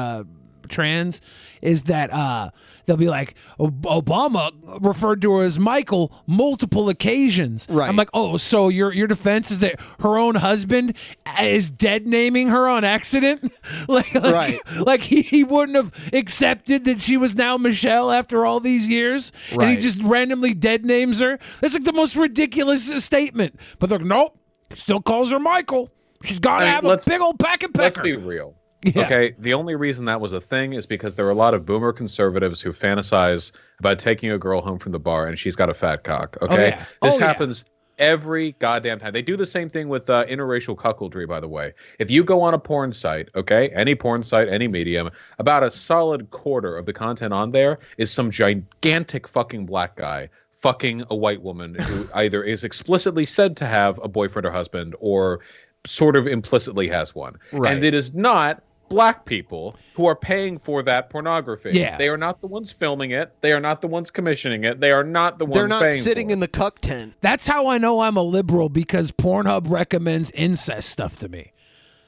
trans is that they'll be like, Obama referred to her as Michael multiple occasions. Right. I'm like, oh, so your defense is that her own husband is dead naming her on accident? Right. Like he wouldn't have accepted that she was now Michelle after all these years, and he Right. just randomly dead names her. That's like the most ridiculous statement. But they're like, nope, still calls her Michael. She's got to have a big old pack and pecker. Let's be real. Yeah. Okay, the only reason that was a thing is because there were a lot of boomer conservatives who fantasize about taking a girl home from the bar and she's got a fat cock. Okay, yeah. This Oh, yeah. happens every goddamn time. They do the same thing with interracial cuckoldry, by the way. If you go on a porn site, okay, any porn site, any medium, about a solid quarter of the content on there is some gigantic fucking black guy fucking a white woman who either is explicitly said to have a boyfriend or husband or sort of implicitly has one. Right. And it is not black people who are paying for that pornography. Yeah. They are not the ones filming it. They are not the ones commissioning it. They are not the ones They're not paying sitting for it. in the cuck tent. That's how I know I'm a liberal, because Pornhub recommends incest stuff to me.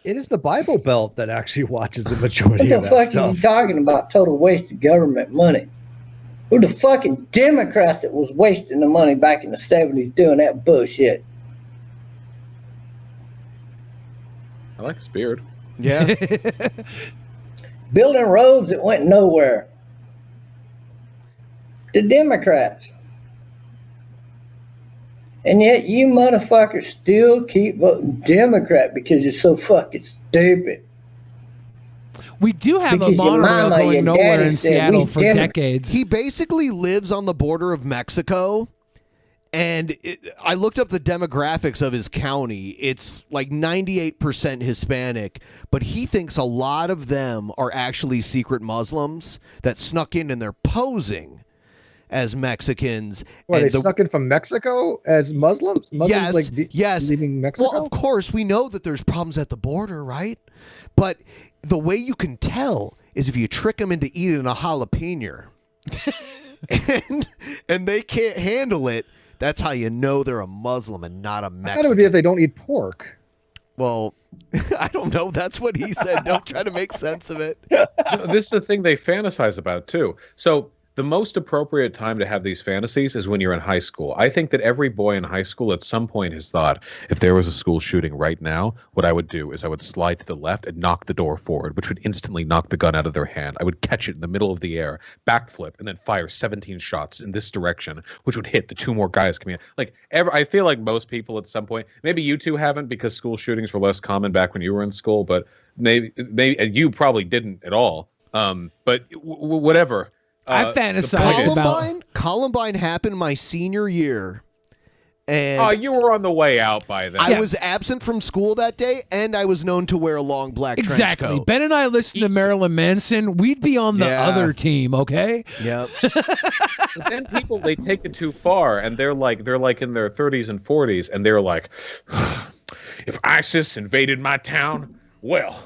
It is the Bible Belt that actually watches the What majority the of that fuck are stuff. you talking about? Total waste of government money. Who the fucking Democrats that was wasting the money back in the 70s doing that bullshit? I like his beard. Yeah. Building roads that went nowhere. The Democrats. And yet you motherfuckers still keep voting Democrat because you're so fucking stupid. We do have Because a your monorail mama, your going nowhere daddy in said Seattle we for Democrat. decades. He basically lives on the border of Mexico, and I looked up the demographics of his county. It's like 98% Hispanic, but he thinks a lot of them are actually secret Muslims that snuck in and they're posing as Mexicans. What, and they snuck in from Mexico as Muslims? Muslims yes. leaving Mexico? Well, of course, we know that there's problems at the border, right? But the way you can tell is if you trick them into eating a jalapeno and they can't handle it, that's how you know they're a Muslim and not a I thought it Mexican. would be if they don't eat pork. Well, I don't know. That's what he said. Don't try to make sense of it. This is the thing they fantasize about too. So the most appropriate time to have these fantasies is when you're in high school. I think that every boy in high school at some point has thought, if there was a school shooting right now, what I would do is I would slide to the left and knock the door forward, which would instantly knock the gun out of their hand. I would catch it in the middle of the air, backflip, and then fire 17 shots in this direction, which would hit the two more guys coming in. Like, I feel like most people at some point, maybe you two haven't because school shootings were less common back when you were in school, but maybe you probably didn't at all. But whatever. I fantasize about Columbine happened my senior year. And you were on the way out by then. I was absent from school that day, and I was known to wear a long black trench Exactly. coat. Ben and I listened to Marilyn Manson. We'd be on the other team, okay? Yep. But then people, they take it too far, and they're like in their 30s and 40s, and they're like, if ISIS invaded my town, well,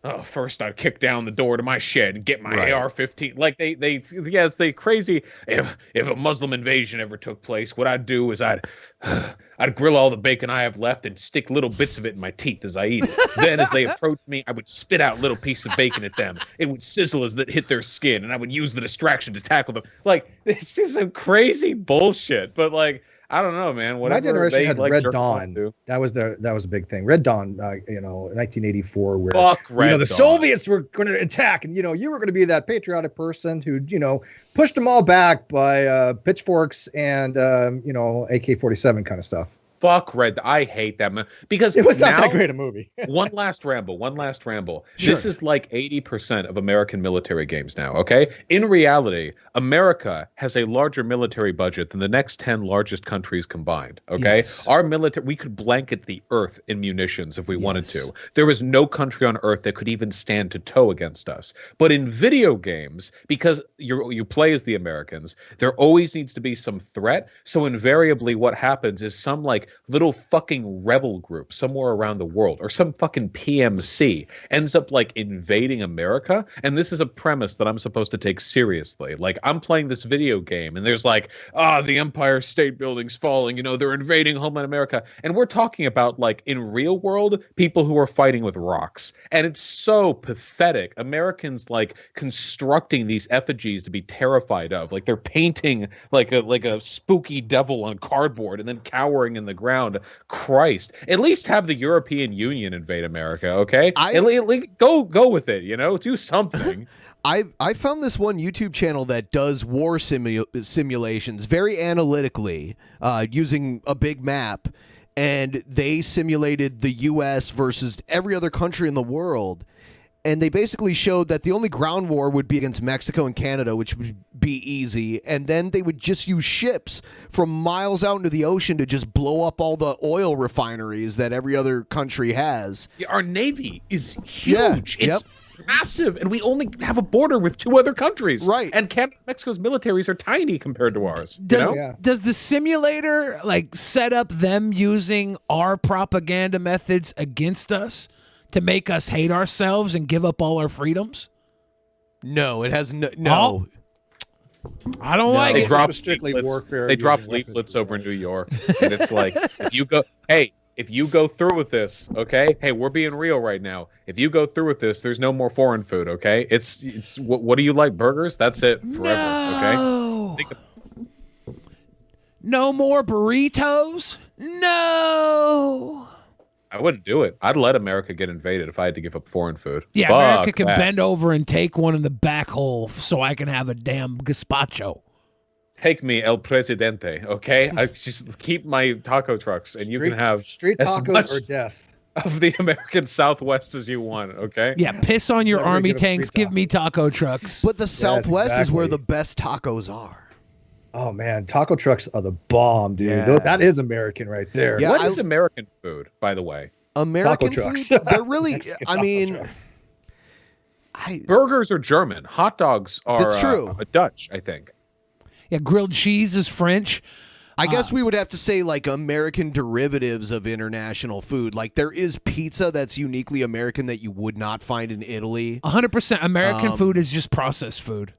oh, first I'd kick down the door to my shed and get my Right. AR-15. Like yes, they crazy. If a Muslim invasion ever took place, what I'd do is I'd grill all the bacon I have left and stick little bits of it in my teeth as I eat it. Then as they approached me, I would spit out little pieces of bacon at them. It would sizzle as it hit their skin, and I would use the distraction to tackle them. Like, it's just some crazy bullshit. But like, I don't know, man. My Whatever generation they, had like, Red jerk off Dawn. to. That was a big thing. Red Dawn, in 1984, where Fuck Red the Dawn. Soviets were going to attack, and you were going to be that patriotic person who pushed them all back by pitchforks and AK-47 kind of stuff. Fuck Red. I hate that movie because It was not now, that great a movie. One last ramble. Sure. This is like 80% of American military games now, okay? In reality, America has a larger military budget than the next 10 largest countries combined, okay? Yes. Our military, we could blanket the earth in munitions if we wanted to. There is no country on earth that could even stand to toe against us. But in video games, because you play as the Americans, there always needs to be some threat. So invariably what happens is some like little fucking rebel group somewhere around the world or some fucking PMC ends up like invading America. And this is a premise that I'm supposed to take seriously. Like, I'm playing this video game and there's like, the Empire State Building's falling, they're invading Homeland America. And we're talking about like in real world, people who are fighting with rocks. And it's so pathetic. Americans like constructing these effigies to be terrified of. Like they're painting like a spooky devil on cardboard and then cowering in the ground. Christ, at least have the European Union invade America, okay? Go with it, do something. I found this one YouTube channel that does war simulations very analytically, using a big map, and they simulated the U.S. versus every other country in the world. And they basically showed that the only ground war would be against Mexico and Canada, which would be easy. And then they would just use ships from miles out into the ocean to just blow up all the oil refineries that every other country has. Yeah, our Navy is huge. It's massive. And we only have a border with 2 other countries. Right. And Canada and Mexico's militaries are tiny compared to ours. Does the simulator like set up them using our propaganda methods against us to make us hate ourselves and give up all our freedoms? No, it has no. I don't like They it. drop strictly leaflets. warfare They drop using leaflets over New York, and it's like, if you go through with this, okay? Hey, we're being real right now. If you go through with this, there's no more foreign food, okay? It's what do you like? Burgers? That's it forever, okay? No more burritos? No. I wouldn't do it. I'd let America get invaded if I had to give up foreign food. Yeah, Fuck America can that. bend over and take one in the back hole so I can have a damn gazpacho. Take me, El Presidente, okay? I just keep my taco trucks, and you can have street as tacos much or death of the American Southwest as you want, okay? Yeah, piss on your Never army get a tanks, street give me taco trucks. But the Southwest is where exactly. the best tacos are. Oh man, taco trucks are the bomb, dude. Yeah. That is American right there. Yeah, What is American food, by the way? American Taco food, trucks. they're really, I mean, Burgers are German. Hot dogs are That's true. Dutch, I think. Yeah, grilled cheese is French. I guess we would have to say like American derivatives of international food. Like there is pizza that's uniquely American that you would not find in Italy. 100% American food is just processed food.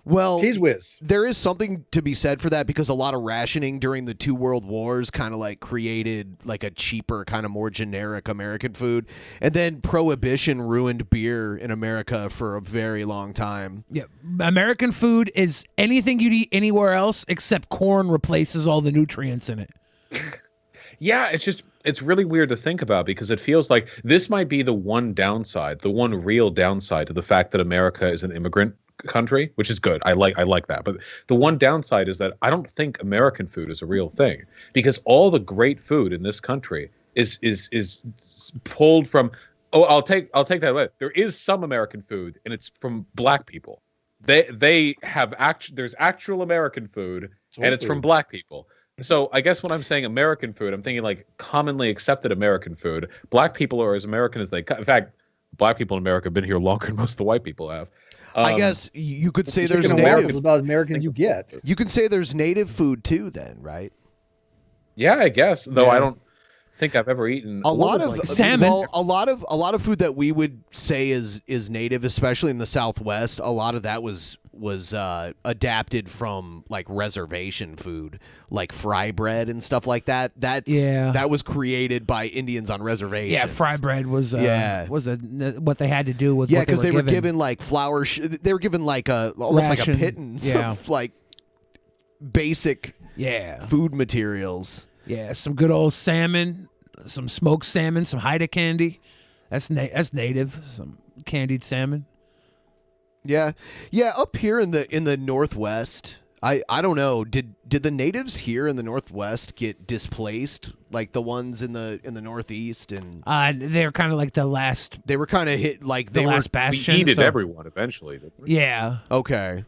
Well, Cheese Whiz. there is something to be said for that because a lot of rationing during the 2 world wars kind of like created like a cheaper, kind of more generic American food. And then Prohibition ruined beer in America for a very long time. Yeah, American food is anything you'd eat anywhere else except corn replaces all the nutrients in it. Yeah, it's really weird to think about because it feels like this might be the one downside, the one real downside to the fact that America is an immigrant country, which is good. I like that. But the one downside is that I don't think American food is a real thing because all the great food in this country is pulled from. Oh, I'll take that away. There is some American food, and it's from black people. They have there's actual American food, and it's from black people. So I guess when I'm saying American food, I'm thinking like commonly accepted American food. Black people are as American as they. In fact, black people in America have been here longer than most of the white people have. I guess you could say there's Chicken and waffles is native. about American you get. You can say there's native food too, then, right? Yeah, I guess. Though Yeah. I don't. think I've ever eaten a lot of like salmon. Well, a lot of food that we would say is native, especially in the Southwest. A lot of that was adapted from like reservation food, like fry bread and stuff like that. That was created by Indians on reservations. Yeah, fry bread was what they had to do with because they were given like flour. They were given like almost like a pittance of like basic food materials. Yeah, some good old salmon, some smoked salmon, some Haida candy. That's native. Some candied salmon. Yeah. Up here in the Northwest, I don't know. Did the natives here in the Northwest get displaced like the ones in the Northeast? And they're kind of like the last. They were kind of hit like they last were. bastion. We yeeted everyone eventually. Didn't we? Yeah. Okay.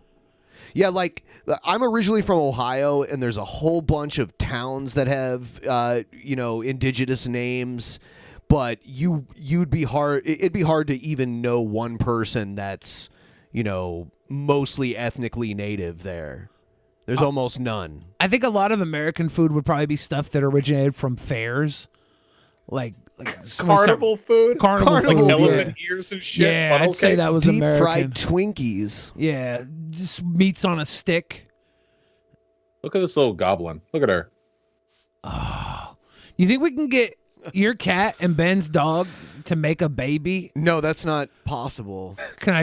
Yeah, like I'm originally from Ohio, and there's a whole bunch of towns that have indigenous names, but it'd be hard to even know one person that's mostly ethnically native there. There's almost none. I think a lot of American food would probably be stuff that originated from fairs, like carnival food, carnival food, elephant ears and shit. Yeah, I'd say that was deep American. fried Twinkies. Yeah, just meats on a stick. Look at this little goblin. Look at her. Oh, you think we can get your cat and Ben's dog to make a baby? No, that's not possible. Can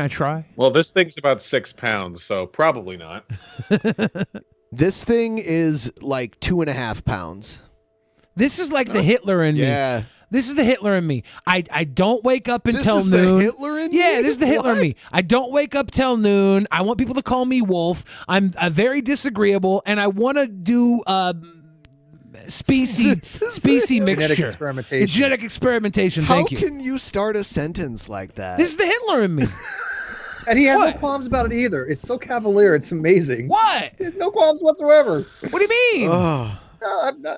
I try? Well, this thing's about 6 pounds, so probably not. This thing is like 2.5 pounds. This is like the Hitler in me. Yeah. This is the Hitler in me. I don't wake up until This is noon. the Hitler in Yeah, you? this is the Hitler in What? me. I don't wake up till noon. I want people to call me Wolf. I'm very disagreeable, and I want to do species mixture. experimentation. Genetic experimentation. How Thank you. can you start a sentence like that? This is the Hitler in me. And he has What? no qualms about it either. It's so cavalier. It's amazing. What? There's no qualms whatsoever. What do you mean? Oh. No,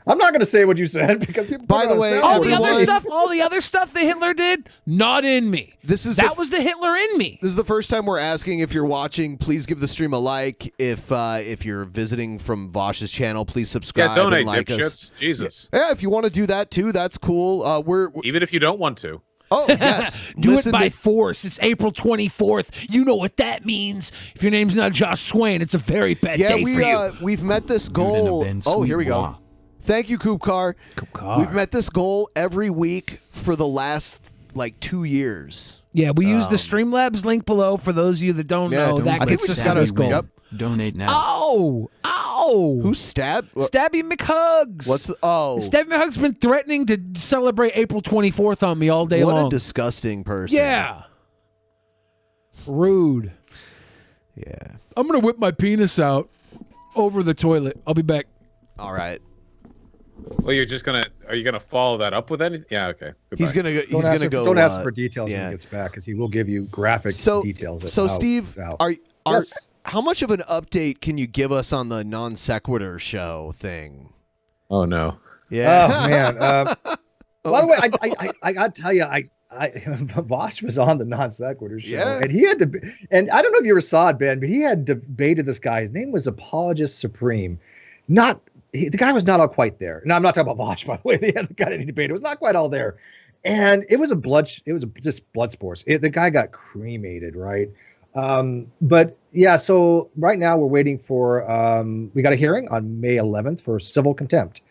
I'm not going to say what you said because people. By the way, all everyone- the other stuff that Hitler did, not in me. That was the Hitler in me. This is the first time we're asking if you're watching. Please give the stream a like. If you're visiting from Vaush's channel, please subscribe. Yeah, donate, and like dipshits. us. Jesus. Yeah, if you want to do that too, that's cool. We're Even if you don't want to. Oh yes, Do Listen it by to- force. It's April 24th. You know what that means. If your name's not Josh Swain, it's a very bad Yeah, day for you. we've met this goal. Oh, here we go. Thank you, Coop Car. We've met this goal every week for the last like 2 years. Yeah, we use the Streamlabs link below for those of you that don't know. That I think we gets just got to goal. yep. Donate now. Ow! Who's stabbed? Stabby McHugs. What's the, oh? Stabby McHugs been threatening to celebrate April 24th on me all day What long. a disgusting person. Yeah. Rude. Yeah. I'm gonna whip my penis out over the toilet. I'll be back. All right. Well, are you gonna follow that up with anything? Yeah, okay. Goodbye. He's gonna go. Don't ask for details when he gets back because he will give you graphic details. So of how- Steve, how- Yes. How much of an update can you give us on the non sequitur show thing? Oh no. Yeah. Oh man. By the way, I gotta tell you, Vaush was on the non sequitur show, Yeah. and he had to. And I don't know if you ever saw it, Ben, but he had debated this guy. His name was Apologist Supreme. The guy was not all quite there. No, I'm not talking about Vaush, by the way. The other guy that he debated was not quite all there, and it was just blood sports. The guy got cremated, right? But yeah, so right now we're waiting for, we got a hearing on May 11th for civil contempt.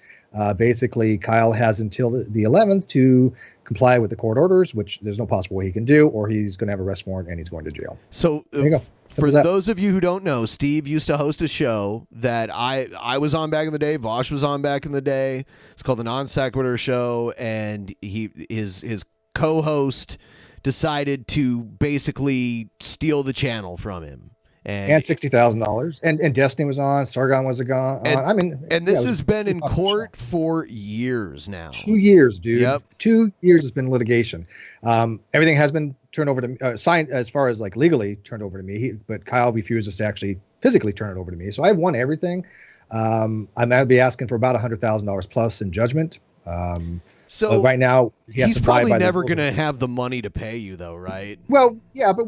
Basically, Kyle has until the 11th to comply with the court orders, which there's no possible way he can do, or he's going to have a arrest warrant and he's going to jail. So there you go. For those of you who don't know, Steve used to host a show that I was on back in the day. Vaush was on back in the day. It's called the Non Sequitur Show, and his co-host decided to basically steal the channel from him. And $60,000. And Destiny was on. Sargon was gone. And this has been in court for years now. 2 years, dude. Yep. 2 years has been litigation. Everything has been turned over to signed as far as like legally turned over to me. But Kyle refuses to actually physically turn it over to me. So I've won everything. I'm going to be asking for about $100,000 plus in judgment. So right now, he's probably never going to have the money to pay you, though, right? Well, yeah, but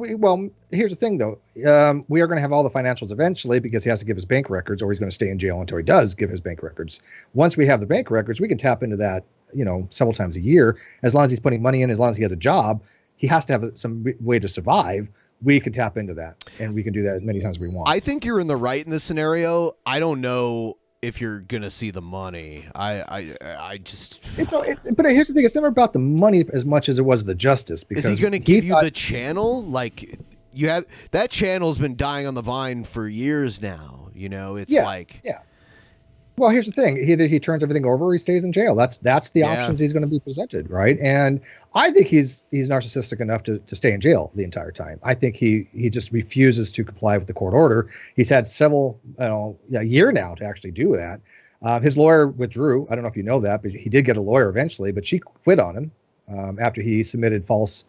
here's the thing, though. We are going to have all the financials eventually because he has to give his bank records, or he's going to stay in jail until he does give his bank records. Once we have the bank records, we can tap into that, several times a year. As long as he's putting money in, as long as he has a job, he has to have some way to survive. We can tap into that, and we can do that as many times as we want. I think you're in the right in this scenario. I don't know if you're gonna see the money. I just. But here's the thing: it's never about the money as much as it was the justice. Because is he gonna give you the channel? Like you have that channel's been dying on the vine for years now. It's yeah. Well, here's the thing: either he turns everything over, or he stays in jail. That's the options he's going to be presented, right? And I think he's narcissistic enough to stay in jail the entire time. I think he just refuses to comply with the court order. He's had several a year now to actually do that. His lawyer withdrew. I don't know if you know that, but he did get a lawyer eventually, but she quit on him after he submitted false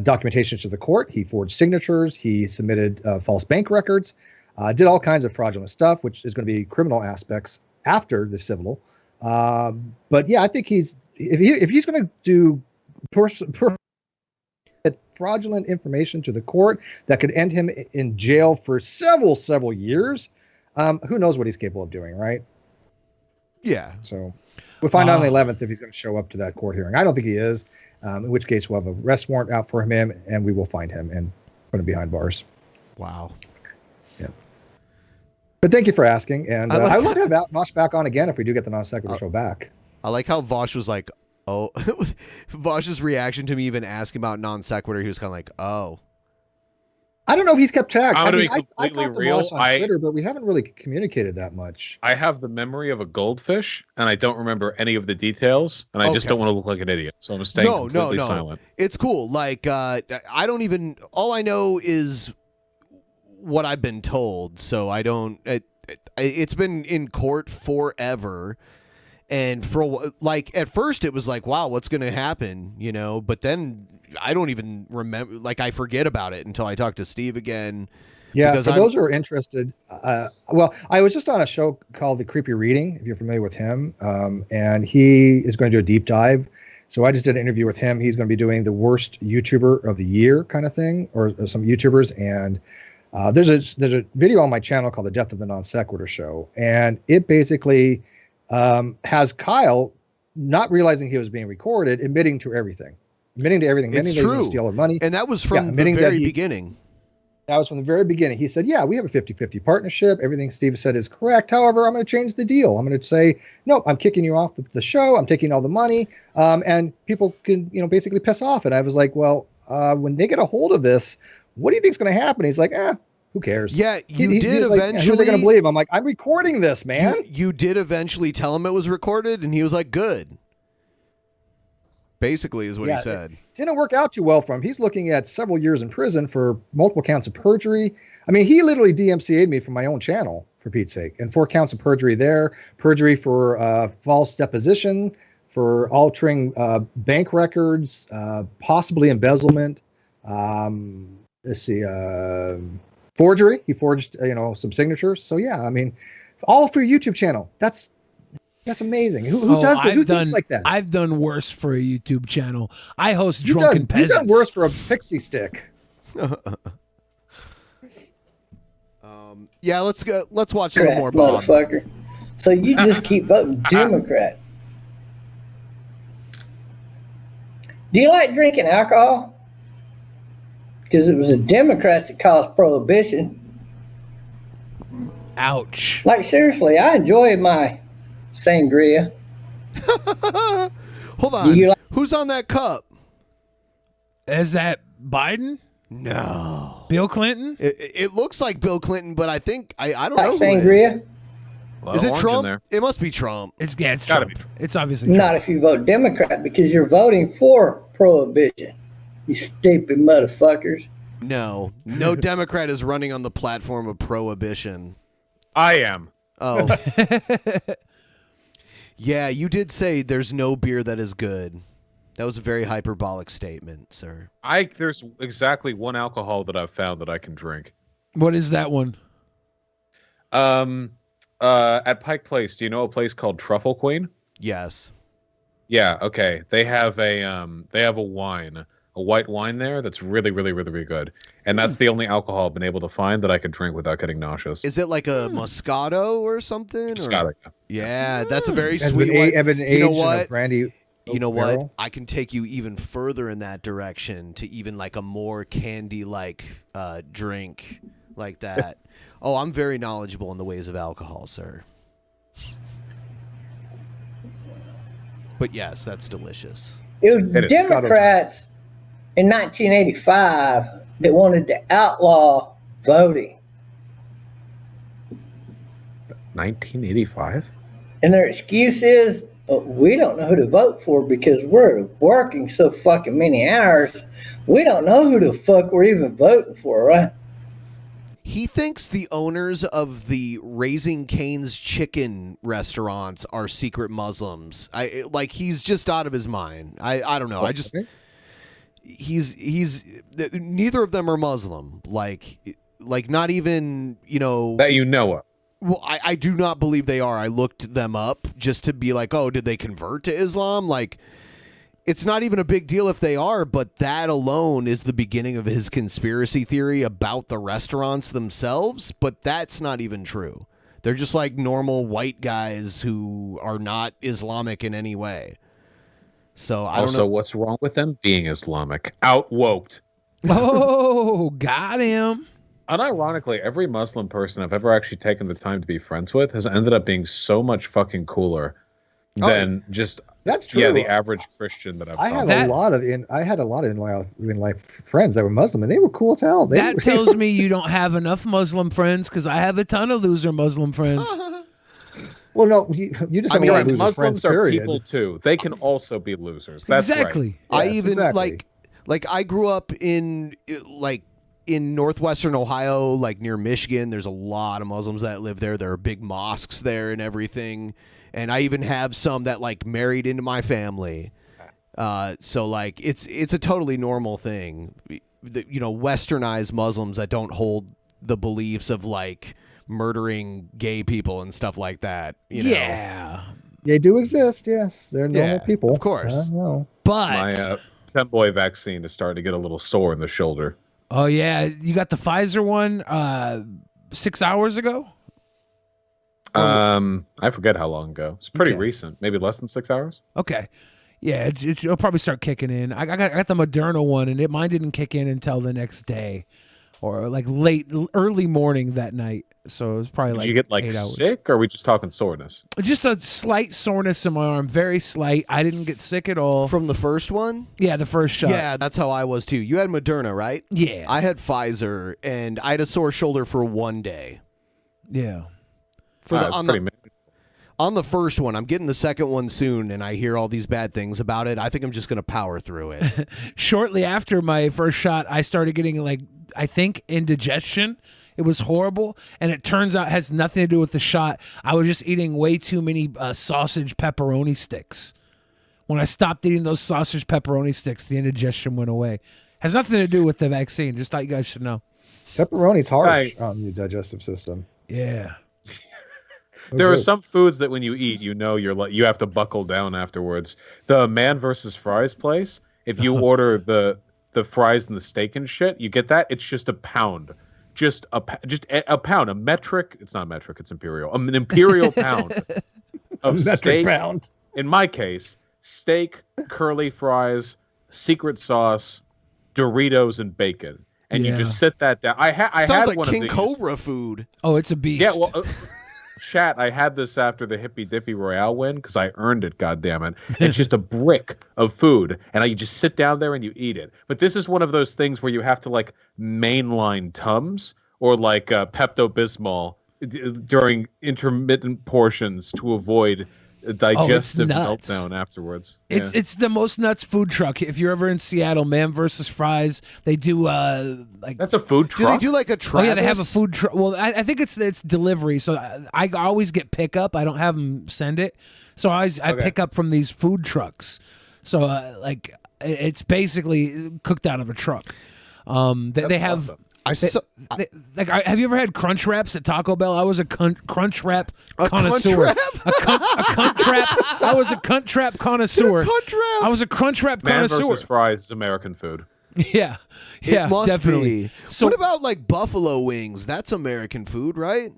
documentation to the court. He forged signatures. He submitted false bank records. Did all kinds of fraudulent stuff, which is going to be criminal aspects after the civil. But yeah, I think if he's going to do fraudulent information to the court that could end him in jail for several years, who knows what he's capable of doing, right? Yeah. So we'll find out on the 11th if he's going to show up to that court hearing. I don't think he is, in which case we'll have a arrest warrant out for him, and we will find him and put him behind bars. Wow. Yeah. But thank you for asking, and I would love to have Vaush back on again if we do get the non sequitur show back. I like how Vaush was like, "Oh," Vaush's reaction to me even asking about non sequitur. He was kind of like, "Oh." I don't know if he's kept track. I'm going to be I completely talked to real. Vaush on Twitter, but we haven't really communicated that much. I have the memory of a goldfish, and I don't remember any of the details, and I just don't want to look like an idiot, so I'm staying completely silent. It's cool. Like, I don't even. All I know is what I've been told, so I don't. It's been in court forever, and at first it was like, wow, what's going to happen, But then I don't even remember. Like, I forget about it until I talk to Steve again. Yeah, for those who are interested, well, I was just on a show called The Creepy Reading, if you're familiar with him, and he is going to do a deep dive. So I just did an interview with him. He's going to be doing the worst YouTuber of the year kind of thing, or some YouTubers, and there's a video on my channel called The Death of the Non Sequitur Show, and it basically has Kyle not realizing he was being recorded, admitting to everything. It's true. That he was steal his money. And that was from the very beginning. That was from the very beginning. He said, yeah, we have a 50-50 partnership. Everything Steve said is correct. However, I'm going to change the deal. I'm going to say, no, I'm kicking you off the show. I'm taking all the money. And people can, basically piss off. And I was like, well, when they get a hold of this, what do you think is going to happen? He's like, who cares? Yeah, you did eventually. Like, who are they going to believe? I'm like, I'm recording this, man. You did eventually tell him it was recorded, and he was like, good. Basically, is what he said. It didn't work out too well for him. He's looking at several years in prison for multiple counts of perjury. I mean, he literally DMCA'd me from my own channel, for Pete's sake, and 4 counts of perjury there, perjury for false deposition, for altering bank records, possibly embezzlement. Let's see, forgery. He forged, some signatures. So yeah, I mean, all for your YouTube channel. That's amazing. Who does that? Who thinks like that? I've done worse for a YouTube channel. I host Drunken Peasants. You've done worse for a pixie stick. Yeah, let's go. Let's watch a little more, Bob. Motherfucker. So you just keep voting Democrat. Do you like drinking alcohol? Because it was the Democrats that caused prohibition. Ouch. Like, seriously, I enjoy my sangria. Hold on. Who's on that cup? Is that Biden? No. Bill Clinton? It looks like Bill Clinton, but I think I don't know. Sangria? Is it Trump? It must be Trump. It's gotta Trump. be Trump. It's obviously Not Trump. if you vote Democrat, because you're voting for prohibition. You stupid motherfuckers. No Democrat is running on the platform of prohibition. I am. Oh. Yeah, you did say there's no beer that is good. That was a very hyperbolic statement, sir. There's exactly one alcohol that I've found that I can drink. What is that one? At Pike Place, do you know a place called Truffle Queen? Yes. Yeah, okay. They have a wine, a white wine there that's really, really, really, really good. And that's the only alcohol I've been able to find that I could drink without getting nauseous. Is it like a Moscato or something? Moscato. Yeah, that's a very Has sweet been one. been You aged know in a what? brandy You know barrel? what? I can take you even further in that direction to even like a more candy-like drink like that. Oh, I'm very knowledgeable in the ways of alcohol, sir. But yes, that's delicious. It was Democrats in 1985 that wanted to outlaw voting. 1985? And their excuse is, we don't know who to vote for because we're working so fucking many hours. We don't know who the fuck we're even voting for, right? He thinks the owners of the Raising Cane's chicken restaurants are secret Muslims. He's just out of his mind. I don't know. He's neither of them are Muslim. Like not even, that you know of. Well, I do not believe they are. I looked them up just to be like, oh, did they convert to Islam? Like, it's not even a big deal if they are, but that alone is the beginning of his conspiracy theory about the restaurants themselves. But that's not even true. They're just like normal white guys who are not Islamic in any way. So I don't know. Also, what's wrong with them being Islamic? Out-woked. Oh, got him. Unironically, every Muslim person I've ever actually taken the time to be friends with has ended up being so much fucking cooler than just that's true. Yeah, the average Christian that I've I had a lot of in life friends that were Muslim, and they were cool as hell. That tells me you don't have enough Muslim friends, because I have a ton of loser Muslim friends. Well, no, you just have a lot of loser Muslims friends, are period. people too. They can also be losers. That's exactly. Right. I even like I grew up in northwestern Ohio, like near Michigan. There's a lot of Muslims that live there. There are big mosques there and everything. And I even have some that like married into my family. So like it's a totally normal thing. Westernized Muslims that don't hold the beliefs of like murdering gay people and stuff like that. Yeah. They do exist, yes. They're normal people. Of course. But my Femboy vaccine is starting to get a little sore in the shoulder. Oh yeah, you got the Pfizer one 6 hours ago? I forget how long ago. It's pretty recent, maybe less than 6 hours. Okay. Yeah, it'll probably start kicking in. I got the Moderna one, and mine didn't kick in until the next day, or like early morning that night. So it was probably Did you get like 8 hours. sick, or are we just talking soreness? Just a slight soreness in my arm, very slight. I didn't get sick at all. From the first one? Yeah, the first shot. Yeah, that's how I was too. You had Moderna, right? Yeah. I had Pfizer, and I had a sore shoulder for one day. Yeah. On the first one, I'm getting the second one soon, and I hear all these bad things about it. I think I'm just going to power through it. Shortly after my first shot, I started getting I think indigestion. It was horrible, and it turns out it has nothing to do with the shot. I was just eating way too many sausage pepperoni sticks. When I stopped eating those sausage pepperoni sticks, the indigestion went away. Has nothing to do with the vaccine. Just thought you guys should know. Pepperoni's harsh on the digestive system. Yeah. There are some foods that when you eat, you have to buckle down afterwards. The Man versus Fries place, if you order the fries and the steak and shit, you get that. It's just a pound. Just a pound, a metric. It's not metric. It's imperial. An imperial pound of metric steak. Pound. In my case, steak, curly fries, secret sauce, Doritos, and bacon. And you just sit that down. I Sounds had like one King of these. Cobra food. Oh, it's a beast. Yeah, well, chat. I had this after the Hippy Dippy Royale win because I earned it. goddammit. It's just a brick of food, and you just sit down there and you eat it. But this is one of those things where you have to like mainline Tums or like Pepto-Bismol during intermittent portions to avoid a digestive meltdown afterwards. It's the most nuts food truck. If you're ever in Seattle, Man versus Fries, they do that's a food truck. Do they do like a Travis? Oh yeah, they have a food truck. Well, I think it's delivery. So I always get pickup. I don't have them send it. So I pick up from these food trucks. So it's basically cooked out of a truck. They have. Awesome. Have you ever had crunch wraps at Taco Bell? I was a crunch wrap connoisseur. A cunt wrap. I was a cunt wrap connoisseur. I was a crunch wrap connoisseur. Man versus fries is American food. Yeah, It must definitely. be. So what about like buffalo wings? That's American food, right?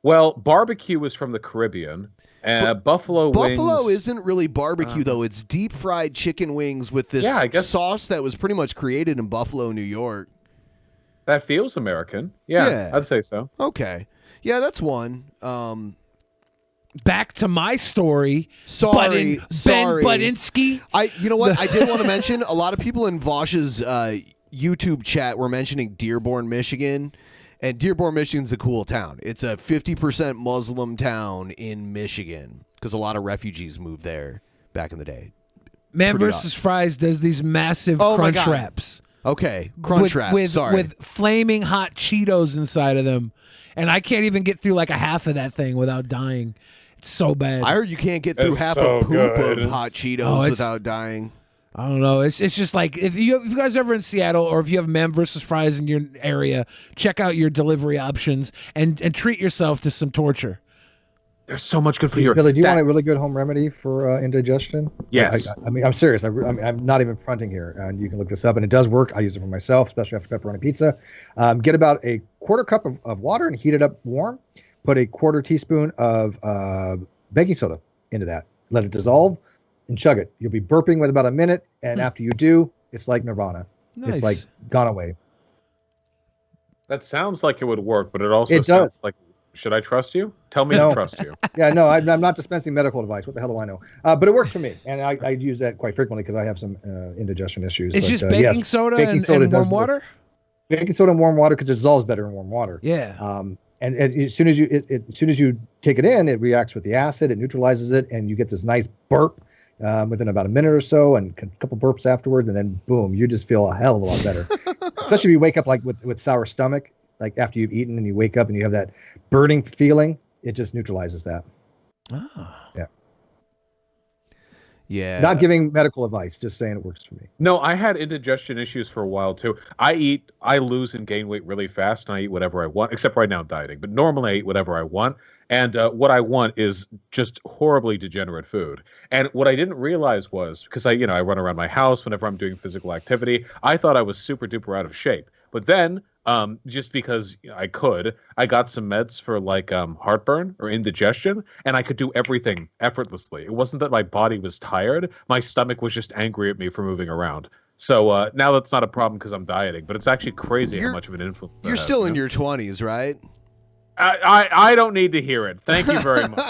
Well, barbecue is from the Caribbean. Buffalo wings. Isn't really barbecue though. It's deep fried chicken wings with this sauce that was pretty much created in Buffalo, New York. That feels American. Yeah, I'd say so. Okay. Yeah, that's one. Back to my story. Sorry. Ben Budinsky. You know what? I did want to mention a lot of people in Vaush's YouTube chat were mentioning Dearborn, Michigan. And Dearborn, Michigan's a cool town. It's a 50% Muslim town in Michigan because a lot of refugees moved there back in the day. Man versus Fries does these massive crunch wraps. Okay, crunch wraps. Sorry. With flaming hot Cheetos inside of them. And I can't even get through like a half of that thing without dying. It's so bad. I heard you can't get through half a poop of hot Cheetos without dying. I don't know. It's just like if you guys are ever in Seattle or if you have Man versus Fries in your area, check out your delivery options and treat yourself to some torture. There's so much good for you. Billy, do you want a really good home remedy for indigestion? Yes. I mean, I'm serious. I'm not even fronting here. And you can look this up, and it does work. I use it for myself, especially after pepperoni pizza. Get about a quarter cup of water and heat it up warm. Put a quarter teaspoon of baking soda into that. Let it dissolve. And chug it. You'll be burping with about a minute, and after you do, it's like nirvana. Nice. It's like gone away. That sounds like it would work, but it also It sounds does. like, should I trust you? Tell me to trust you. Yeah, no, I'm not dispensing medical advice. What the hell do I know? But it works for me, and I use that quite frequently because I have some indigestion issues. It's just baking soda and warm water? Baking soda and warm water because it dissolves better in warm water. Yeah. And as soon as you take it in, it reacts with the acid, it neutralizes it, and you get this nice burp. Within about a minute or so and a couple burps afterwards, and then boom, you just feel a hell of a lot better. Especially if you wake up like with sour stomach, like after you've eaten and you wake up and you have that burning feeling, it just neutralizes that. Yeah. Yeah. Not giving medical advice, just saying it works for me. No, I had indigestion issues for a while too. I lose and gain weight really fast, and I eat whatever I want, except right now I'm dieting. But normally I eat whatever I want. And what I want is just horribly degenerate food. And what I didn't realize was, because I run around my house whenever I'm doing physical activity, I thought I was super duper out of shape. But then, just because I got some meds for like heartburn or indigestion, and I could do everything effortlessly. It wasn't that my body was tired. My stomach was just angry at me for moving around. So now that's not a problem because I'm dieting, but it's actually crazy how much of an influence that You're has, still in your 20s, right? I don't need to hear it. Thank you very much.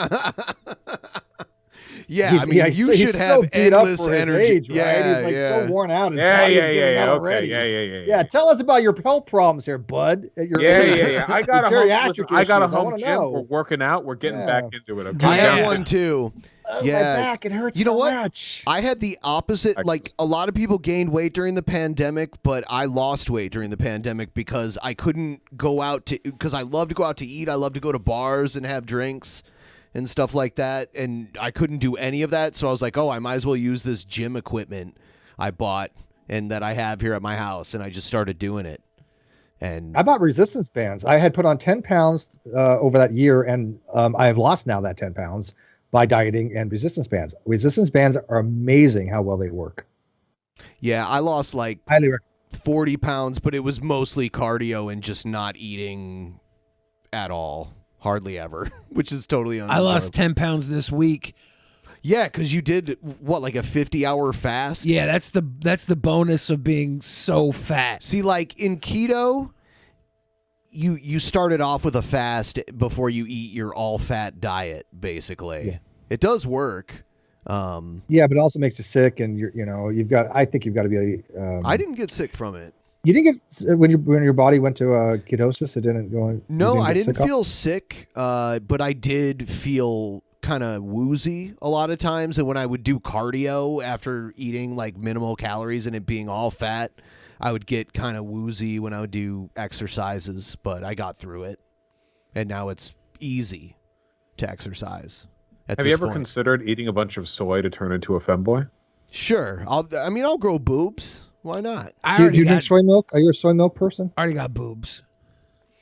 Yeah, I mean, you should have endless energy. Age, right? He's like so worn out. His body's giving out already. Yeah. Tell us about your health problems here, bud. Yeah. I got a home gym. Know. We're working out. We're getting back into it. Okay? I have one too. My back, it hurts so much. I had the opposite. Like a lot of people gained weight during the pandemic, but I lost weight during the pandemic because I couldn't go out because I love to go out to eat. I love to go to bars and have drinks and stuff like that. And I couldn't do any of that. So I was like, I might as well use this gym equipment I bought and that I have here at my house. And I just started doing it. And I bought resistance bands. I had put on 10 pounds over that year, and I have lost now that 10 pounds by dieting and resistance bands. Resistance bands are amazing how well they work. Yeah, I lost like 40 pounds, but it was mostly cardio and just not eating at all. Hardly ever, which is totally unreal. I lost 10 pounds this week. Yeah, because you did, like a 50-hour fast? Yeah, that's the bonus of being so fat. See, like in keto, you started off with a fast before you eat your all-fat diet, basically. Yeah. It does work. Yeah, but it also makes you sick, and I think you've got to be. I didn't get sick from it. You didn't get when your body went to ketosis. It didn't go on. No, I didn't feel sick, but I did feel kind of woozy a lot of times. And when I would do cardio after eating like minimal calories and it being all fat, I would get kind of woozy when I would do exercises. But I got through it, and now it's easy to exercise. Have you ever considered eating a bunch of soy to turn into a femboy? Sure. I'll grow boobs. Why not? Do you drink soy milk? Are you a soy milk person? I already got boobs.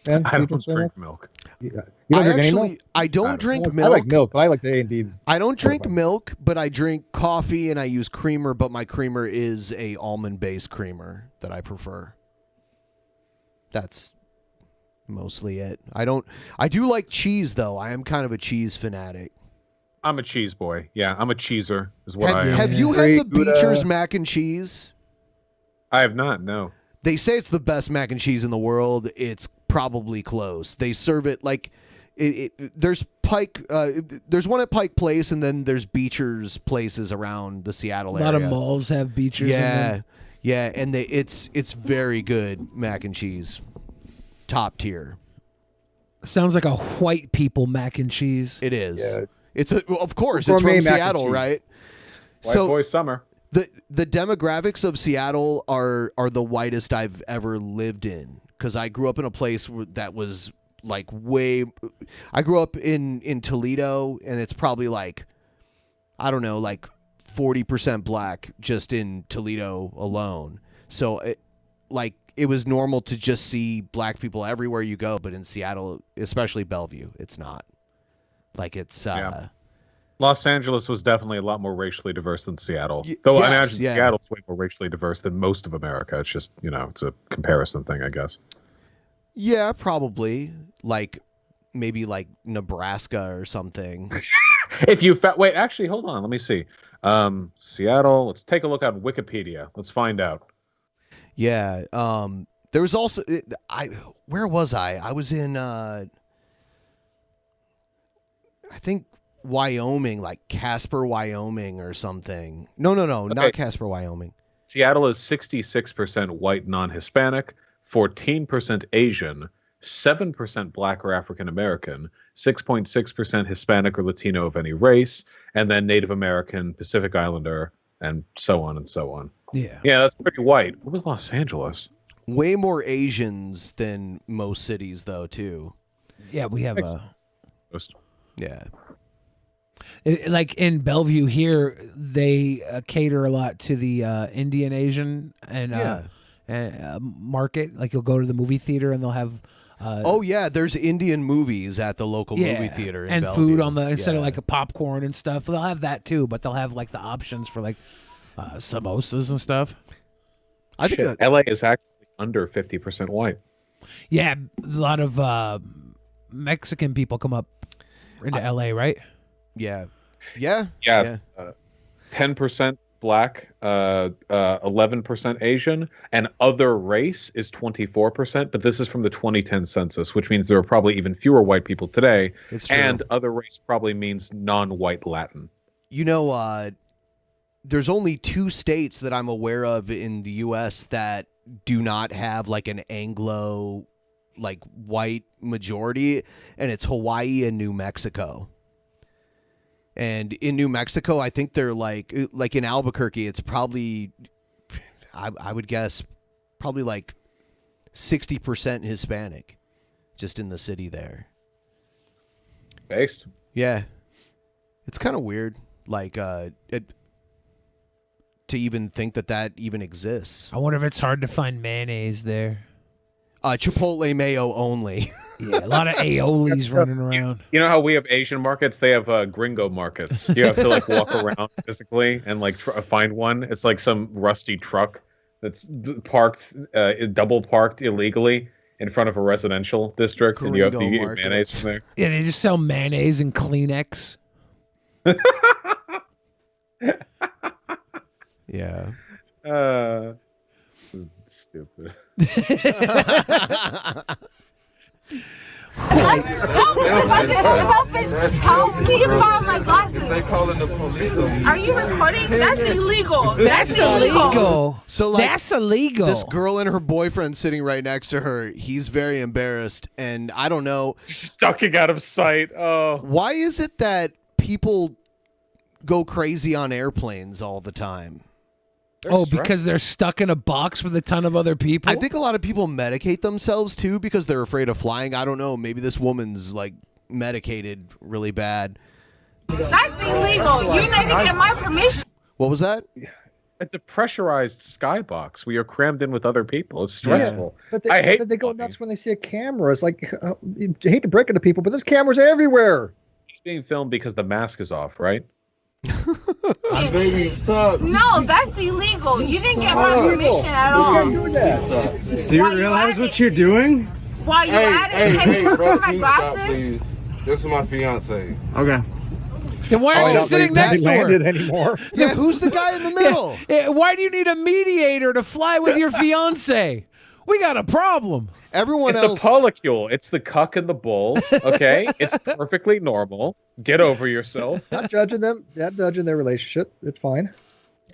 Ben, I don't drink milk. You don't drink any milk? I don't drink milk. I like milk, but I like the A&D. I don't drink milk, but I drink coffee and I use creamer, but my creamer is a almond-based creamer that I prefer. That's mostly it. I do like cheese though. I am kind of a cheese fanatic. I'm a cheese boy. Yeah, I'm a cheeser is what I am. Have you had the Beecher's mac and cheese? I have not, no. They say it's the best mac and cheese in the world. It's probably close. They serve it like there's Pike. There's one at Pike Place, and then there's Beecher's places around the Seattle area. A lot of malls have Beecher's. Yeah, in them. yeah, and it's very good mac and cheese, top tier. Sounds like a white people mac and cheese. It is. Yeah. Of course, Gourmet it's from mac and Seattle, cheese. right? White boy summer. The demographics of Seattle are the whitest I've ever lived in, because I grew up in a place that was like I grew up in Toledo, and it's probably like, I don't know, like 40% black just in Toledo alone. So it was normal to just see black people everywhere you go, but in Seattle, especially Bellevue, it's not. Like it's Los Angeles was definitely a lot more racially diverse than Seattle. Though I imagine Seattle's way more racially diverse than most of America. It's just, it's a comparison thing, I guess. Yeah, probably. Like maybe like Nebraska or something. If you wait, actually, hold on, let me see. Seattle, let's take a look on Wikipedia. Let's find out. Yeah, there was also where was I? I was in I think Wyoming, like Casper, Wyoming or something. No, not Casper, Wyoming. Seattle is 66% white non-Hispanic, 14% Asian, 7% black or African American, 6.6% Hispanic or Latino of any race, and then Native American, Pacific Islander, and so on and so on. Yeah. Yeah, that's pretty white. What was Los Angeles? Way more Asians than most cities, though, too. Yeah, we have Yeah. Like in Bellevue here, they cater a lot to the Indian Asian and market. Like you'll go to the movie theater and they'll have. Oh yeah, there's Indian movies at the local movie theater in and Bellevue. food on the instead of like a popcorn and stuff. They'll have that too, but they'll have like the options for like samosas and stuff. I think LA is actually under 50% white. Yeah, a lot of Mexican people come up into LA, right? Yeah. 10% black, 11% Asian, and other race is 24%. But this is from the 2010 census, which means there are probably even fewer white people today. It's true. And other race probably means non-white Latin. There's only 2 states that I'm aware of in the U.S. that do not have like an Anglo, like white majority, and it's Hawaii and New Mexico. And in New Mexico, I think they're like in Albuquerque, it's probably, I would guess, probably like 60% Hispanic, just in the city there. Based. Yeah, it's kind of weird, like to even think that even exists. I wonder if it's hard to find mayonnaise there. Chipotle mayo only. Yeah, a lot of aiolis running around. You know how we have Asian markets? They have gringo markets. You have to like walk around physically and like find one. It's like some rusty truck that's parked, double parked illegally in front of a residential district, and you have to get mayonnaise from there. Yeah, they just sell mayonnaise and Kleenex. Yeah. This is stupid. Are you recording? That's illegal. That's illegal. So like, that's illegal. This girl and her boyfriend sitting right next to her, he's very embarrassed, and I don't know. She's ducking out of sight. Oh. Why is it that people go crazy on airplanes all the time? Because they're stuck in a box with a ton of other people? I think a lot of people medicate themselves too because they're afraid of flying. I don't know. Maybe this woman's like medicated really bad. That's illegal. You need to get my permission. What was that? It's a pressurized skybox where you're crammed in with other people. It's stressful. But I hate they go nuts when they see a camera. It's like, you hate to break it to people, but there's cameras everywhere. It's being filmed because the mask is off, right? Baby, stop. No, that's illegal. You didn't get my permission at all. Do you realize what you're doing? While you're at it, can you look at my glasses? Please. This is my fiance. Okay. Then why are you sitting next to her? Anymore. Yeah, who's the guy in the middle? Yeah, why do you need a mediator to fly with your fiance? We got a problem. Everyone it's else. It's a polycule. It's the cuck and the bull. Okay, it's perfectly normal. Get over yourself. Not judging them. Not judging their relationship. It's fine.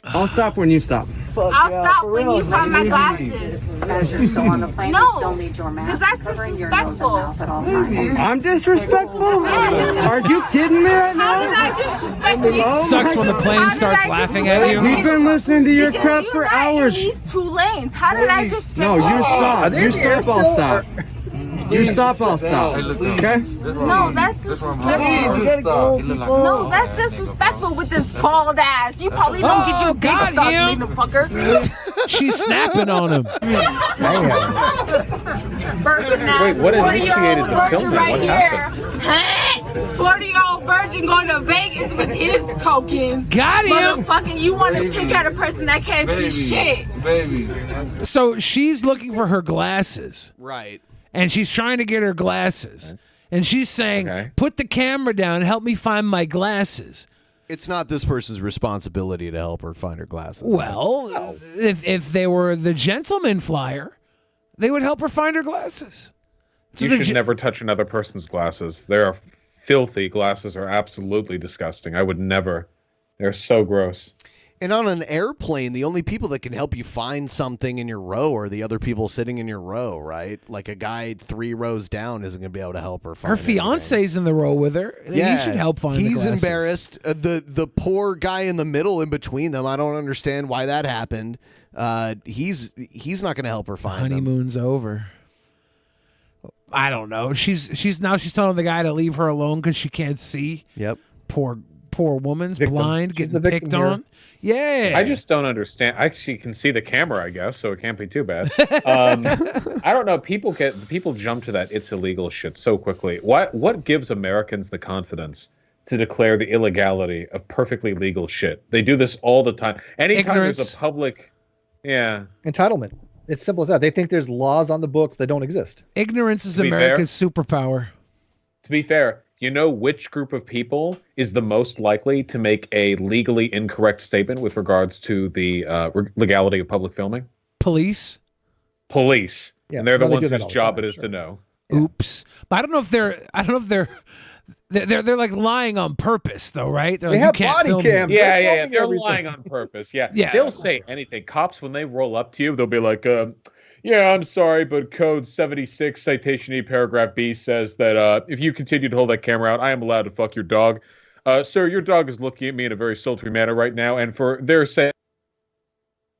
I'll stop when you stop. I'll stop when you find my glasses. No, because that's disrespectful. I'm disrespectful? Are you kidding me right now? How did I disrespect you? Sucks when the plane starts laughing at you. We've been listening to your crap for hours. These 2 lanes. How did I just? No, you stop. You stop. I'll stop. You stop, I'll stop. Okay? No, that's disrespectful. No, that's disrespectful with this bald ass. You probably don't get your dick sucked, little fucker. She's snapping on him. Wait, what initiated the film? Right What happened? Here. 40-year-old virgin going to Vegas with his token. Got him. Motherfucking, you want to pick at a person that can't see shit. Baby. So she's looking for her glasses. Right. And she's trying to get her glasses. Okay. And she's saying, put the camera down and help me find my glasses. It's not this person's responsibility to help her find her glasses. Well, if they were the gentleman flyer, they would help her find her glasses. So you should never touch another person's glasses. They are filthy. Glasses are absolutely disgusting. I would never. They're so gross. And on an airplane, the only people that can help you find something in your row are the other people sitting in your row, right? Like a guy 3 rows down isn't going to be able to help her find her fiance's in the row with her. Yeah, he should help find the He's glasses. embarrassed. The poor guy in the middle in between them, I don't understand why that happened. He's not going to help her find them. Honeymoon's over. I don't know. She's telling the guy to leave her alone because she can't see. Yep. Poor woman's blind, getting picked on. Yeah. I just don't understand. She can see the camera, I guess, so it can't be too bad. I don't know. People jump to that it's illegal shit so quickly. What gives Americans the confidence to declare the illegality of perfectly legal shit? They do this all the time. Anytime there's a public entitlement. It's simple as that. They think there's laws on the books that don't exist. Ignorance is America's superpower. To be fair, you know which group of people is the most likely to make a legally incorrect statement with regards to the legality of public filming? Police. Yeah, and they're the ones whose job it is to know. Oops. But I don't know if they're like lying on purpose though, right? They're they like, have body cam. Yeah. They're lying on purpose. Yeah. They'll say anything. Cops, when they roll up to you, they'll be like, yeah, I'm sorry, but Code 76, Citation E, Paragraph B says that if you continue to hold that camera out, I am allowed to fuck your dog. Sir, your dog is looking at me in a very sultry manner right now, and for their sake,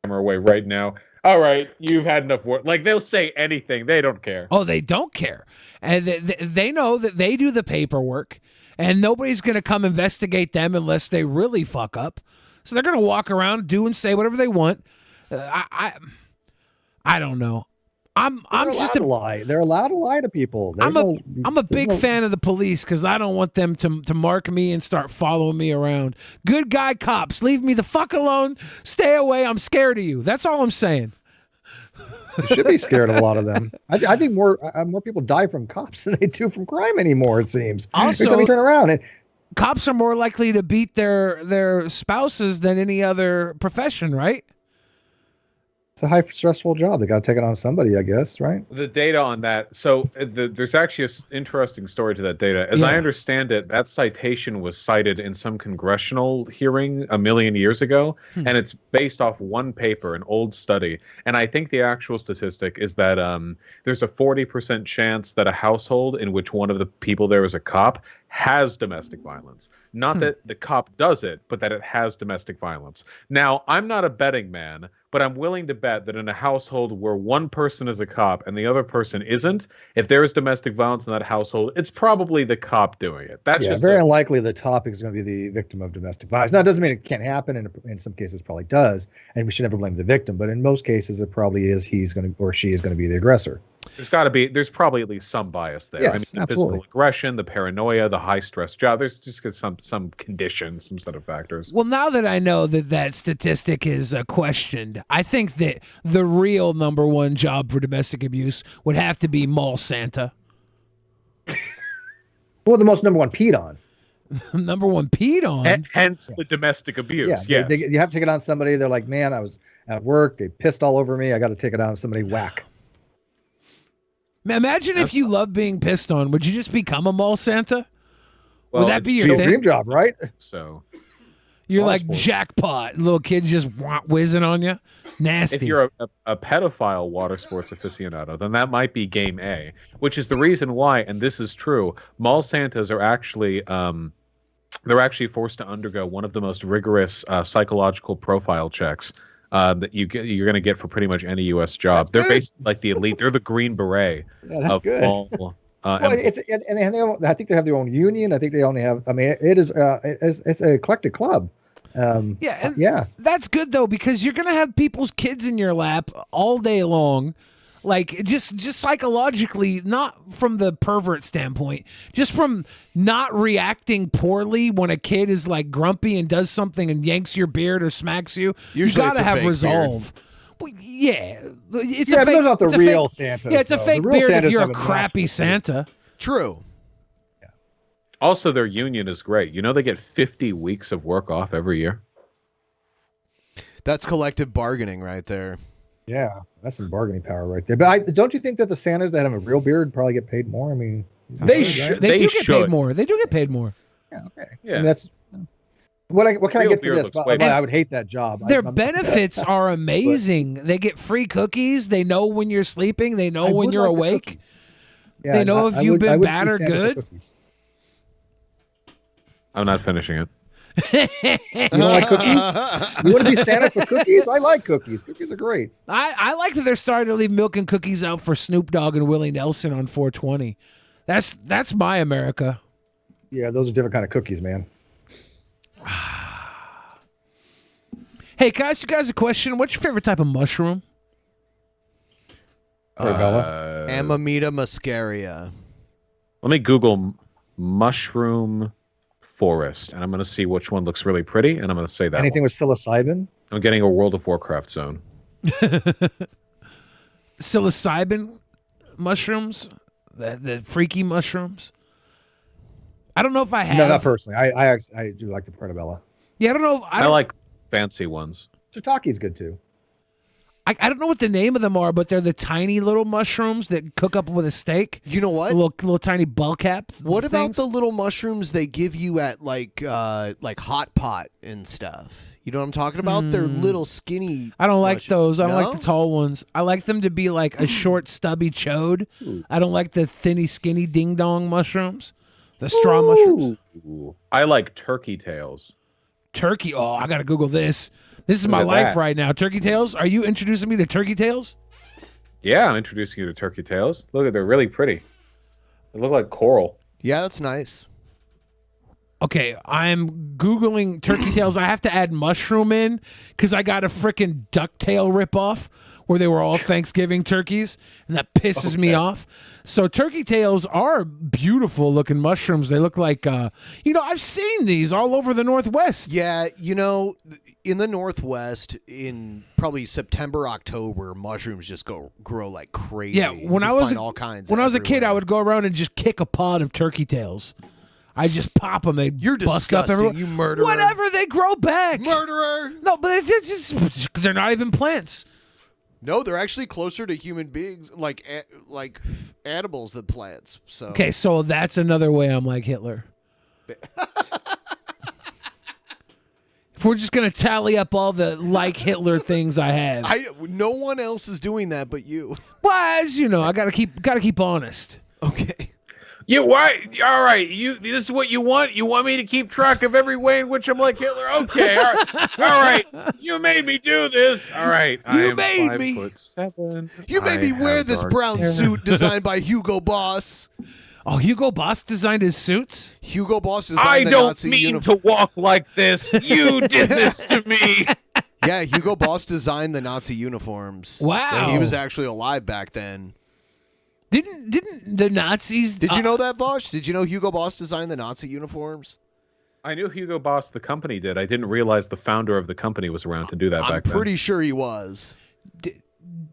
camera away right now. All right, you've had enough work. Like, they'll say anything. They don't care. Oh, they don't care. And they know that they do the paperwork, and nobody's going to come investigate them unless they really fuck up. So they're going to walk around, do and say whatever they want. I don't know. I'm just allowed to lie. They're allowed to lie to people. I'm a big fan of the police because I don't want them to mark me and start following me around. Good guy cops, leave me the fuck alone. Stay away. I'm scared of you. That's all I'm saying. You should be scared of a lot of them. I think more people die from cops than they do from crime anymore. It seems. Also, every time you turn around, and cops are more likely to beat their spouses than any other profession, right? it's a high stressful job. They got to take it on somebody, I guess, right? The data on that. So there's actually an interesting story to that data. As I understand it, that citation was cited in some congressional hearing a million years ago, and it's based off one paper, an old study. And I think the actual statistic is that there's a 40% chance that a household in which one of the people there is a cop has domestic violence. Not that the cop does it, but that it has domestic violence. Now, I'm not a betting man, but I'm willing to bet that in a household where one person is a cop and the other person isn't, if there is domestic violence in that household, it's probably the cop doing it. That's just very unlikely the topic is going to be the victim of domestic violence. Now, it doesn't mean it can't happen, and in some cases it probably does, and we should never blame the victim, but in most cases it probably is he's going to or she is going to be the aggressor. There's probably at least some bias there. Yes, the absolutely. physical aggression, the paranoia, the high stress job. There's just some conditions, some set of factors. Well, now that I know that statistic is questioned, I think that the real number one job for domestic abuse would have to be mall Santa. Well, the most number one peed on. Number one peed on. Hence the domestic abuse. Yeah, Yes. you have to take it on somebody. They're like, man, I was at work. They pissed all over me. I got to take it on somebody. Whack. Imagine if you love being pissed on. Would you just become a mall Santa? Well, would that be your thing? dream job, right? So you're like jackpot. Little kids just whizzing on you. Nasty. If you're a pedophile water sports aficionado, then that might be game A, which is the reason why, and this is true, mall Santas are actually they're actually forced to undergo one of the most rigorous psychological profile checks that you're going to get for pretty much any U.S. job. They're basically like the elite. They're the Green Beret of good. all. Well, I think they have their own union. I think they only have. I mean, it's an eclectic club. That's good though, because you're gonna have people's kids in your lap all day long, like just psychologically, not from the pervert standpoint, just from not reacting poorly when a kid is like grumpy and does something and yanks your beard or smacks you. Usually you it's gotta a have fake resolve. Well, yeah, it's Yeah, a but fake. those aren't the it's a real fake, Santas, Yeah, it's a though. fake The real beard if Santas you're a have a crappy natural Santa. True. Also, their union is great. You know, they get 50 weeks of work off every year. That's collective bargaining right there. Yeah, that's some bargaining power right there. But don't you think that the Santas that have a real beard probably get paid more? I mean, They do get paid more. They do get paid more. Yeah, okay. Yeah. I mean, that's what can I Real get for beard this? looks way I would hate that job. Their benefits are amazing. They get free cookies. They know when you're sleeping. They know when you're awake. Yeah, they know if you've been bad or Santa for good. cookies. I'm not finishing it. You don't like cookies? You want to be Santa for cookies? I like cookies. Cookies are great. I like that they're starting to leave milk and cookies out for Snoop Dogg and Willie Nelson on 420. That's my America. Yeah, those are different kind of cookies, man. Hey, can I ask you guys a question? What's your favorite type of mushroom? Amanita muscaria. Let me Google mushroom forest, and I'm going to see which one looks really pretty, and I'm going to say that Anything one. with psilocybin? I'm getting a World of Warcraft zone. Psilocybin mushrooms? The freaky mushrooms? I don't know if I have. No, not personally. I do like the portobello. Yeah, I don't know. I like fancy ones. Shiitake is good too. I don't know what the name of them are, but they're the tiny little mushrooms that cook up with a steak. You know what? Little tiny ball cap. What about things. the little mushrooms they give you at like hot pot and stuff? You know what I'm talking about? They're little skinny. I don't like those. I don't No? like the tall ones. I like them to be like a short, stubby chode. I don't like the thinny, skinny ding dong mushrooms. The straw mushrooms. I like turkey tails. Turkey. Oh, I gotta Google this. This is Look my at life that. right now. Turkey tails. Are you introducing me to turkey tails? Yeah, I'm introducing you to turkey tails. Look, they're really pretty. They look like coral. Yeah, that's nice. Okay, I'm Googling turkey tails. I have to add mushroom in because I got a freaking ducktail ripoff where they were all Thanksgiving turkeys, and that pisses me off. So turkey tails are beautiful looking mushrooms. They look like, I've seen these all over the Northwest. Yeah, in the Northwest, in probably September, October, mushrooms just grow like crazy. Yeah, when I was find all kinds. when I was a kid, I would go around and just kick a pod of turkey tails. I just pop them. You're bust up disgusting, everywhere. you murderer. Whatever, they grow back. Murderer. No, but they're not even plants. No, they're actually closer to human beings, like animals than plants. So Okay, so that's another way I'm like Hitler. If we're just gonna tally up all the like Hitler things I have, no one else is doing that but you. well, as you know, I gotta keep honest. Okay. You why? All right, this is what you want. You want me to keep track of every way in which I'm like Hitler? Okay, all right. You made me do this. All right, I am 5'7". You made me wear this brown suit designed by Hugo Boss. Oh, Hugo Boss designed his suits? Hugo Boss designed I the don't Nazi mean uniform. to walk like this. You did this to me. Yeah, Hugo Boss designed the Nazi uniforms. Wow. He was actually alive back then. Didn't the Nazis? Did you know that, Vaush? Did you know Hugo Boss designed the Nazi uniforms? I knew Hugo Boss, the company, did. I didn't realize the founder of the company was around to do that back then. I'm pretty sure he was.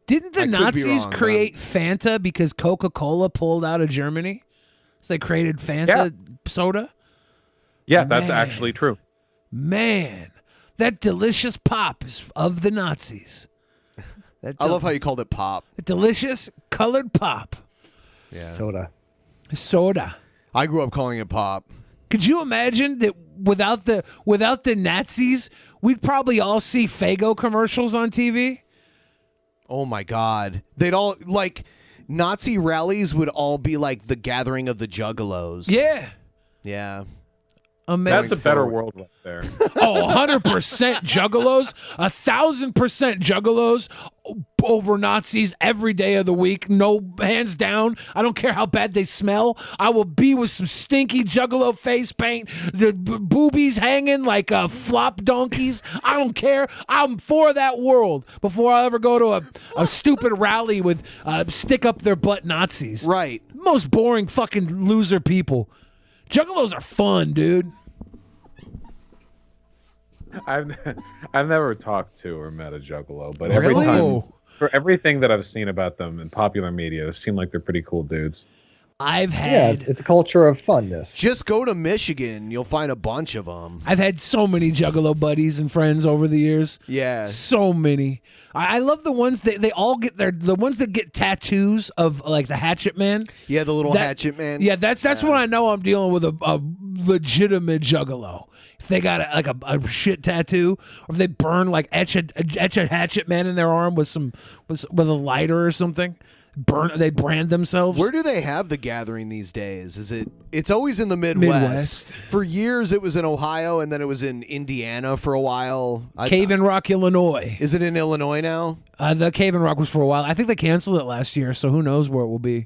Didn't the I could be Nazis wrong, create Fanta because Coca-Cola pulled out of Germany? So they created Fanta soda? Yeah, that's Man. actually true. Man, that delicious pop is of the Nazis. I love how you called it pop. Delicious colored pop. Yeah. Soda. I grew up calling it pop. Could you imagine that without the Nazis, we'd probably all see Faygo commercials on TV? Oh my God. They'd all, like, Nazi rallies would all be like the gathering of the juggalos. Yeah. Yeah. Amazing. That's a better world right there. Oh, 100% juggalos, 1,000% juggalos over Nazis every day of the week. No, hands down. I don't care how bad they smell. I will be with some stinky juggalo face paint, the boobies hanging like flop donkeys. I don't care. I'm for that world before I ever go to a stupid rally with stick up their butt Nazis. Right. Most boring fucking loser people. Juggalos are fun, dude. I've never talked to or met a juggalo, but Really? every time, for everything that I've seen about them in popular media, they seem like they're pretty cool dudes. I've had Yeah, it's a culture of funness. Just go to Michigan. You'll find a bunch of them. I've had so many juggalo buddies and friends over the years. Yeah. So many. I love the ones that they all get the ones that get tattoos of like the Hatchet Man. Yeah, the little Hatchet Man. Yeah, that's when I know I'm dealing with a legitimate juggalo. If they got a shit tattoo, or if they burn like etch a Hatchet Man in their arm with a lighter or something, they brand themselves. Where do they have the gathering these days? It's always in the Midwest. For years it was in Ohio, and then it was in Indiana for a while. Cave in Rock, Illinois. Is it in Illinois now? The Cave in Rock was for a while. I think they canceled it last year, so who knows where it will be.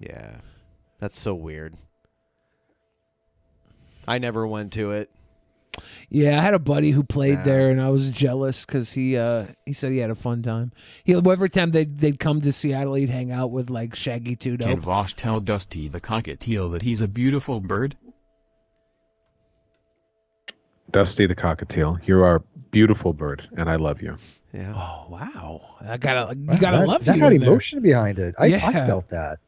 Yeah. That's so weird. I never went to it. Yeah, I had a buddy who played there, and I was jealous because he said he had a fun time. Every time they'd come to Seattle, he'd hang out with like Shaggy Two Dope. Can Vaush tell Dusty the cockatiel that he's a beautiful bird? Dusty the cockatiel, you are a beautiful bird, and I love you. Yeah. Oh wow, you gotta love that you. got in there. emotion behind it. I Yeah. felt that.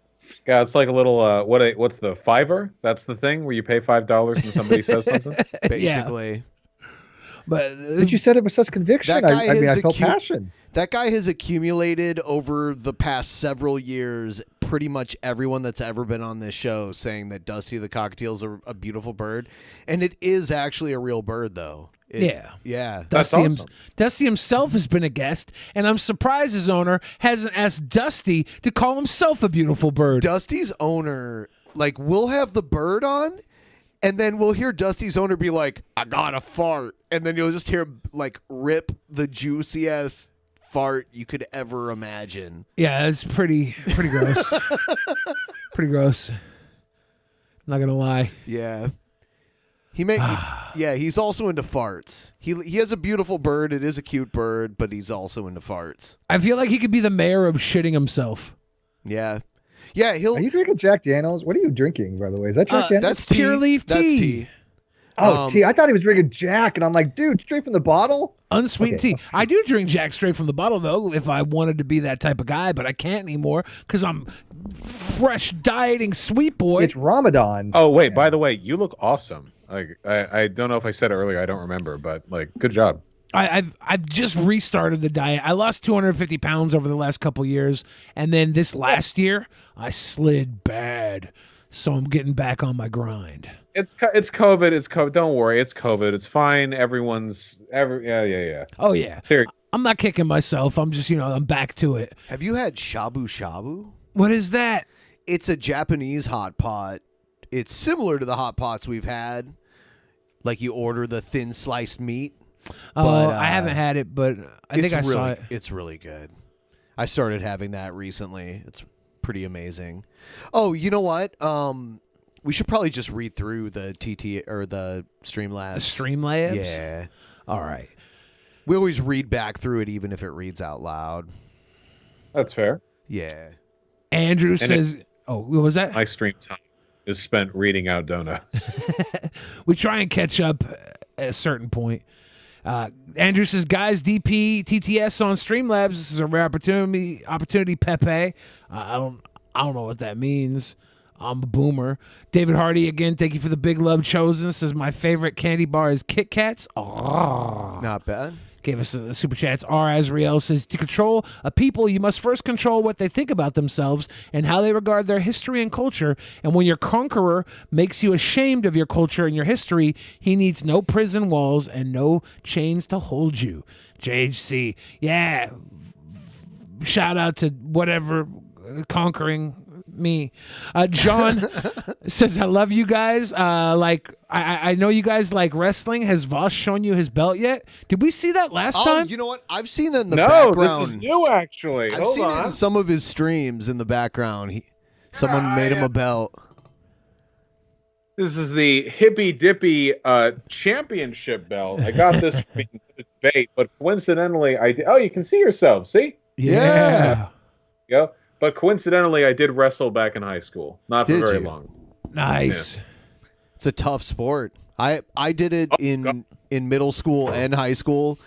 Yeah, it's like a little what's the Fiverr? That's the thing where you pay $5 and somebody says something. Basically. But you said it with such conviction. I felt passion. That guy has accumulated over the past several years pretty much everyone that's ever been on this show saying that Dusty the cockatiel is a beautiful bird. And it is actually a real bird, though. Yeah. That's awesome. Dusty himself has been a guest, and I'm surprised his owner hasn't asked Dusty to call himself a beautiful bird. Dusty's owner, like, we'll have the bird on, and then we'll hear Dusty's owner be like, I got a fart. And then you'll just hear him, like, rip the juiciest fart you could ever imagine. Yeah, it's pretty gross. Pretty gross. Not gonna lie. Yeah. He's also into farts. He has a beautiful bird. It is a cute bird, but he's also into farts. I feel like he could be the mayor of shitting himself. Yeah. Yeah, Are you drinking Jack Daniels? What are you drinking, by the way? Is that Jack Daniels? That's tea. Pure leaf tea. That's tea. Oh, it's tea. I thought he was drinking Jack, and I'm like, dude, straight from the bottle? Unsweetened tea. I do drink Jack straight from the bottle, though, if I wanted to be that type of guy, but I can't anymore because I'm fresh dieting sweet boy. It's Ramadan. Oh, wait, by the way, you look awesome. Like I don't know if I said it earlier, I don't remember, but like, good job. I've just restarted the diet. I lost 250 pounds over the last couple years, and then this last year I slid bad. So I'm getting back on my grind. It's COVID. It's COVID. Don't worry. It's COVID. It's fine. Yeah. Oh yeah. Seriously. I'm not kicking myself. I'm just I'm back to it. Have you had shabu shabu? What is that? It's a Japanese hot pot. It's similar to the hot pots we've had. Like you order the thin sliced meat. Oh, I haven't had it, but I think I saw it. It's really good. I started having that recently. It's pretty amazing. Oh, you know what? We should probably just read through the TT or the Streamlabs. The Streamlabs? Yeah. All right. We always read back through it, even if it reads out loud. That's fair. Yeah. Andrew And says, "Oh, what was that?" My stream time is spent reading out donuts. We try and catch up at a certain point. Andrew says, "Guys, DP TTS on Streamlabs. This is a rare opportunity. Pepe. I don't know what that means. I'm a boomer." David Hardy again. Thank you for the big love chosen. Says my favorite candy bar is Kit Kats. Oh, not bad. Gave us a super chats. R. Azriel says, to control a people, you must first control what they think about themselves and how they regard their history and culture. And when your conqueror makes you ashamed of your culture and your history, he needs no prison walls and no chains to hold you. JHC. Yeah. Shout out to whatever conquering me. John says, I love you guys. I know you guys like wrestling. Has Vaush shown you his belt yet? Did we see that last time? You know what? I've seen that in the background. No, this is new, actually. I've seen it in some of his streams in the background. Someone made him a belt. This is the Hippy Dippy championship belt. I got this from debate, but coincidentally, you can see yourself. See? Yeah. Go. But coincidentally, I did wrestle back in high school. Not for very long. Nice. Yeah. It's a tough sport. I did it in middle school and high school.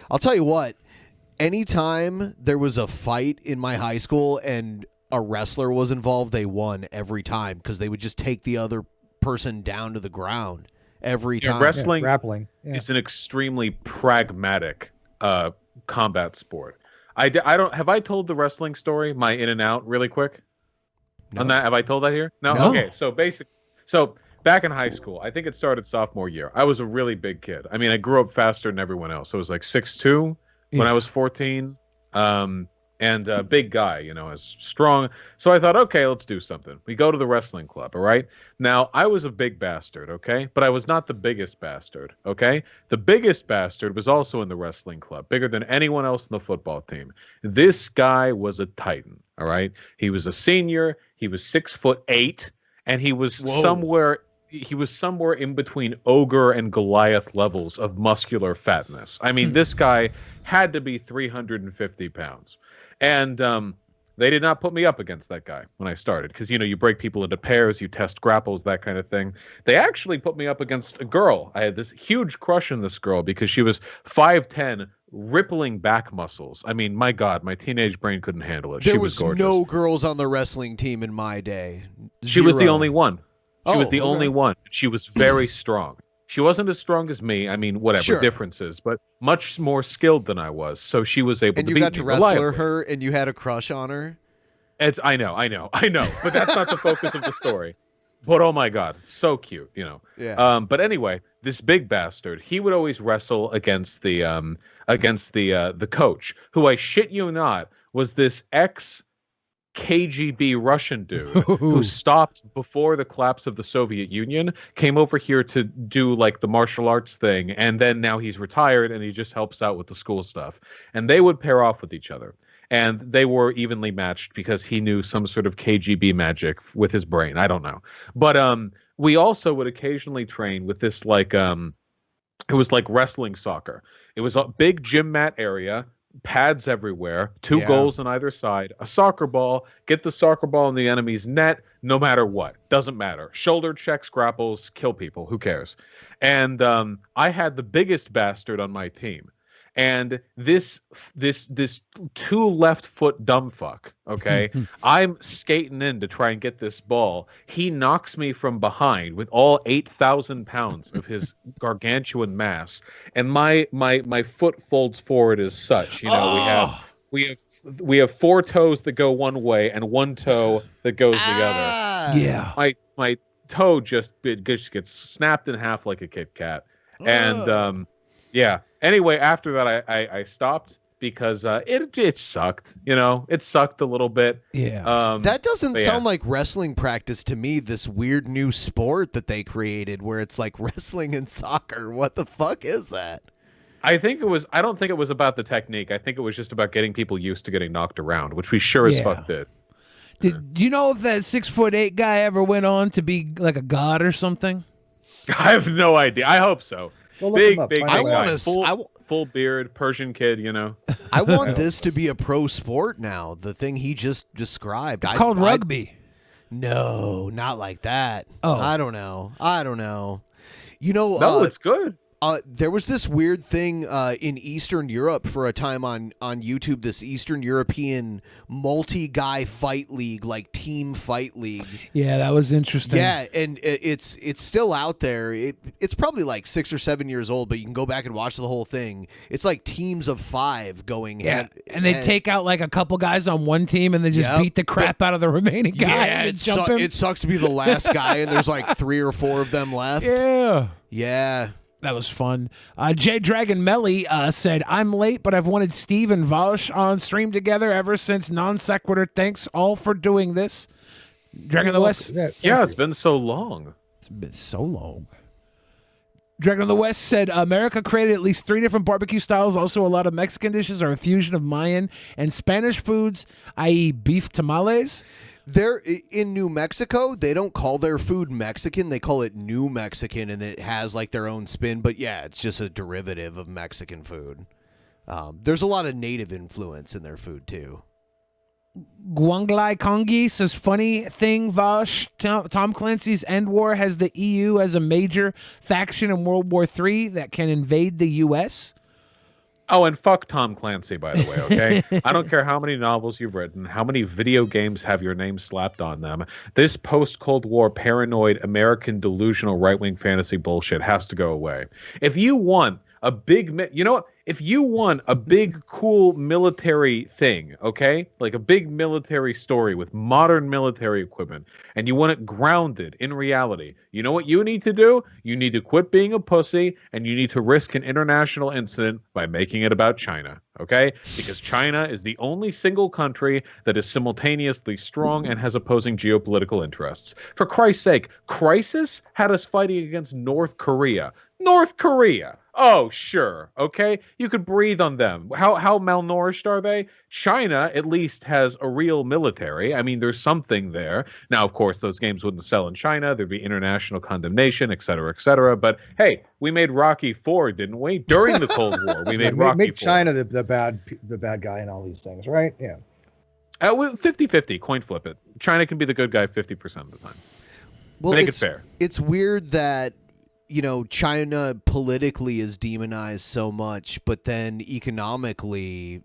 I'll tell you what. Anytime there was a fight in my high school and a wrestler was involved, they won every time because they would just take the other person down to the ground every time. Wrestling grappling is an extremely pragmatic combat sport. I don't have I told the wrestling story, my in and out, really quick? No. On that, have I told that here? No. Okay. So back in high school, I think it started sophomore year. I was a really big kid. I mean, I grew up faster than everyone else. I was like 6'2" when I was 14. And a big guy, is strong. So I thought, okay, let's do something. We go to the wrestling club, all right? Now, I was a big bastard, okay? But I was not the biggest bastard, okay? The biggest bastard was also in the wrestling club, bigger than anyone else in the football team. This guy was a titan, all right? He was a senior. He was 6'8", and he was somewhere in between ogre and Goliath levels of muscular fatness. I mean, this guy had to be 350 pounds. And they did not put me up against that guy when I started because, you break people into pairs, you test grapples, that kind of thing. They actually put me up against a girl. I had this huge crush on this girl because she was 5'10", rippling back muscles. I mean, my God, my teenage brain couldn't handle it. There she was gorgeous. No girls on the wrestling team in my day. She was the only one. She was the okay. only one. She was very strong. She wasn't as strong as me. I mean, whatever differences, but much more skilled than I was. So she was able to beat me. And you got to wrestle her, and you had a crush on her. I know. But that's not the focus of the story. But oh my God, so cute, Yeah. But anyway, this big bastard, he would always wrestle against the coach, who I shit you not was this KGB Russian dude who stopped before the collapse of the Soviet Union, came over here to do like the martial arts thing, and then now he's retired and he just helps out with the school stuff. And they would pair off with each other. And they were evenly matched because he knew some sort of KGB magic with his brain. I don't know. But we also would occasionally train with this it was like wrestling soccer. It was a big gym mat area, pads everywhere, two goals on either side, a soccer ball, get the soccer ball in the enemy's net, no matter what. Doesn't matter. Shoulder checks, grapples, kill people. Who cares? And I had the biggest bastard on my team. And this two left foot dumb fuck, okay? I'm skating in to try and get this ball. He knocks me from behind with all 8,000 pounds of his gargantuan mass, and my foot folds forward as such. We have four toes that go one way and one toe that goes the other. Yeah. My toe just gets snapped in half like a Kit Kat, and yeah. Anyway, after that, I stopped, because it sucked. You know, it sucked a little bit. Yeah. That doesn't but sound like wrestling practice to me, this weird new sport that they created where it's like wrestling and soccer. What the fuck is that? I don't think it was about the technique. I think it was just about getting people used to getting knocked around, which we sure as fuck did. Do you know if that 6'8" guy ever went on to be like a god or something? I have no idea. I hope so. Big I guy. want Full beard, Persian kid, you know. I want this to be a pro sport now. The thing he just described. It's called rugby. No, not like that. Oh. I don't know. You know, no, it's good. There was this weird thing in Eastern Europe for a time on YouTube, this Eastern European multi-guy fight league, like team fight league. Yeah, that was interesting. Yeah, and it's still out there. It's probably like 6 or 7 years old, but you can go back and watch the whole thing. It's like teams of 5 going. Yeah, and they take out like a couple guys on one team and they just beat the crap out of the remaining guy. Yeah, and jump him. it sucks to be the last guy, and there's like 3 or 4 of them left. Yeah. That was fun. J Dragon Melly said, "I'm late, but I've wanted Steve and Vaush on stream together ever since Non Sequitur. Thanks all for doing this." Dragon of the West. Yeah, it's been so long. It's been so long. Dragon of the West said, America created at least 3 different barbecue styles. Also, a lot of Mexican dishes are a fusion of Mayan and Spanish foods, i.e. beef tamales. They're in New Mexico. They don't call their food Mexican. They call it New Mexican, and it has like their own spin. But yeah, it's just a derivative of Mexican food. There's a lot of native influence in their food too. Guanglai Kongi says, funny thing, Vaush, Tom Clancy's End War has the EU as a major faction in World War III that can invade the U.S. Oh, and fuck Tom Clancy, by the way, okay? I don't care how many novels you've written, how many video games have your name slapped on them. This post-Cold War paranoid American delusional right-wing fantasy bullshit has to go away. If you want a big, you know what? If you want a big, cool military thing, okay? Like a big military story with modern military equipment, and you want it grounded in reality, you know what you need to do? You need to quit being a pussy, and you need to risk an international incident by making it about China, okay? Because China is the only single country that is simultaneously strong and has opposing geopolitical interests. For Christ's sake, Crisis had us fighting against North Korea. North Korea! Oh, sure, okay? You could breathe on them. How malnourished are they? China at least has a real military. I mean, there's something there. Now, of course, those games wouldn't sell in China. There'd be international condemnation, et cetera, et cetera. But hey, we made Rocky IV, didn't we? During the Cold War, we made Rocky Make IV. China the bad guy in all these things, right? Yeah. 50-50, coin flip it. China can be the good guy 50% of the time. Well, Make it fair. It's weird that, you know, China politically is demonized so much, but then economically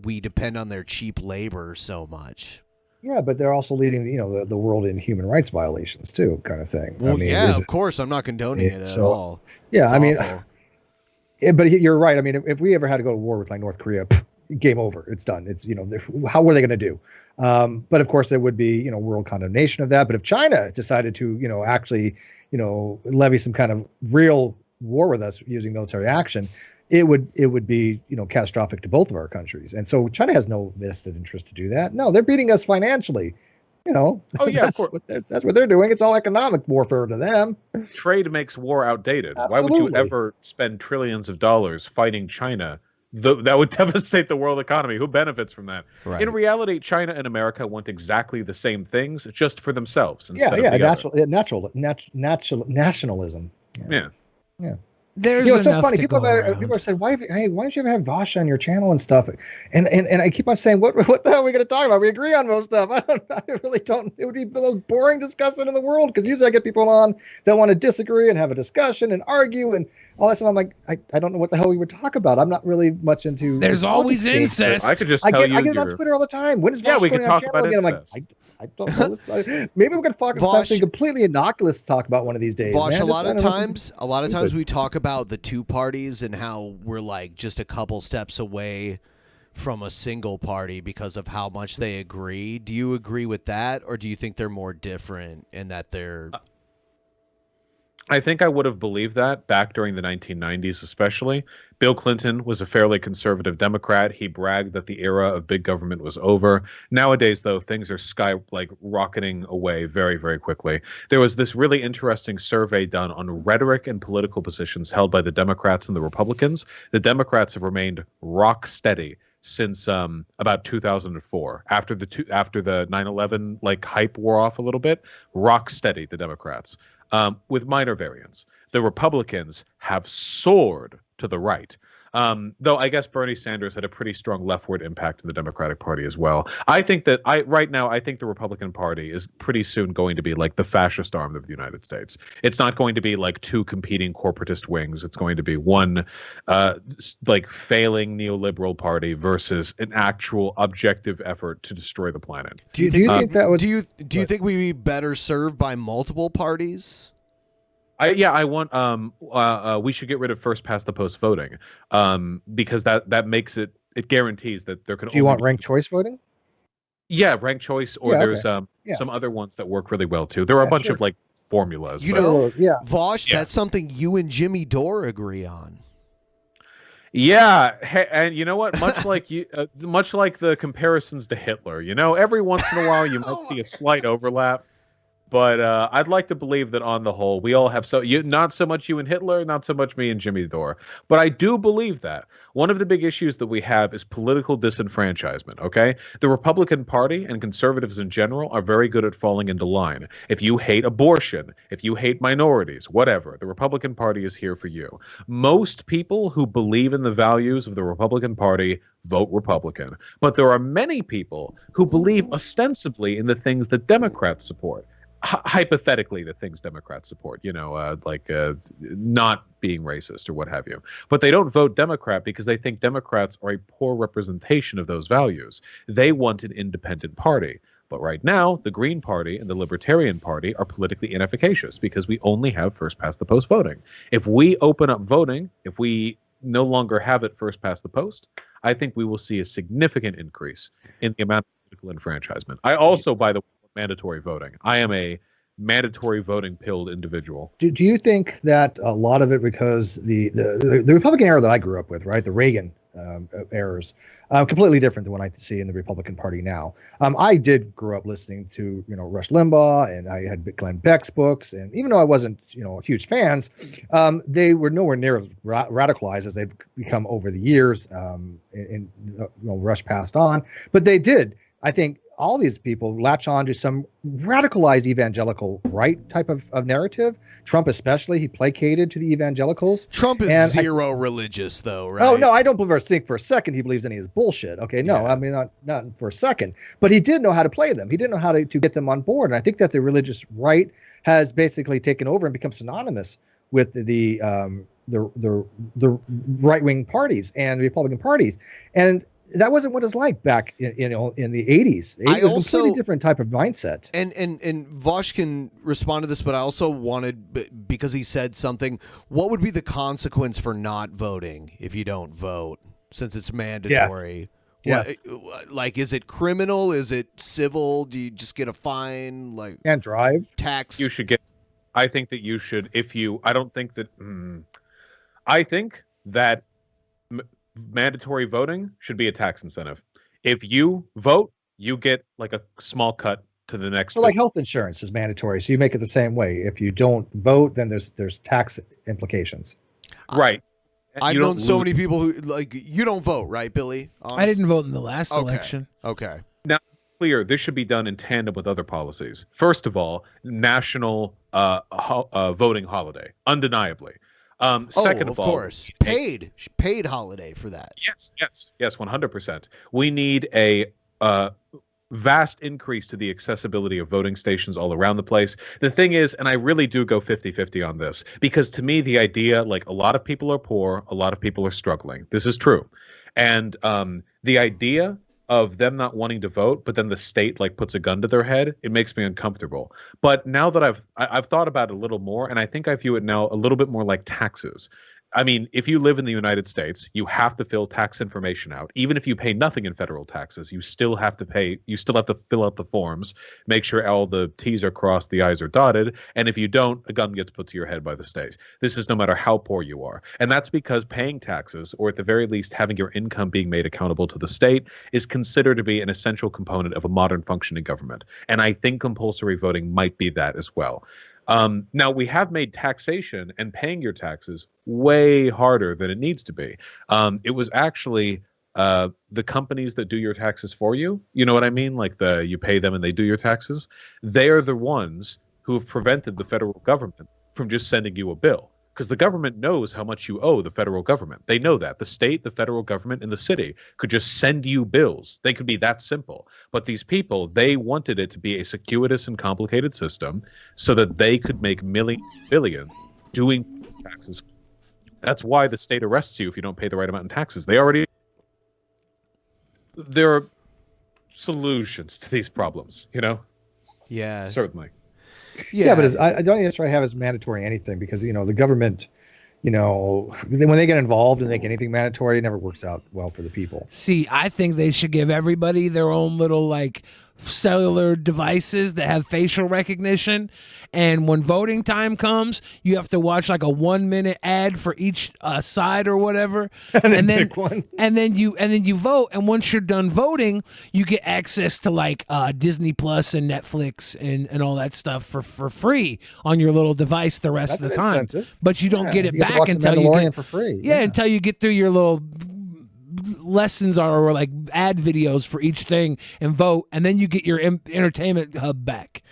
we depend on their cheap labor so much. Yeah, but they're also leading, you know, the world in human rights violations too, kind of thing. Well, I mean, yeah, of course, I'm not condoning it at all. Yeah, It's I mean, awful. but you're right. I mean, if we ever had to go to war with like North Korea, game over. It's done. It's, you know, how were they going to do? But of course, there would be, you know, world condemnation of that. But if China decided to, you know, actually, you know, levy some kind of real war with us using military action, it would be, you know, catastrophic to both of our countries. And so China has no vested interest to do that. No, they're beating us financially. You know, oh yeah, that's what they're doing. It's all economic warfare to them. Trade makes war outdated. Absolutely. Why would you ever spend trillions of dollars fighting China? That would devastate the world economy. Who benefits from that? Right. In reality, China and America want exactly the same things, just for themselves. Yeah, Natural nationalism. Yeah. There's you know, it's so enough funny. to People go have said, why don't you ever have Vaush on your channel and stuff? And I keep on saying, what the hell are we going to talk about? We agree on most stuff. I really don't. It would be the most boring discussion in the world, because usually I get people on that want to disagree and have a discussion and argue and all that stuff. I'm like, I don't know what the hell we would talk about. I'm not really much into. There's always incest. I could just I tell get it on Twitter all the time. When is Vaush we could going on talk channel about again? incest. I'm like, I don't know. Maybe we're going to talk about something completely innocuous to talk about one of these days. Vaush, man. a lot of Stupid. times we talk about the two parties and how we're like just a couple steps away from a single party because of how much they agree. Do you agree with that, or do you think they're more different in that they're? I think I would have believed that back during the 1990s, especially. Bill Clinton was a fairly conservative Democrat. He bragged that the era of big government was over. Nowadays, though, things are rocketing away very, very quickly. There was this really interesting survey done on rhetoric and political positions held by the Democrats and the Republicans. The Democrats have remained rock steady since about 2004. After the 9/11 hype wore off a little bit, rock steady the Democrats. With minor variants. The Republicans have soared to the right. Though I guess Bernie Sanders had a pretty strong leftward impact in the Democratic Party as well. I think that right now I think the Republican Party is pretty soon going to be like the fascist arm of the United States. It's not going to be like two competing corporatist wings. It's going to be one failing neoliberal party versus an actual objective effort to destroy the planet. Do you think that was? Do you think we'd be better served by multiple parties? I want we should get rid of first past the post voting because that makes it guarantees that there can. Do you want ranked choice voting? Yeah, ranked choice, or there's some other ones that work really well too. There are a bunch of formulas. Vaush, that's something you and Jimmy Dore agree on. Yeah, and you know what? Much like the comparisons to Hitler, every once in a while you might see a slight overlap. But I'd like to believe that on the whole, we all have not so much you and Hitler, not so much me and Jimmy Dore. But I do believe that one of the big issues that we have is political disenfranchisement, okay? The Republican Party and conservatives in general are very good at falling into line. If you hate abortion, if you hate minorities, whatever, the Republican Party is here for you. Most people who believe in the values of the Republican Party vote Republican. But there are many people who believe ostensibly in the things that Democrats support. Hypothetically, the things Democrats support, not being racist or what have you. But they don't vote Democrat because they think Democrats are a poor representation of those values. They want an independent party. But right now, the Green Party and the Libertarian Party are politically inefficacious because we only have first past the post voting. If we open up voting, if we no longer have it first past the post, I think we will see a significant increase in the amount of political enfranchisement. I also, by the way, mandatory voting. I am a mandatory voting pilled individual. Do you think that a lot of it because the Republican era that I grew up with, right, the Reagan errors, completely different than what I see in the Republican Party now. I did grow up listening to Rush Limbaugh, and I had Glenn Beck's books, and even though I wasn't huge fans, they were nowhere near as radicalized as they've become over the years. And Rush passed on, but they did, I think. All these people latch on to some radicalized evangelical right type of narrative. Trump especially, he placated to the evangelicals. Trump is zero religious, though, right? Oh, no, I don't think for a second he believes any of his bullshit. Okay, no, yeah. I mean, not for a second. But he did know how to play them. He didn't know how to get them on board. And I think that the religious right has basically taken over and become synonymous with the right-wing parties and Republican parties. And that wasn't what it's like back in the 80s. It was a completely different type of mindset. And Vaush can respond to this, but I also wanted, because he said something, what would be the consequence for not voting if you don't vote, since it's mandatory? Yeah. Is it criminal? Is it civil? Do you just get a fine? Can't drive? Tax? You should get, I think that you should, I don't think that, I think that mandatory voting should be a tax incentive. If you vote, you get a small cut to the next. So health insurance is mandatory, so you make it the same way. If you don't vote, then there's tax implications. Right. I've known so many people who you don't vote, right, Billy? I didn't vote in the last election. Okay. Now, clear, this should be done in tandem with other policies. First of all, national voting holiday, undeniably. Second of all, course, paid holiday for that. Yes, 100%. We need a vast increase to the accessibility of voting stations all around the place. The thing is, and I really do go 50-50 on this, because to me, the idea, a lot of people are poor, a lot of people are struggling. This is true. And the idea of them not wanting to vote, but then the state puts a gun to their head, it makes me uncomfortable. But now that I've thought about it a little more, and I think I view it now a little bit more like taxes. I mean, if you live in the United States, you have to fill tax information out. Even if you pay nothing in federal taxes, you still have to pay. You still have to fill out the forms, make sure all the T's are crossed, the I's are dotted, and if you don't, a gun gets put to your head by the state. This is no matter how poor you are, and that's because paying taxes, or at the very least having your income being made accountable to the state, is considered to be an essential component of a modern functioning government. And I think compulsory voting might be that as well. Now, we have made taxation and paying your taxes way harder than it needs to be. It was actually the companies that do your taxes for you. You know what I mean? Like you pay them and they do your taxes. They are the ones who have prevented the federal government from just sending you a bill. Because the government knows how much you owe the federal government. They know that. The state, the federal government, and the city could just send you bills. They could be that simple. But these people, they wanted it to be a circuitous and complicated system so that they could make millions, billions doing taxes. That's why the state arrests you if you don't pay the right amount in taxes. There are solutions to these problems, you know? Yeah. Certainly. Yeah, but I don't think that's what I have as mandatory anything, because the government, when they get involved and make anything mandatory, it never works out well for the people. See, I think they should give everybody their own little cellular devices that have facial recognition, and when voting time comes, you have to watch like a 1-minute ad for each side or whatever, and then you vote. And once you're done voting, you get access to Disney Plus and Netflix and all that stuff for free on your little device the rest of the time. Incentive. But you don't get it you get to back watch until The you Mandalorian get for free. until you get through your little lessons or like ad videos for each thing and vote, and then you get your entertainment hub back.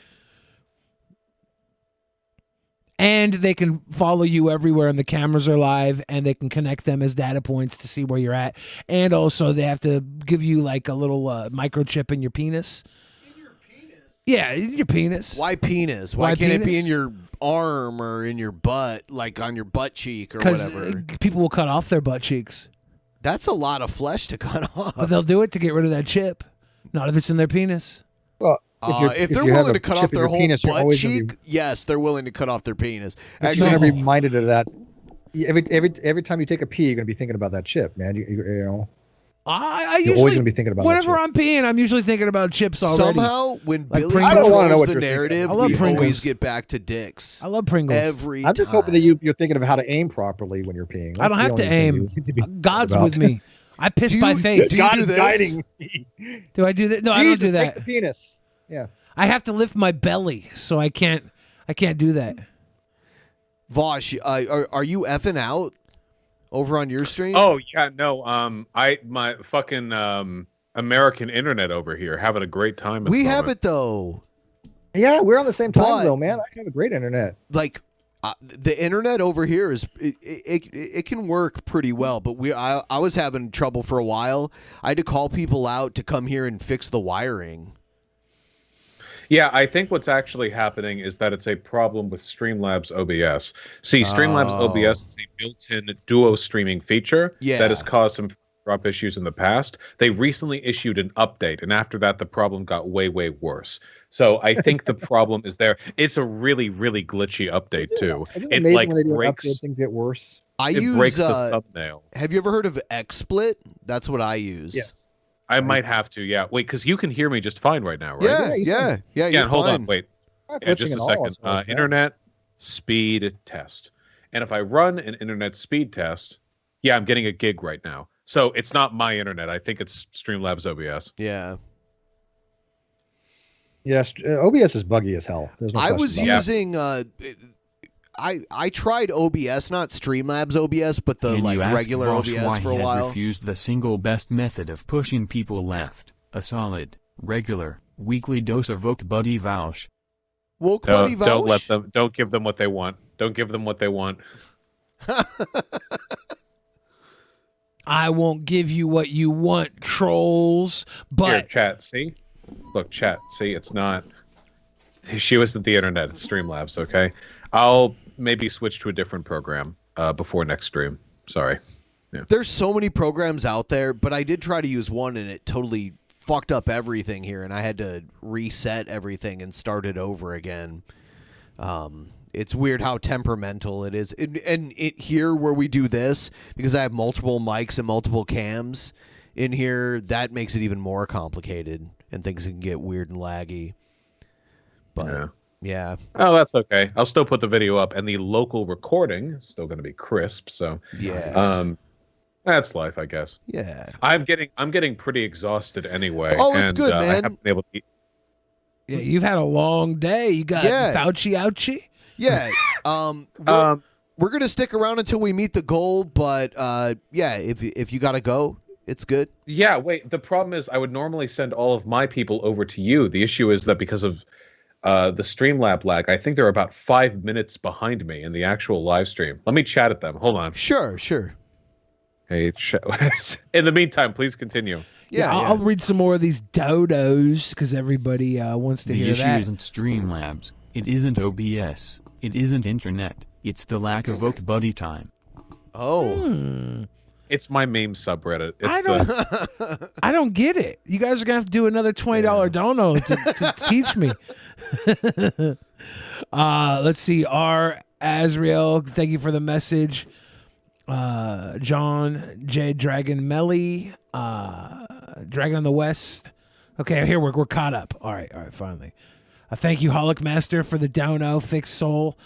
And they can follow you everywhere, and the cameras are live, and they can connect them as data points to see where you're at. And also, they have to give you like a little microchip in your penis. In your penis? Yeah, in your penis. Why penis? Why can't it be in your arm or in your butt, like on your butt cheek or whatever? Because people will cut off their butt cheeks. That's a lot of flesh to cut off. But they'll do it to get rid of that chip. Not if it's in their penis. Well, if they're willing to cut off their whole butt cheek, yes, they're willing to cut off their penis. You're going to be reminded of that. Every time you take a pee, you're going to be thinking about that chip, man. You're usually, always going to be thinking about whenever that I'm peeing, I'm usually thinking about chips already. Somehow, when Like Billy Pringles. controls the narrative, we always get back to dicks. I love Pringles. I'm just hoping that you're thinking of how to aim properly when you're peeing. I don't have to aim. God's with me. I piss by faith. God is guiding me. Do I do that? No, I don't do that. Take the penis. Yeah. I have to lift my belly, so I can't do that. Vaush, are you effing out over on your stream? Oh yeah, no. My fucking American internet over here having a great time. We have it though. Yeah, we're on the same time though, man. I have a great internet. The internet over here is it can work pretty well, but I was having trouble for a while. I had to call people out to come here and fix the wiring. Yeah, I think what's actually happening is that it's a problem with Streamlabs OBS. See, Streamlabs OBS is a built-in duo streaming feature that has caused some drop issues in the past. They recently issued an update, and after that, the problem got way, way worse. So I think the problem is there. It's a really, really glitchy update too. Isn't it amazing when they do an update, things get worse? It breaks the thumbnail. Have you ever heard of XSplit? That's what I use. Yes. I might have to, yeah. Wait, because you can hear me just fine right now, right? Yeah. You're Hold fine. on, wait. Yeah, just a second. Internet speed test. And if I run an internet speed test, yeah, I'm getting a gig right now. So it's not my internet. I think it's Streamlabs OBS. Yeah. Yes, OBS is buggy as hell. There's no I question was about using I tried OBS, not Streamlabs OBS, but the Can you ask regular Vaush OBS why for a he has while. refused the single best method of pushing people left, a solid, regular, weekly dose of woke buddy Vaush. Woke buddy Vaush? Don't give them what they want. Don't give them what they want. I won't give you what you want, trolls. But Here, chat, see? Look, chat, see, it's not... She wasn't the internet, it's Streamlabs, okay? I'll maybe switch to a different program before next stream. Sorry. Yeah. There's so many programs out there, but I did try to use one, and it totally fucked up everything here, and I had to reset everything and start it over again. It's weird how temperamental it is. And it here where we do this, because I have multiple mics and multiple cams in here, that makes it even more complicated and things can get weird and laggy. But yeah. Oh, that's okay. I'll still put the video up, and the local recording is still going to be crisp. So that's life, I guess. Yeah. I'm getting pretty exhausted anyway. Oh, it's good, I man. haven't been able to eat. Yeah, you've had a long day. You got Fauci ouchie. Yeah. We're gonna stick around until we meet the goal, but if you gotta go, it's good. Yeah, wait. The problem is I would normally send all of my people over to you. The issue is that because of the Streamlab lag, I think they're about 5 minutes behind me in the actual live stream. Let me chat at them. Hold on. Sure. Hey, in the meantime, please continue. Yeah, I'll read some more of these dodos because everybody wants to The hear issue that. isn't Streamlabs. It isn't OBS. It isn't internet. It's the lack of Oak Buddy time. Oh. It's my meme subreddit. It's I don't get it. You guys are gonna have to do another $20 dono to teach me. Let's see. R. Azriel, thank you for the message. John J. Dragon Melly, Dragon on the West. Okay, here we're caught up. All right, finally. Thank you, Holic Master, for the dono. Fixed Soul.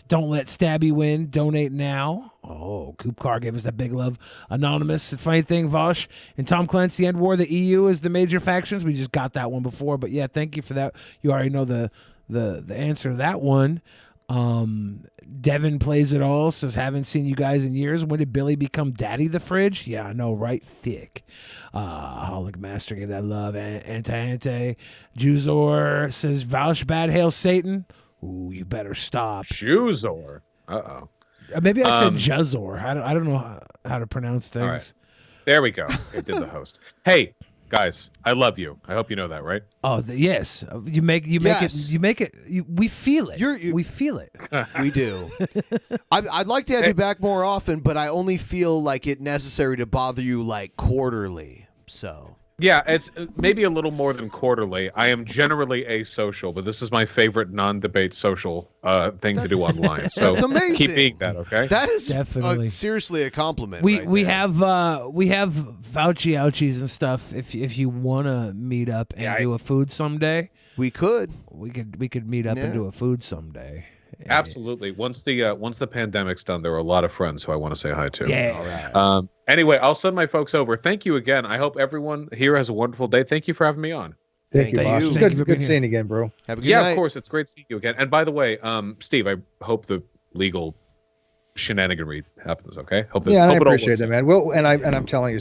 Don't let Stabby win. Donate now. Oh, Coop Car gave us that big love. Anonymous. The funny thing, Vaush and Tom Clancy end war. The EU is the major factions. We just got that one before, but yeah, thank you for that. You already know the answer to that one. Devin plays it all. Says haven't seen you guys in years. When did Billy become Daddy the Fridge? Yeah, I know, right? Thick. Holic Master gave that love. Ante Juzor says Vaush bad hail Satan. Ooh, you better stop. Juzor. Uh-oh. Maybe I said Juzor. I don't know how to pronounce things. All right. There we go. It did the host. Hey, guys, I love you. I hope you know that, right? Oh, yes. You make it. We feel it. We feel it. We do. I'd like to have you back more often, but I only feel like it necessary to bother you like quarterly. So. Yeah, it's maybe a little more than quarterly. I am generally asocial, but this is my favorite non-debate social thing to do online. So that's amazing. Keep being that, okay? That is definitely seriously a compliment. We have Fauci ouchies and stuff. If you want to meet up and do a food someday, we could meet up and do a food someday. Absolutely. Once the pandemic's done, there are a lot of friends who I want to say hi to. Yeah. All right. Anyway, I'll send my folks over. Thank you again. I hope everyone here has a wonderful day. Thank you for having me on. Thank you, Bosh. Good seeing you again, bro. Have a good night. Of course. It's great seeing you again. And by the way, Steve, I hope the legal shenaniganry happens. Okay. I appreciate that, man. Well, and I'm telling you,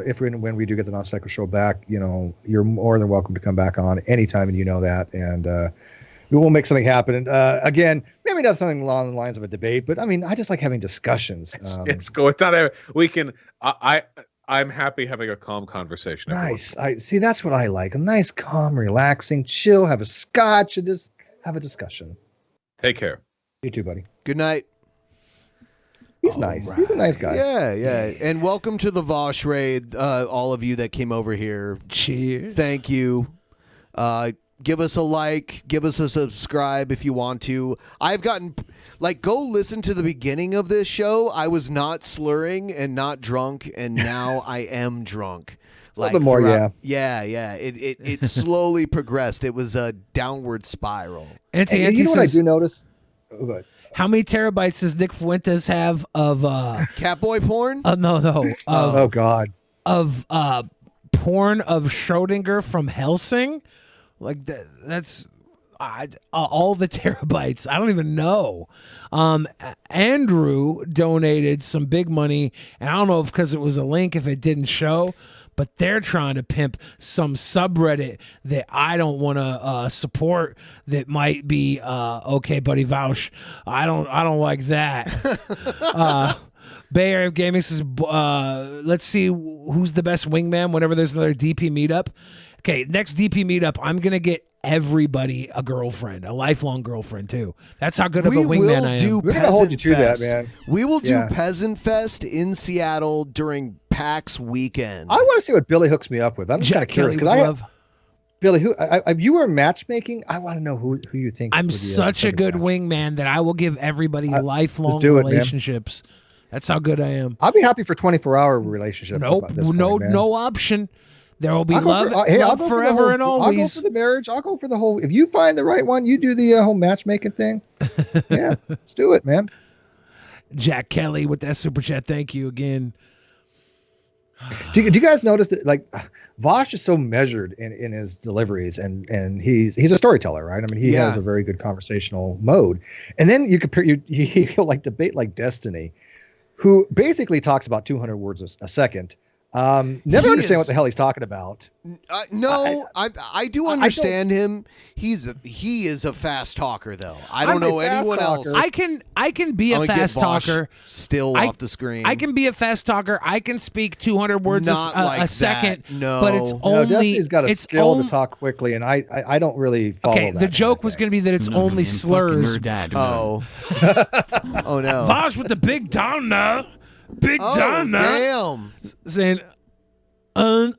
if when we do get the Non-Sequitur show back, you're more than welcome to come back on anytime, and you know that. And we will make something happen. And again, maybe not something along the lines of a debate, but I mean, I just like having discussions. It's good. We can. I'm happy having a calm conversation. Nice. That's what I like. A nice, calm, relaxing, chill. Have a scotch and just have a discussion. Take care. You too, buddy. Good night. He's nice. Right. He's a nice guy. Yeah. And welcome to the Vaush raid, all of you that came over here. Cheers. Thank you. Give us a like, give us a subscribe if you want to. I've gotten, go listen to the beginning of this show. I was not slurring and not drunk, and now I am drunk. A little bit more, yeah. It slowly progressed. It was a downward spiral. And you know what I do notice? Oh, go ahead. How many terabytes does Nick Fuentes have of Catboy porn? No. Oh God. Of porn of Schrodinger from Helsing? Like that's all the terabytes. I don't even know. Andrew donated some big money, and I don't know if because it was a link, if it didn't show, but they're trying to pimp some subreddit that I don't want to support. That might be okay, buddy Vaush. I don't like that. Bay Area Gaming says, let's see who's the best wingman whenever there's another DP meetup. Okay, next DP meetup, I'm going to get everybody a girlfriend, a lifelong girlfriend, too. That's how good of a wingman I am. We're going to hold you to that, man. We will do Peasant Fest in Seattle during PAX weekend. I want to see what Billy hooks me up with. I'm just kind of curious. Billy, if you were matchmaking, I want to know who you think. I'm would be such a good wingman that I will give everybody lifelong just do it, man. relationships. That's how good I am. I'll be happy for 24-hour relationship. Nope, no option. There will be I'll go love, for- love forever and always. I'll go for the marriage. I'll go for the whole. If you find the right one, you do the whole matchmaking thing. Yeah, let's do it, man. Jack Kelly with that super chat. Thank you again. Do you guys notice that like Vaush is so measured in his deliveries and he's a storyteller, right? I mean, he has a very good conversational mode. And then you compare you like debate like Destiny, who basically talks about 200 words a second. Never understand what the hell he's talking about. No, I do understand him. He is a fast talker, though. I don't know anyone else. I can be a fast talker. Still off the screen. I can be a fast talker. I can speak 200 words a second. No, but it's only. Destiny's got a skill to talk quickly, and I don't really follow that. The joke was going to be that it's only slurs. Oh, oh no! Vaush with the big downer. Big Donna damn. Saying I'm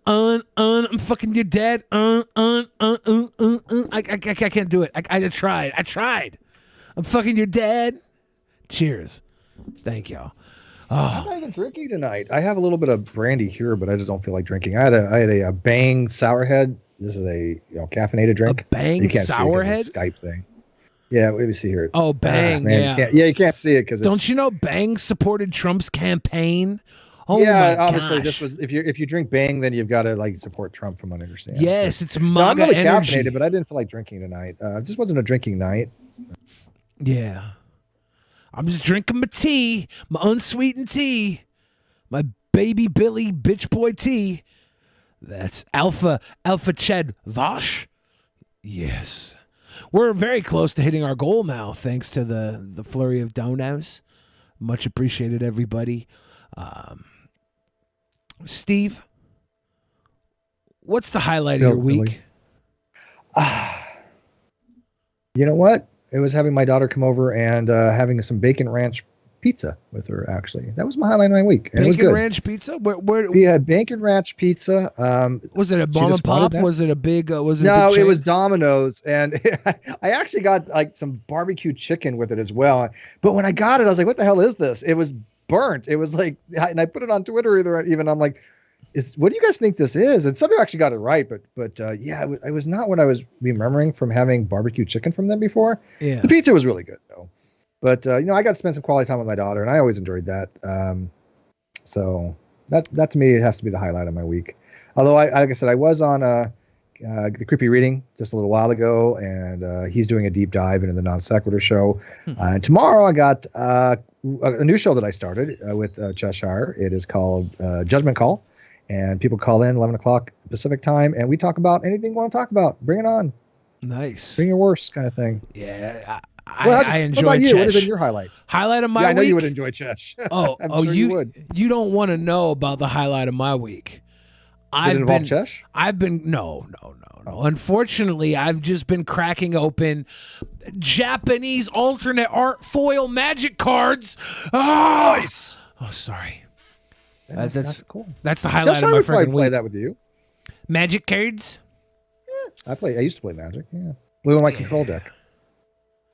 fucking your dad. I can't do it. I tried. I'm fucking your dad. Cheers. Thank y'all. I'm not even drinking tonight. I have a little bit of brandy here, but I just don't feel like drinking. I had a Bang Sourhead. This is a caffeinated drink. A Bang Sourhead? Skype thing. Yeah, let me see here. Oh, Bang! Man, you can't see it because don't you know Bang supported Trump's campaign? Oh yeah, my obviously gosh. this was if you drink Bang, then you've got to like support Trump from what I understand. Yes, it's I'm MAGA really energy. caffeinated, but I didn't feel like drinking tonight. It just wasn't a drinking night. Yeah, I'm just drinking my tea, my unsweetened tea, my baby Billy bitch boy tea. That's Alpha Ched Vaush. Yes. We're very close to hitting our goal now, thanks to the flurry of donos. Much appreciated, everybody. Steve, what's the highlight of your week? You know what? It was having my daughter come over and having some bacon ranch pizza with her, actually. That was my highlight of my week. And it was Bacon good. ranch pizza? Where We had bacon ranch pizza. was it a mom and pop? Was it a big? Was it? No, a big it chain? was Domino's, and I actually got like some barbecue chicken with it as well. But when I got it, I was like, "What the hell is this?" It was burnt. It was like, and I put it on Twitter. Even I'm like, "What do you guys think this is?" And some people actually got it right, but yeah, it was not what I was remembering from having barbecue chicken from them before. Yeah, the pizza was really good though. But I got to spend some quality time with my daughter, and I always enjoyed that. So that to me has to be the highlight of my week. Although like I said, I was on the Creepy Reading just a little while ago, and he's doing a deep dive into the Non Sequitur show. And tomorrow I got a new show that I started with Cheshire. It is called Judgment Call, and people call in 11 o'clock Pacific time, and we talk about anything you want to talk about. Bring it on. Nice. Bring your worst kind of thing. Yeah. I enjoy what about you? Chesh. What has been your highlight? Highlight of my week? I know you would enjoy Chesh. I'm sure you would. You don't want to know about the highlight of my week. Did it involve Chesh? No. Unfortunately, I've just been cracking open Japanese alternate art foil magic cards. Oh, nice. Oh, sorry. That's cool. That's the highlight Chesh, of I my would probably freaking play week. that with you. Magic cards? I used to play Magic. Yeah, blew in my control deck.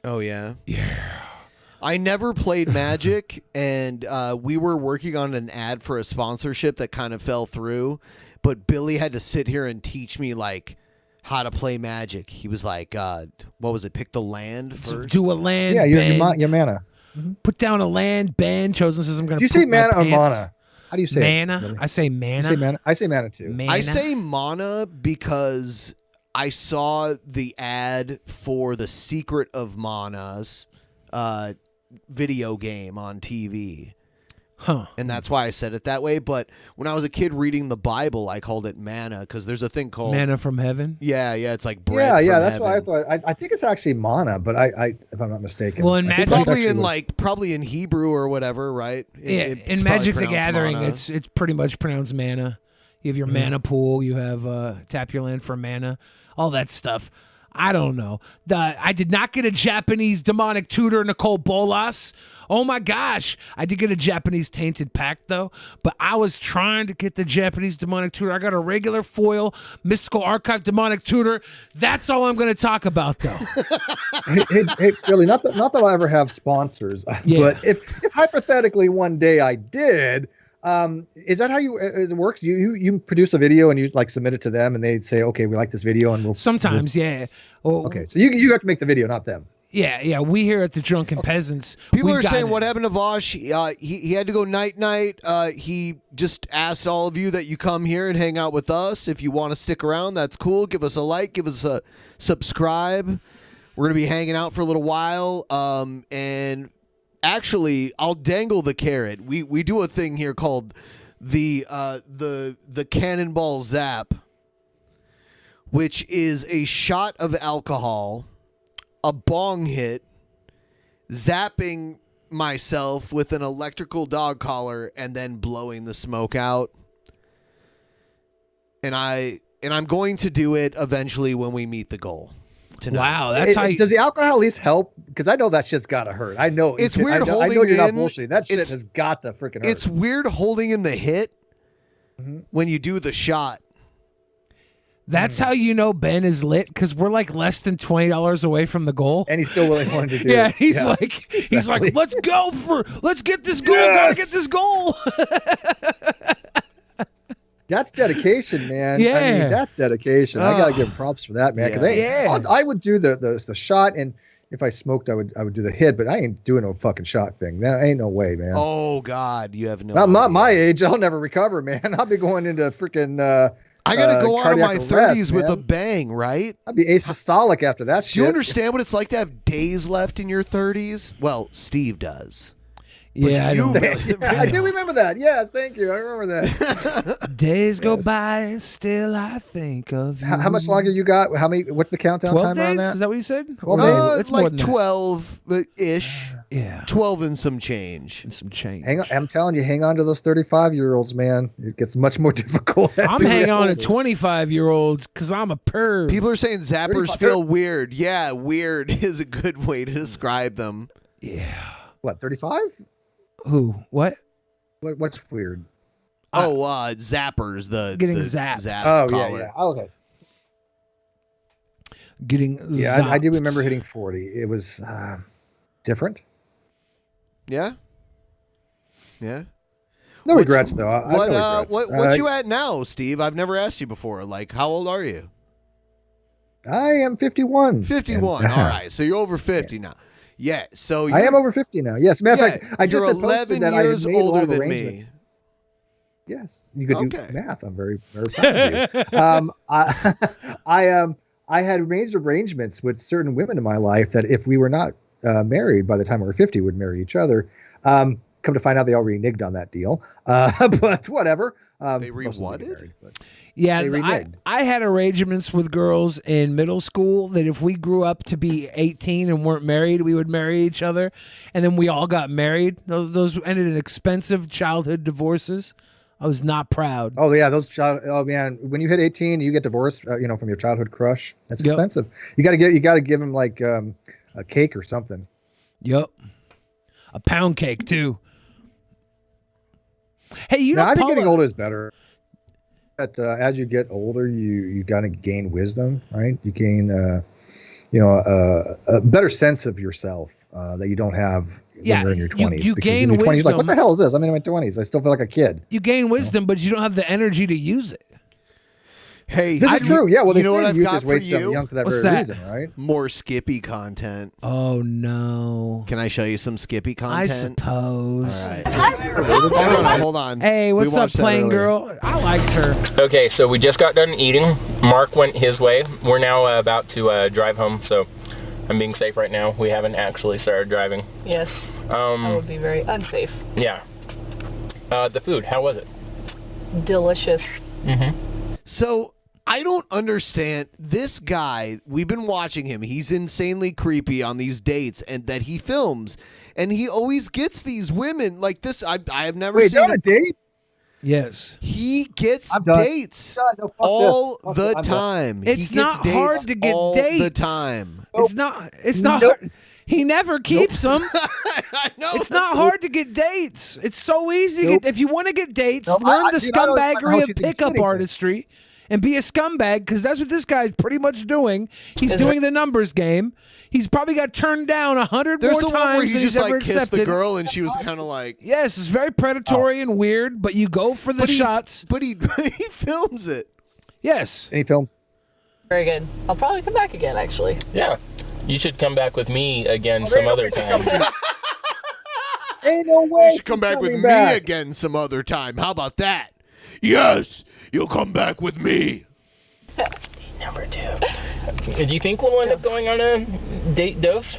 Oh yeah. Yeah. I never played Magic, and we were working on an ad for a sponsorship that kind of fell through. But Billy had to sit here and teach me like how to play Magic. He was like, "What was it? Pick the land first. Do a land. Yeah, bend. your mana. Put down a land. Bend. Chosen says I'm going to. Do you say mana or mana? How do you say mana? It? I say mana. You say mana. I say mana too. Mana? I say mana because I saw the ad for the Secret of Mana's video game on TV. Huh. And that's why I said it that way. But when I was a kid reading the Bible, I called it manna because there's a thing called Manna from heaven. Yeah, it's like bread. Yeah, from that's heaven. what I thought. I think it's actually mana, but I if I'm not mistaken. Well, in I think Magic, that's probably in Hebrew or whatever, right? In Magic the Gathering, it's pretty much pronounced mana. You have your mana pool. You have tap your land for mana. All that stuff. I don't know. I did not get a Japanese demonic tutor, Nicole Bolas. Oh my gosh. I did get a Japanese tainted pact though, but I was trying to get the Japanese demonic tutor. I got a regular foil mystical archive demonic tutor. That's all I'm going to talk about though. Hey, really, not that I'll ever have sponsors, but if hypothetically one day I did, is that how it works? You produce a video and you like submit it to them and they say, okay, we like this video and we'll sometimes, yeah. Okay, so you have to make the video, not them. Yeah. We here at the Drunken Peasants. People are saying what happened to Vaush. He had to go night. He just asked all of you that you come here and hang out with us. If you want to stick around, that's cool. Give us a like. Give us a subscribe. We're going to be hanging out for a little while. And actually, I'll dangle the carrot. We do a thing here called the Cannonball Zap, which is a shot of alcohol, a bong hit, zapping myself with an electrical dog collar, and then blowing the smoke out. And I'm going to do it eventually when we meet the goal tonight. Wow, that's how does the alcohol at least help? Because I know that shit's gotta hurt. I know it's weird holding I know you're not in. bullshitting. That shit has got to freaking hurt. It's weird holding in the hit when you do the shot. That's how you know Ben is lit, because we're like less than $20 away from the goal, and he's still willing to do yeah, it. he's like, let's get this goal. Gotta get this goal. That's dedication, man. Yeah. I mean, that's dedication. I gotta give him props for that, man. Because I would do the shot, and if I smoked, I would do the hit, but I ain't doing no fucking shot thing. That ain't no way, man. Oh God, you have no. Not my age. I'll never recover, man. I'll be going into freaking. I gotta go out of my 30s with man. a bang, right? I'd be asystolic after that shit. Do you understand what it's like to have days left in your 30s? Well, Steve does. Yeah, I do remember that. Yes, thank you. I remember that. Days go by, still I think of you. How much longer you got? How many? What's the countdown 12 timer days? on that? Is that what you said? 12 days. It's like 12-ish. Yeah. 12 and some change. Hang on, I'm telling you, hang on to those 35-year-olds, man. It gets much more difficult. I'm hanging on to 25-year-olds because I'm a perv. People are saying zappers feel weird. Yeah, weird is a good way to describe them. Yeah. What, 35? Who? What? What's weird? Zappers. Getting the zapped. Zap Oh, collar. yeah. Oh, okay. Getting Yeah, I do remember hitting 40. It was different. Yeah? Yeah? No regrets, though. What you at now, Steve? I've never asked you before. Like, how old are you? I am 51. 51. All right. So you're over 50 now. Yeah. So I am over 50 now. Yes. Matter of fact, I just you're had posted 11 that years I had made a lot older of than arrangements. me. Yes, you could do math. I'm very, very proud of you. I had arrangements with certain women in my life that if we were not married by the time we were 50, would marry each other. Come to find out, they all reneged on that deal. But whatever. They re-whatted? Yeah, I had arrangements with girls in middle school that if we grew up to be 18 and weren't married, we would marry each other. And then we all got married. Those ended in expensive childhood divorces. I was not proud. Oh yeah, oh man, when you hit 18, you get divorced, from your childhood crush. That's expensive. You got to give him like a cake or something. Yep, a pound cake too. Hey, I think getting older is better. But as you get older, you got to gain wisdom, right? You gain, a better sense of yourself that you don't have when you're in your 20s. You gain in your 20s, wisdom. like, what the hell is this? I'm in my 20s. I still feel like a kid. You gain wisdom, but you don't have the energy to use it. Hey, this is true. Yeah, well, they you know say what I've youth got is for wasted you? young for that What's very that? reason, right? More Skippy content. Oh no! Can I show you some Skippy I content? suppose. All right. Hold on. Hey, what's up, plain girl? I liked her. Okay, so we just got done eating. Mark went his way. We're now about to drive home, so I'm being safe right now. We haven't actually started driving. Yes. I would be very unsafe. Yeah. The food, how was it? Delicious. Mm-hmm. So I don't understand this guy. We've been watching him. He's insanely creepy on these dates and that he films, and he always gets these women like this. I have never Wait, seen on a date? Yes. He gets I'm done. dates No, fuck all this. Fuck the it, I'm done. time. It's He gets not dates hard to get all dates. the time. It's not. It's not. Hard. He never keeps them. I know. It's not hard to get dates. It's so easy. To Nope. get, if you want to get dates, Nope. learn I the don't know how scumbaggery of she's even pickup sitting there. artistry and be a scumbag, because that's what this guy's pretty much doing. He's doing the numbers game. He's probably got turned down 100 There's more the times one where he than just he's ever like kissed accepted. the girl and she was kind of like. Yes, it's very predatory and weird, but you go for the shots. But he he films it. Yes. Any films? Very good. I'll probably come back again, actually. Yeah. You should come back with me again Oh, some other time. Ain't no way. You should come back with me back. again some other time. How about that? Yes, you'll come back with me. Never do. Do you think we'll end up going on a date dose?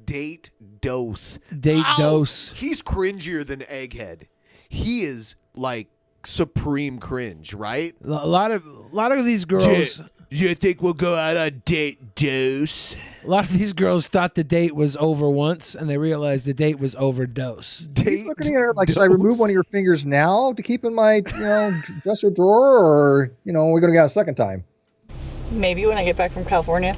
Date dose. Date Ow! dose. He's cringier than Egghead. He is like supreme cringe, right? A lot of these girls. You think we'll go out on date dose? A lot of these girls thought the date was over once, and they realized the date was overdose. He's looking at her like, should I remove one of your fingers now to keep in my, dresser drawer, or we're gonna go a second time? Maybe when I get back from California.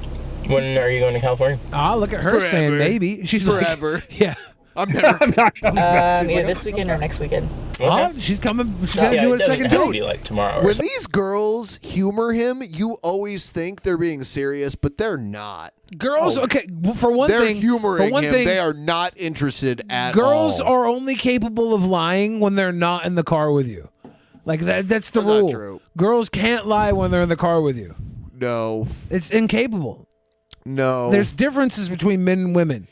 When are you going to California? Ah, look at her saying maybe. She's forever. Like, yeah. I'm not coming back. Either this weekend or next weekend. Oh, she's coming. She's gonna do it a second date. Like tomorrow. When these girls humor him, you always think they're being serious, but they're not. Girls, okay. For one they're thing, humoring for one him. thing, They are not interested at girls all. are only capable of lying when they're not in the car with you. Like that's the rule. not true. Girls can't lie when they're in the car with you. No. It's incapable. No. There's differences between men and women.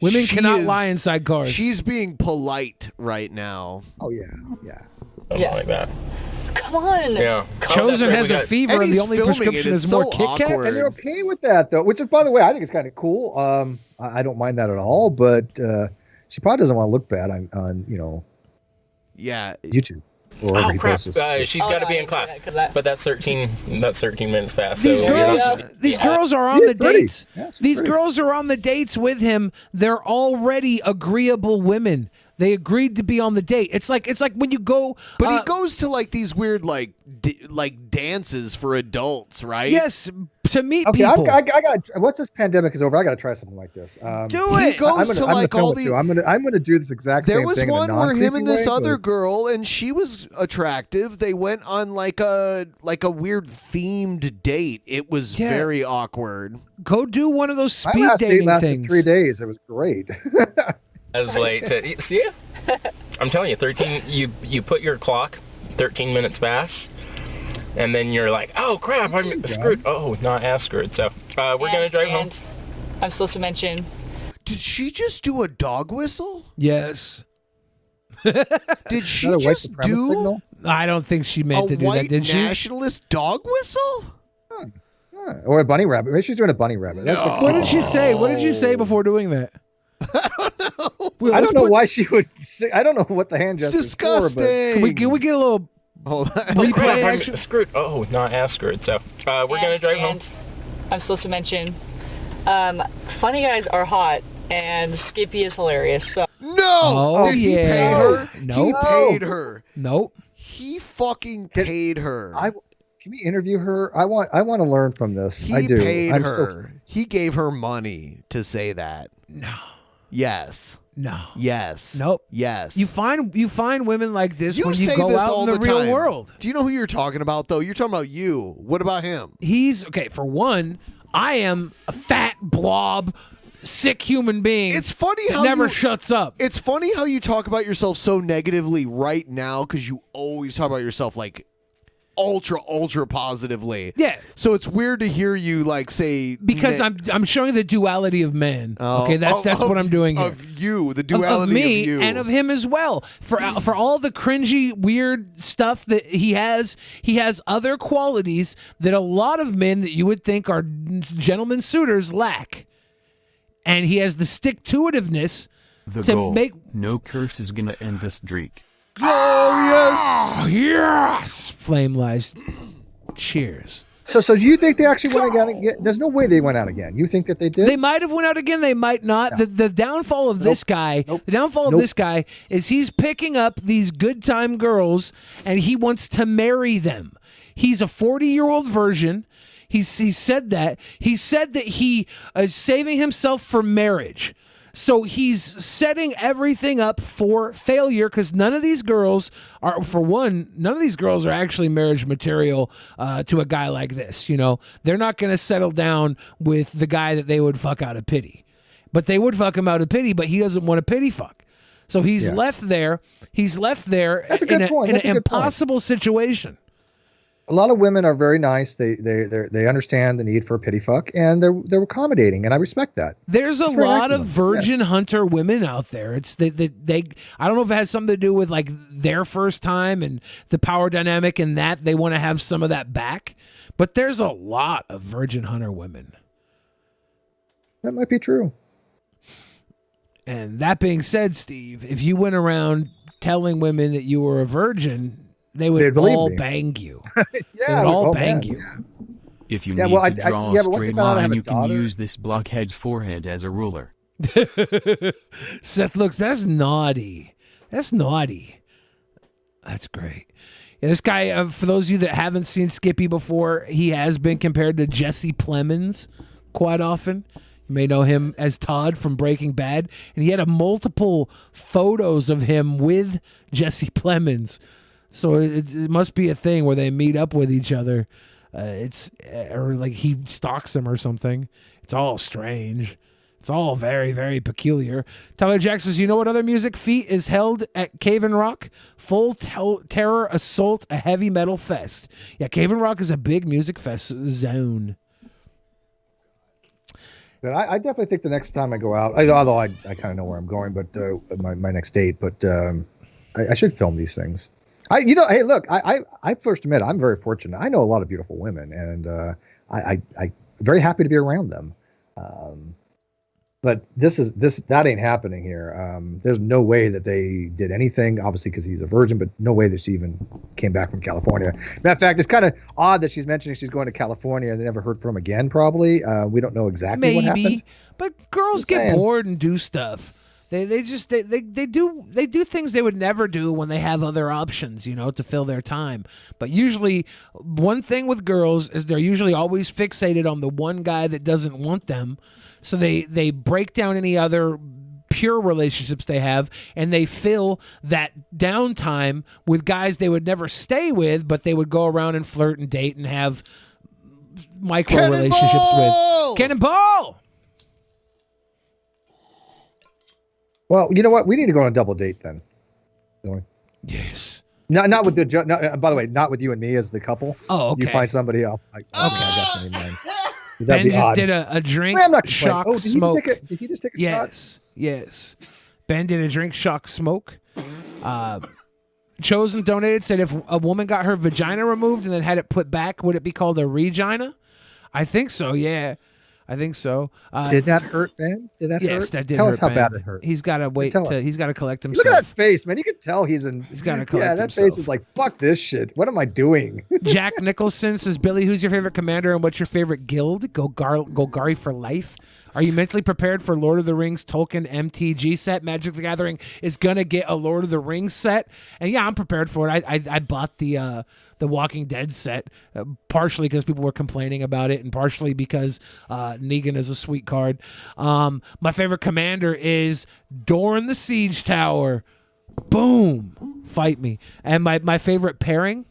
Women She cannot is- lie inside cars. She's being polite right now. Oh yeah. Something like that. Come on. Yeah. Chosen has a fever, and the he's only filming prescription it. is It's more so Kit Kats. awkward. And they're okay with that, though, which is, by the way, I think it's kind of cool. I don't mind that at all, but she probably doesn't want to look bad on Yeah. YouTube or wherever Oh he crap! posts this. She's got to be in class. But that's 13 minutes past. These so girls, these girls are on She is the pretty. dates. Yeah, she's These pretty. girls are on the dates with him. They're already agreeable women. They agreed to be on the date. It's like when you go. But he goes to like these weird like dances for adults, right? Yes, to meet Okay, people. I got. Once this pandemic is over, I got to try something like this. Do He it. goes I'm to gonna like film all it the. too. I'm gonna do this exact There same was thing. in a one where him and this non-creepy way, other but- girl, and she was attractive. They went on like a weird themed date. It was Yeah. very awkward. Go do one of those My speed last date dating lasted things. 3 days. It was great. As late. See? I'm telling you, 13. You put your clock 13 minutes past, and then you're like, oh crap, I'm screwed. Oh, not as screwed. So we're gonna drive home. I'm supposed to mention. Did she just do a dog whistle? Yes. Did she Is that a white just supremacist do signal? I don't think she meant a to do white that, did she? nationalist dog whistle? Or a bunny rabbit. Maybe she's doing a bunny rabbit. That's the- What did she say? What did you say before doing that? I don't know why she would say. I don't know what the hand It's gesture is for, disgusting. Can we get a little Hold on. replay Crap, I'm action? screwed. Oh, not as screwed. So we're gonna drive home. I'm supposed to mention. Funny guys are hot, and Skippy is hilarious. So. No! Oh, Did he pay yeah. her? He Nope. paid her. Nope. He fucking paid her. Can we interview her? I want to learn from this. He I do. paid I'm her. He gave her money to say that. No. Yes. No. Yes. Nope. Yes. You find women like this You when you say go this out all in the, the real time. world. Do you know who you're talking about, though? You're talking about you. What about him? He's okay. For one, I am a fat blob, sick human being. It's funny that how never you- shuts up. It's funny how you talk about yourself so negatively right now because you always talk about yourself like ultra positively. Yeah. So it's weird to hear you like say Because I'm showing the duality of man. Okay, that's what I'm doing here. Of you, the Of duality me of you. and of him as well. For all the cringy, weird stuff that he has other qualities that a lot of men that you would think are gentlemen suitors lack. And he has the stick-to-itiveness The to goal. make. No curse is gonna end this streak. Glorious. Yes! Flame lies. Cheers. So do you think they actually went out again? There's no way they went out again. You think that they did? They might have went out again. They might not. No. The downfall of this guy, the downfall of this guy is he's picking up these good time girls and he wants to marry them. He's a 40-year-old virgin. He said that. He said that he is saving himself for marriage. So he's setting everything up for failure because none of these girls are, for one, none of these girls are actually marriage material to a guy like this. You know, they're not going to settle down with the guy that they would fuck out of pity. But they would fuck him out of pity, but he doesn't want a pity fuck. So he's left there. He's left there in an impossible situation. A lot of women are very nice. They understand the need for a pity fuck, and they're accommodating, and I respect that. There's a lot of virgin hunter women out there. It's they I don't know if it has something to do with like their first time and the power dynamic and that they want to have some of that back. But there's a lot of virgin hunter women. That might be true. And that being said, Steve, if you went around telling women that you were a virgin, they would all bang you. They would all bang you. If you need to draw a straight line, you can use this blockhead's forehead as a ruler. Seth looks, that's naughty. That's naughty. That's great. Yeah, this guy, for those of you that haven't seen Skippy before, he has been compared to Jesse Plemons quite often. You may know him as Todd from Breaking Bad. And he had multiple photos of him with Jesse Plemons. So it must be a thing where they meet up with each other. Or like he stalks them or something. It's all strange. It's all very, very peculiar. Tyler Jack says, you know what other music feat is held at Cave and Rock? Full Terror Assault, a heavy metal fest. Yeah, Cave and Rock is a big music fest zone. But I definitely think the next time I go out, although I kind of know where I'm going, but my next date, but I should film these things. Hey, look, I first admit I'm very fortunate. I know a lot of beautiful women, and I'm very happy to be around them. But that ain't happening here. There's no way that they did anything, obviously because he's a virgin, but no way that she even came back from California. Matter of fact, it's kind of odd that she's mentioning she's going to California and they never heard from him again. Probably, we don't know exactly what happened. But girls get bored and do stuff. They do things they would never do when they have other options, to fill their time. But usually, one thing with girls is they're usually always fixated on the one guy that doesn't want them. So they break down any other pure relationships they have, and they fill that downtime with guys they would never stay with, but they would go around and flirt and date and have micro relationships with. Cannonball! Well, you know what? We need to go on a double date then. Yes. Not with by the way, not with you and me as the couple. Oh, okay. You find somebody else. Okay, I got something in mind. Ben just did a drink shock smoke. Did he just take a shot? Yes. Ben did a drink shock smoke. Chosen donated, said if a woman got her vagina removed and then had it put back, would it be called a regina? I think so, yeah. I think so. Did that hurt, Ben? Did that hurt? Yes, that did Tell hurt, us how Ben. bad it hurt. He's got to wait. He's got to collect himself. Look at that face, man. You can tell he's got to collect that himself. face is like, fuck this shit. What am I doing? Jack Nicholson says, Billy, who's your favorite commander and what's your favorite guild? Go Gary for life. Are you mentally prepared for Lord of the Rings Tolkien MTG set? Magic the Gathering is going to get a Lord of the Rings set. And yeah, I'm prepared for it. I bought the Walking Dead set, partially because people were complaining about it and partially because Negan is a sweet card. My favorite commander is Doran the Siege Tower. Boom. Fight me. And my favorite pairing,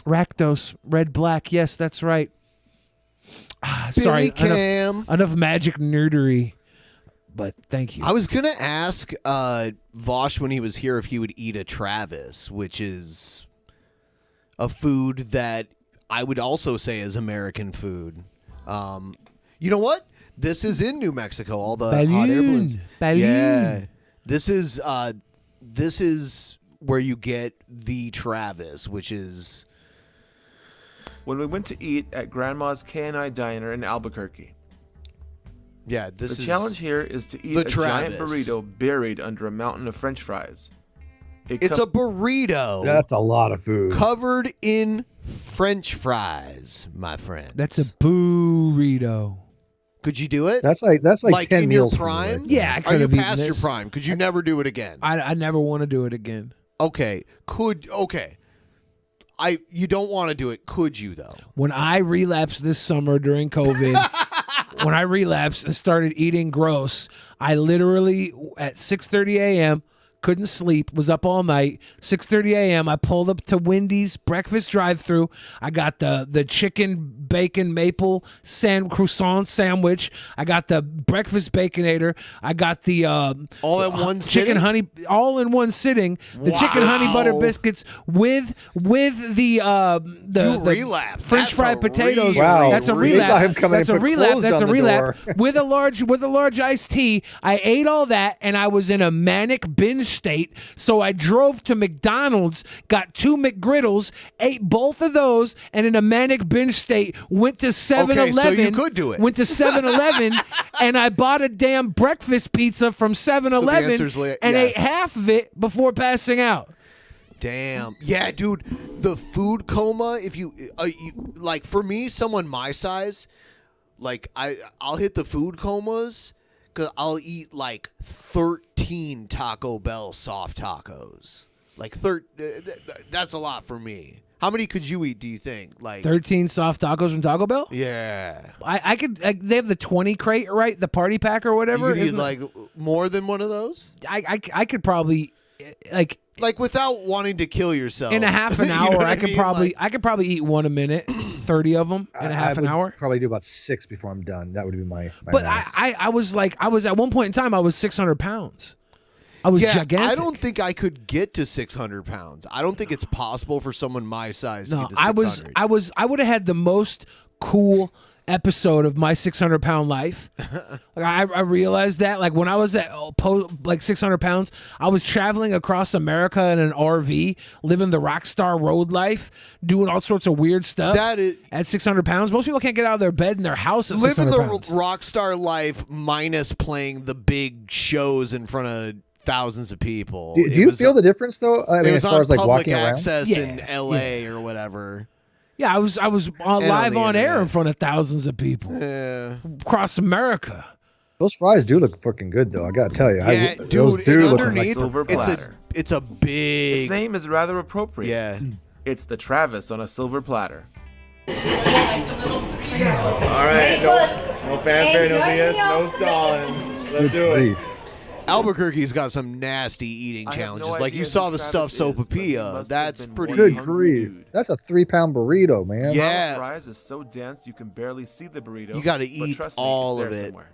Rakdos, red, black. Yes, that's right. Sorry, enough magic nerdery. But thank you. I was going to ask Vaush when he was here if he would eat a Travis, which is a food that I would also say is American food. You know what? This is in New Mexico. All the hot air balloons. Yeah. This is where you get the Travis, which is when we went to eat at Grandma's K&I Diner in Albuquerque. Yeah, the challenge here is to eat a giant burrito buried under a mountain of French fries. It's a burrito. That's a lot of food. Covered in French fries, my friend. That's a burrito. Could you do it? That's like 10 in meals your for me prime. right Yeah, I Are could you have eaten past your this. prime? Could you never do it again? I never want to do it again. Okay. You don't want to do it. Could you though? When I relapsed this summer during COVID, when I relapsed and started eating gross, I literally at 6:30 a.m. couldn't sleep, was up all night. 6:30 a.m. I pulled up to Wendy's breakfast drive-thru. I got the chicken bacon maple croissant sandwich. I got the breakfast baconator. I got the all in one chicken sitting? honey all in one sitting. The chicken honey butter biscuits with the relapse. French That's fried a potatoes. Wow. That's a We saw him relapse. come in That's and a put relapse. clothes That's on a the relapse. door. With a large iced tea. I ate all that and I was in a manic binge state. So I drove to McDonald's, got 2 McGriddles, ate both of those, and in a manic binge state went to 7-Eleven. Okay, so you could do it. Went to 7-Eleven and I bought a damn breakfast pizza from 7-Eleven answer's and yes. ate half of it before passing out. Damn. Yeah, dude. The food coma. If you like, for me, someone my size, like I'll hit the food comas because I'll eat like 13 Taco Bell soft tacos. Like that's a lot for me. How many could you eat? Do you think? Like 13 soft tacos from Taco Bell? Yeah. I could. They have the 20 crate, right? The party pack or whatever. You could eat Isn't it? like more than one of those. I could probably like without wanting to kill yourself. in a half an You know hour. what I could mean? probably eat one a minute, 30 of them in a half an would hour. Probably do about 6 before I'm done. That would be my But max. I was at one point in time I was 600 pounds. I was gigantic. I don't think I could get to 600 pounds. I don't think it's possible for someone my size to No, get to 600. I would have had the most cool episode of my 600-pound life. Like I realized that, like when I was at like 600 pounds, I was traveling across America in an RV, living the rock star road life, doing all sorts of weird stuff. That is at 600 pounds. Most people can't get out of their bed in their house at living 600 the pounds. rock star life minus playing the big shows in front of thousands of people. Do you feel the difference though? I it mean, was as far on as like public walking around. access Yeah, in LA or whatever. Yeah, I was on live the on air internet. in front of thousands of people across America. Those fries do look freaking good though. I gotta tell you. Yeah, those dude. do And look underneath, like silver platter. it's a big. Its name is rather appropriate. Yeah. It's the Travis on a silver platter. All right, no fanfare, no BS, no stalling. Let's do it. Albuquerque's got some nasty eating challenges. Like you saw the stuffed sopapilla. That's pretty. Good grief. That's a 3-pound burrito, man. Yeah. The fries is so dense you can barely see the burrito. You got to but eat trust me, all it's of there it. somewhere.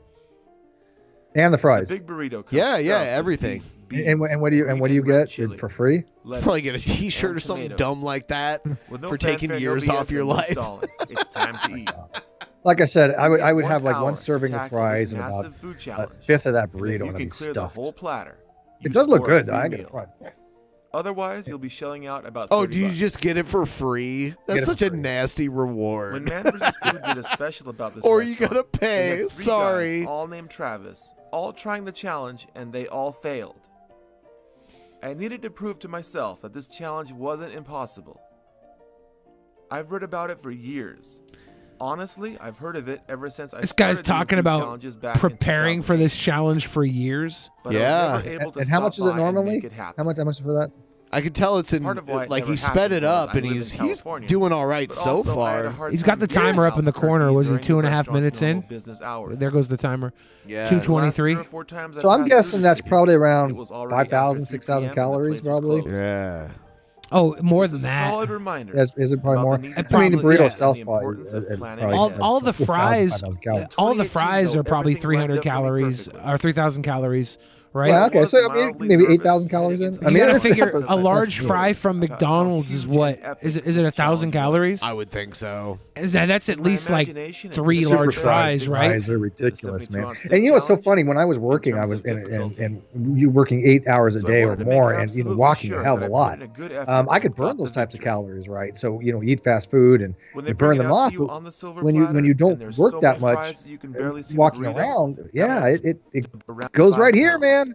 And the fries. The big burrito. Comes Yeah, stuffed with everything. beef, And what do you get for free? lettuce, Probably get a T-shirt or and something tomatoes. dumb like that With no for taking fanfare, no years BS, off your and no life. stalling. It's time to eat. Like I said, I would have like 1 one hour to serving of tackle fries this and about massive food a challenge. fifth of that And if burrito, you and I'd can be clear stuffed. the whole platter. It you does look score a good. free I get meal. it front. Otherwise, you'll be shelling out about. Oh, $30. do you just get it for free? That's it such for a free. nasty When reward. Man vs. Food did a special about this Or you restaurant, gotta they pay. had 3 Sorry. guys, all named Travis, all trying the challenge, and they all failed. I needed to prove to myself that this challenge wasn't impossible. I've read about it for years. Honestly, I've heard of it ever since I This guy's started doing talking food about challenges back in preparing for 2008. this challenge for years. But I was never able to And how stop much is it by and normally? make it happen. How much for that? I can tell it's in Part of why it like never he sped it happened was up I and live in he's California, doing all right but so also I had a far. hard He's got the time getting timer up in the Albuquerque corner. Was it during the 2.5 restaurant's minutes in? normal business hours. There goes the timer. Yeah. 2:23. So I'm guessing that's probably around was already 5,000, after 3 6,000 p.m. and the calories, place was probably. closed. Yeah. Oh, more It's than a that. solid reminder. Is it probably about more? the need to I mean, the probably, burrito yeah. itself The probably. importance of planning probably ahead. All the 4,000, fries, 5,000 calories. all the 2018, fries though, are probably everything lined 300 up for me calories perfectly. or 3,000 calories, right? Yeah, okay. So was I mean, mildly maybe nervous 8,000 calories in. heading I You mean, gotta that's- figure that's- a large that's fry good. from McDonald's is huge what? and epic Is it this 1,000 challenge calories? I would think so. That's at In my least like imagination, it's 3 super large fries. fries, Big right? Fries are ridiculous, 72 man. ounce steak And you know what's so challenge, funny? When I was working, I terms was of and difficulty. you working 8 hours a So I day or wanted to make more, and absolutely walking sure a hell of that a I lot. put in a good effort I could and burn got those the types of victory. calories, right? So eat fast food and When they you bring burn it them out to off. you But on the silver when you platter, don't and there's work so that many much, fries that you can barely see the walking burrito, around, that yeah, means it around goes right 5 here, pounds. man.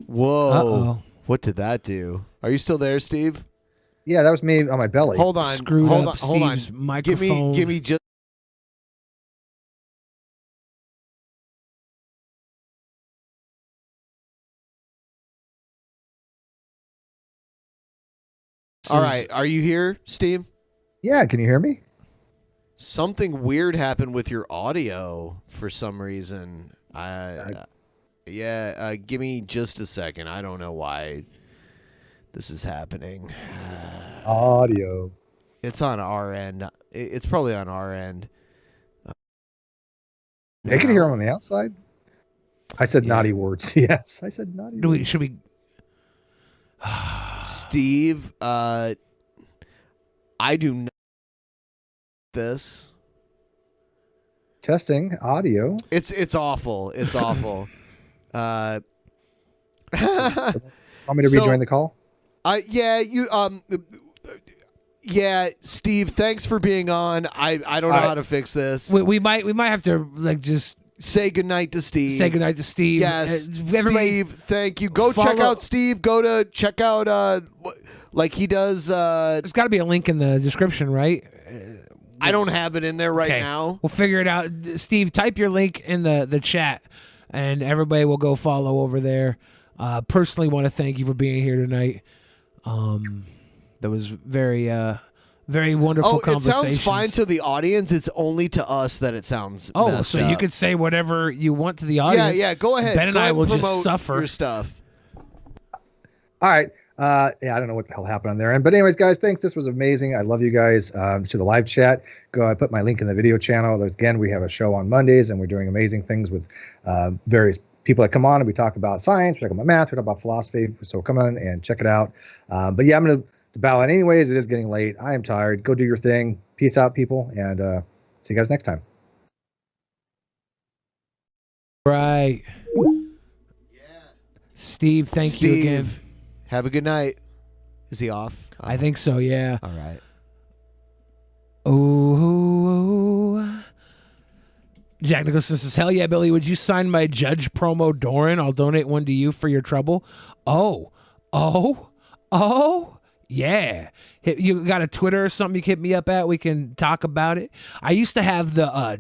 Whoa. Uh-oh. What did that do? Are you still there, Steve? Yeah, that was me on my belly. Hold on. Screwed hold up on. Hold on. Steve's microphone. Give me just. All right. Are you here, Steve? Yeah. Can you hear me? Something weird happened with your audio for some reason. Give me just a second. I don't know why this is happening. Audio. It's on our end. It's probably on our end. They can hear him on the outside. I said naughty words. Yes, I said naughty words. Should we? Steve, I do not this. Testing audio. It's awful. It's awful. Want me to rejoin the call? Yeah, Steve, thanks for being on. I don't know how to fix this. We might have to just say goodnight to Steve. Say goodnight to Steve. Yes, Steve, thank you. Go check out Steve. Go to check out like he does. There's got to be a link in the description, right? I don't have it in there right now. We'll figure it out. Steve, type your link in the chat, and everybody will go follow over there. Personally, want to thank you for being here tonight. That was very wonderful conversation. It sounds fine to the audience. It's only to us that it sounds messed so up. you could say whatever you want to the audience. Yeah, go ahead. Ben and I will just suffer. Your stuff. All right. I don't know what the hell happened on their end. But anyways, guys, thanks. This was amazing. I love you guys. To the live chat, I put my link in the video channel. Again, we have a show on Mondays, and we're doing amazing things with various people that come on, and we talk about science, we talk about math, we talk about philosophy. So come on and check it out. But yeah, I'm going to bow out anyways. It is getting late. I am tired. Go do your thing. Peace out, people, and see you guys next time. Right. Steve, thank you again. Have a good night. Is he off? I think so, yeah. All right. Oh, Jack Nicholson says, hell yeah, Billy, would you sign my Judge promo Doran? I'll donate one to you for your trouble. Oh, yeah. You got a Twitter or something you can hit me up at? We can talk about it. I used to have the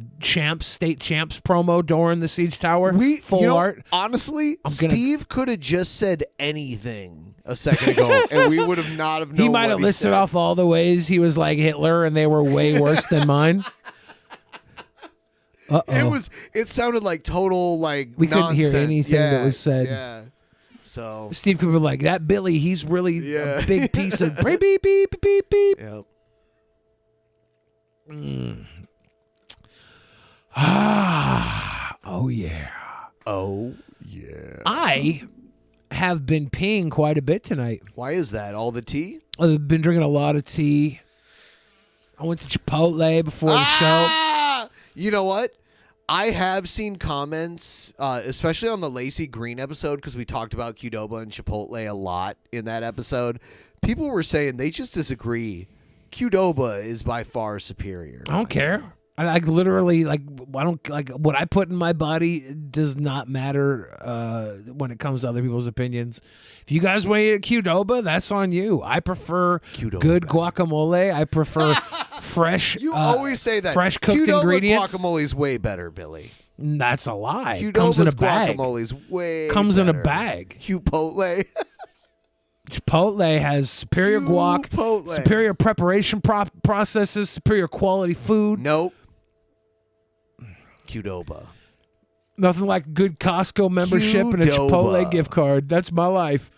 state champs promo Doran the Siege Tower. Full art. Honestly, Steve could have just said anything a second ago, and we would have not have known. He might have listed off all the ways he was like Hitler, and they were way worse than mine. It sounded like total we couldn't hear anything that was said. Yeah. So Steve could be like, that Billy, he's really a big piece of beep beep beep beep beep. Yep. Oh yeah. Oh yeah. I have been peeing quite a bit tonight. Why is that? All the tea? I've been drinking a lot of tea. I went to Chipotle before the show. You know what? I have seen comments, especially on the Lacey Green episode, because we talked about Qdoba and Chipotle a lot in that episode. People were saying they just disagree. Qdoba is by far superior. I don't care. I literally I don't like what I put in my body does not matter when it comes to other people's opinions. If you guys want to eat Qdoba, that's on you. I prefer good guacamole. I prefer fresh. You always say that. Fresh cooked Qdoba ingredients. Guacamole is way better, Billy. That's a lie. Qdoba's Comes in a bag. guacamole is way Comes better. in a bag. Chipotle. Chipotle has superior guac, superior preparation processes, superior quality food. Nope. Qdoba. Nothing like good Costco membership and a Chipotle gift card. That's my life.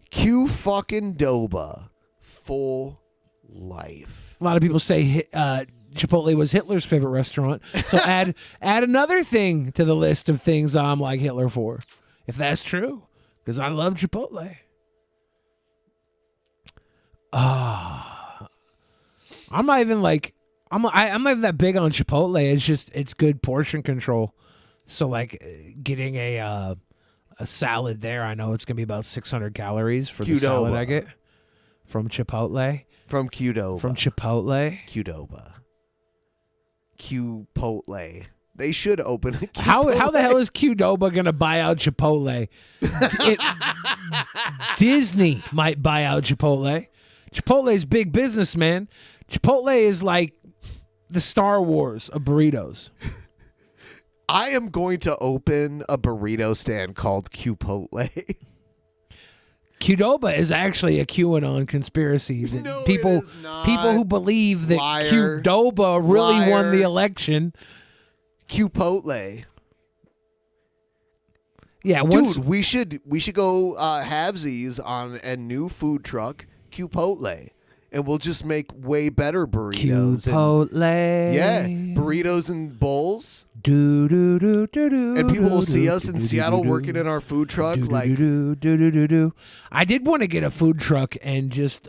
Q-fucking-doba. Full life. A lot of people say Chipotle was Hitler's favorite restaurant. So add another thing to the list of things I'm like Hitler for. If that's true. Because I love Chipotle. I'm not even like I'm not even that big on Chipotle. It's just it's good portion control. So like getting a salad there, I know it's gonna be about 600 calories for the salad I get from Chipotle. From Qdoba. From Chipotle. Qdoba. Qpotle. They should open a How the hell is Qdoba gonna buy out Chipotle? Disney might buy out Chipotle. Chipotle's big business, man. Chipotle is like the Star Wars of burritos. I am going to open a burrito stand called Qpotle. Qdoba is actually a QAnon conspiracy. That No, people, it is not. people who believe that Liar. Qdoba really won Liar. the election. Qpotle. Yeah, once, Dude, we should go halvesies on a new food truck, Qpotle, and we'll just make way better burritos. Qpotle. Yeah, burritos and bowls. Do do do do do. And people will see us in do, Seattle do, working in our food truck. do, Like, do, do, do, do, do. I did want to get a food truck and just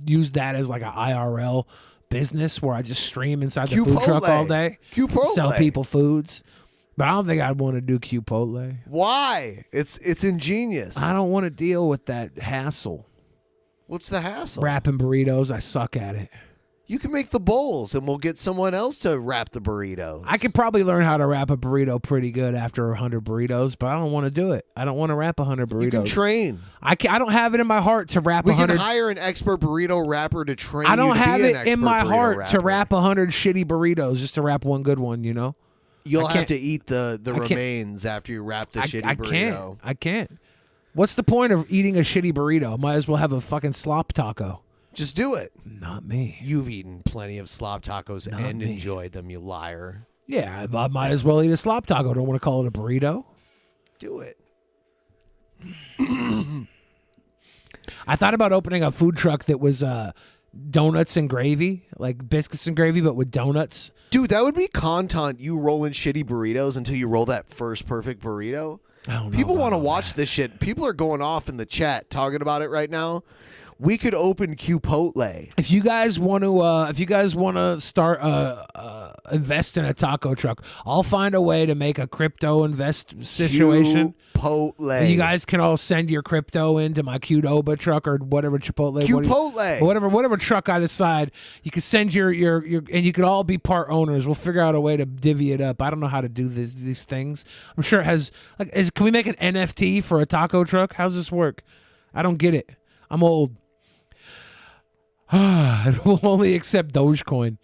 use that as like an IRL business where I just stream inside the food truck all day, Qpotle. sell people foods. But I don't think I'd want to do Qpotle. Why? It's ingenious. I don't want to deal with that hassle. What's the hassle? Wrapping burritos, I suck at it. You can make the bowls, and we'll get someone else to wrap the burritos. I could probably learn how to wrap a burrito pretty good after 100 burritos, but I don't want to do it. I don't want to wrap 100 burritos. You can train. I don't have it in my heart to wrap We 100. can hire an expert burrito wrapper to train. I don't you to have be an it in expert my burrito heart to wrapper. wrap 100 shitty burritos just to wrap one good one, you know? You'll I have can't- to eat the I can't- remains after you wrap the shitty burrito. I can't. What's the point of eating a shitty burrito? Might as well have a fucking slop taco. Just do it. Not me. You've eaten plenty of slop tacos Not and me. enjoyed them, you liar. Yeah, I might as well eat a slop taco. Don't want to call it a burrito. Do it. I thought about opening a food truck that was donuts and gravy, like biscuits and gravy, but with donuts. Dude, that would be content. You rolling shitty burritos until you roll that first perfect burrito. People want to watch this shit. People are going off in the chat talking about it right now. We could open Qpotle. If you guys want to, start invest in a taco truck, I'll find a way to make a crypto invest situation. Qpotle. You guys can all send your crypto into my Qdoba truck or whatever Chipotle. Qpotle. Whatever truck I decide. You can send your and you could all be part owners. We'll figure out a way to divvy it up. I don't know how to do these things. I'm sure it has can we make an NFT for a taco truck? How's this work? I don't get it. I'm old. It will only accept Dogecoin.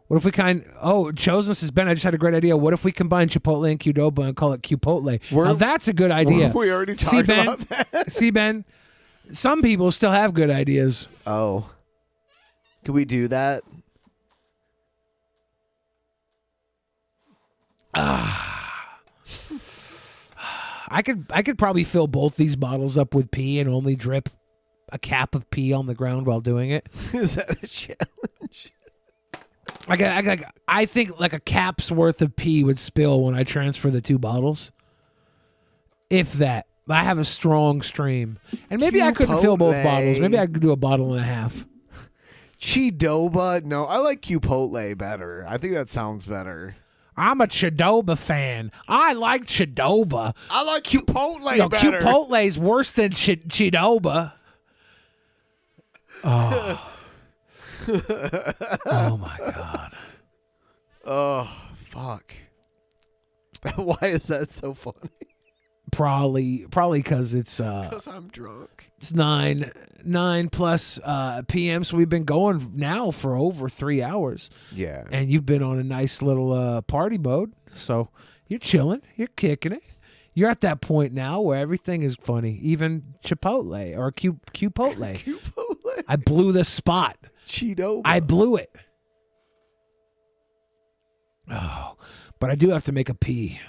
What if we Chosen says, Ben, I just had a great idea. What if we combine Chipotle and Qdoba and call it Qpotle? Now that's a good idea. We already talked about that. See, Ben, some people still have good ideas. Oh. Can we do that? I could probably fill both these bottles up with pee and only drip a cap of pee on the ground while doing it. Is that a challenge? I think like a cap's worth of pee would spill when I transfer the two bottles. If that. I have a strong stream. And maybe I couldn't fill both bottles. Maybe I could do a bottle and a half. Qdoba? No, I like Qpotle better. I think that sounds better. I'm a Qdoba fan. I like Qdoba. I like Qpotle better. Qpotle's worse than Qdoba. Oh. Oh my God. Oh, fuck. Why is that so funny? Probably because it's because I'm drunk. It's 9 plus p.m. So we've been going now for over 3 hours. Yeah. And you've been on a nice little party mode. So you're chilling. You're kicking it. You're at that point now where everything is funny. Even Chipotle or Qpotle. Qpotle. I blew the spot. Cheeto. I blew it. Oh, but I do have to make a pee.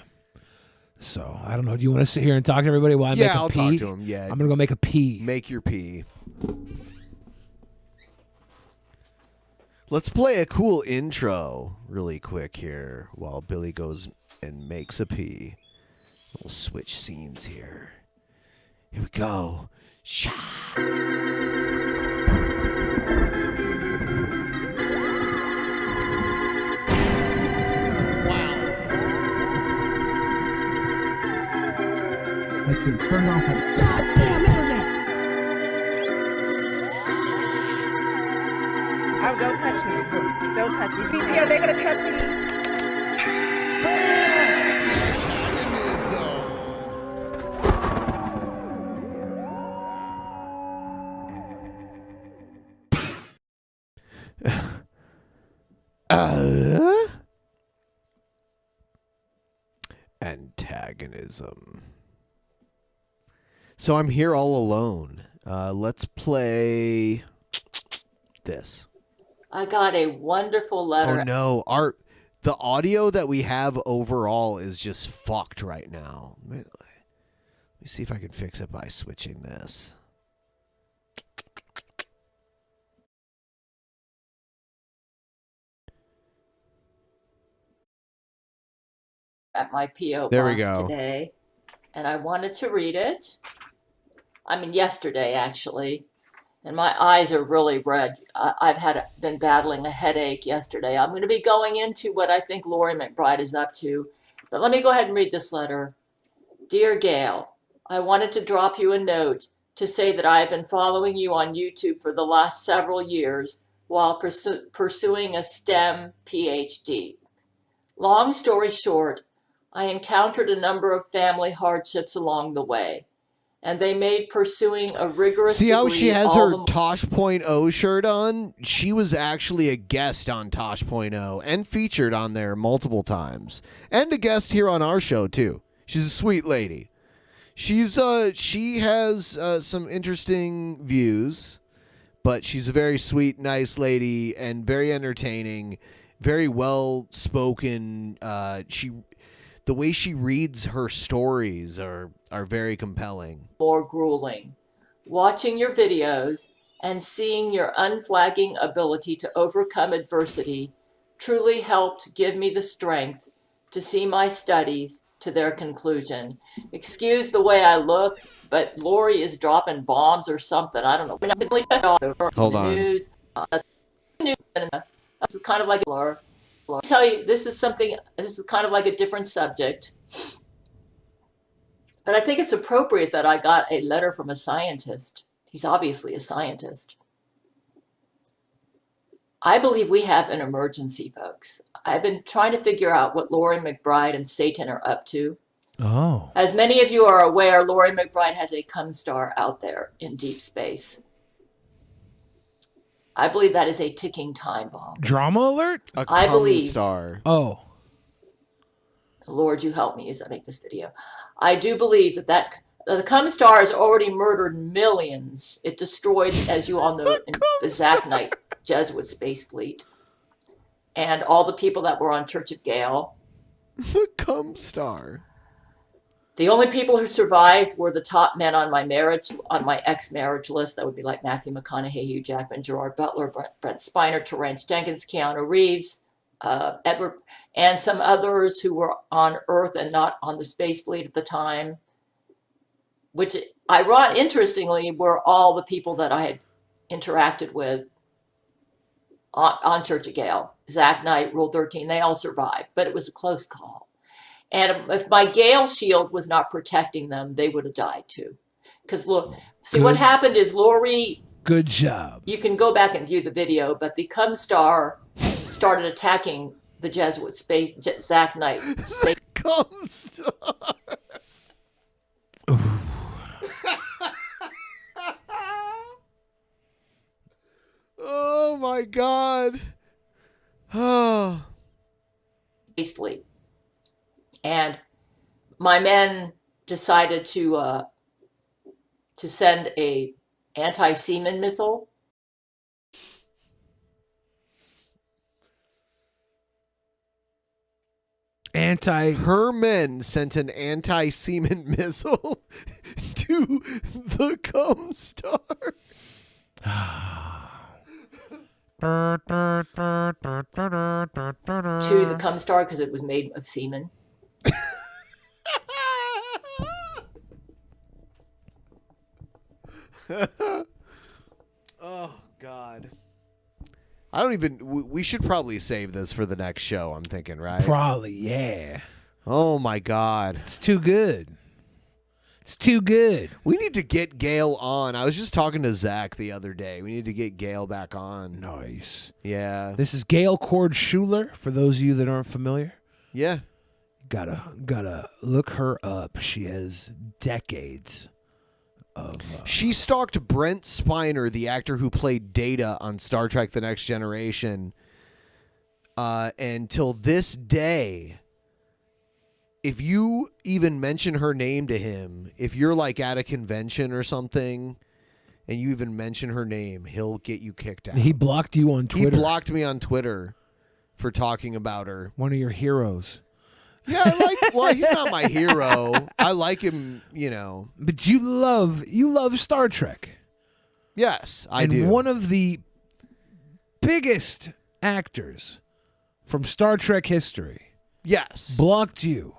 So I don't know. Do you want to sit here and talk to everybody while I make a I'll pee? talk to him. Yeah, I'm gonna go make a pee. Make your pee. Let's play a cool intro really quick here while Billy goes and makes a pee. We'll switch scenes here. Here we go. Sha. I should turn off that goddamn internet. Oh, don't touch me. Don't touch me. TP, are they going to touch me? Antagonism. So I'm here all alone. Let's play this. I got a wonderful letter. Oh no, the audio that we have overall is just fucked right now. Let me see if I can fix it by switching this. At my P.O. There we box go. today, and I wanted to read it. I mean, yesterday, actually. And my eyes are really red. I've been battling a headache yesterday. I'm going to be going into what I think Lori McBride is up to. But let me go ahead and read this letter. Dear Gail, I wanted to drop you a note to say that I have been following you on YouTube for the last several years while pursuing a STEM PhD. Long story short, I encountered a number of family hardships along the way, and they made pursuing a rigorous See how degree she has all her the Tosh.0 shirt on? She was actually a guest on Tosh.0 and featured on there multiple times. And a guest here on our show, too. She's a sweet lady. She has some interesting views, but she's a very sweet, nice lady and very entertaining, very well-spoken. The way she reads her stories are very compelling. more grueling. Watching your videos and seeing your unflagging ability to overcome adversity truly helped give me the strength to see my studies to their conclusion. Excuse the way I look, but Lori is dropping bombs or something. I don't know. Hold on. News. This is kind of like Laura. I'll tell you, this is kind of like a different subject. But I think it's appropriate that I got a letter from a scientist. He's obviously a scientist. I believe we have an emergency, folks. I've been trying to figure out what Lori McBride and Satan are up to. Oh. As many of you are aware, Lori McBride has a cum star out there in deep space. I believe that is a ticking time bomb. Drama alert? I believe. Star. Oh. Lord, you help me as I make this video. I do believe that the cum star has already murdered millions. It destroyed, as you all know, the Zach Knight Jesuit space fleet. And all the people that were on Church of Gale. The cum star. The only people who survived were the top men on my ex-marriage list. That would be like Matthew McConaughey, Hugh Jackman, Gerard Butler, Brent Spiner, Terrence Jenkins, Keanu Reeves, Edward, and some others who were on Earth and not on the space fleet at the time, which, interestingly, were all the people that I had interacted with on Church of Gale. Zach Knight, Rule 13, they all survived, but it was a close call. And if my Gale shield was not protecting them, they would have died too. Because look, see what happened is Lori. Good job. You can go back and view the video, but the cum star started attacking the Jesuit space, Zach Knight. Space. Cum star. Oh my God. Oh. Space fleet. And my men decided to send a anti-seaman missile. Her men sent an anti-seaman missile to the cum star. To the cum star because it was made of semen. Oh God. I don't even. We should probably save this for the next show. I'm thinking, right? Probably, yeah. Oh my God. It's too good. It's too good. We need to get Gail on. I was just talking to Zach the other day. We need to get Gail back on. Nice. Yeah. This is Gail Cord Schuler, for those of you that aren't familiar. Yeah. Gotta look her up. She has decades of... She stalked Brent Spiner, the actor who played Data on Star Trek The Next Generation, until this day if you even mention her name to him, if you're like at a convention or something and you even mention her name, he'll get you kicked out. He blocked you on Twitter. He blocked me on Twitter for talking about her. One of your heroes. Yeah, well, he's not my hero. I like him, But you love Star Trek. Yes, I and do. One of the biggest actors from Star Trek history. Yes. Blocked you.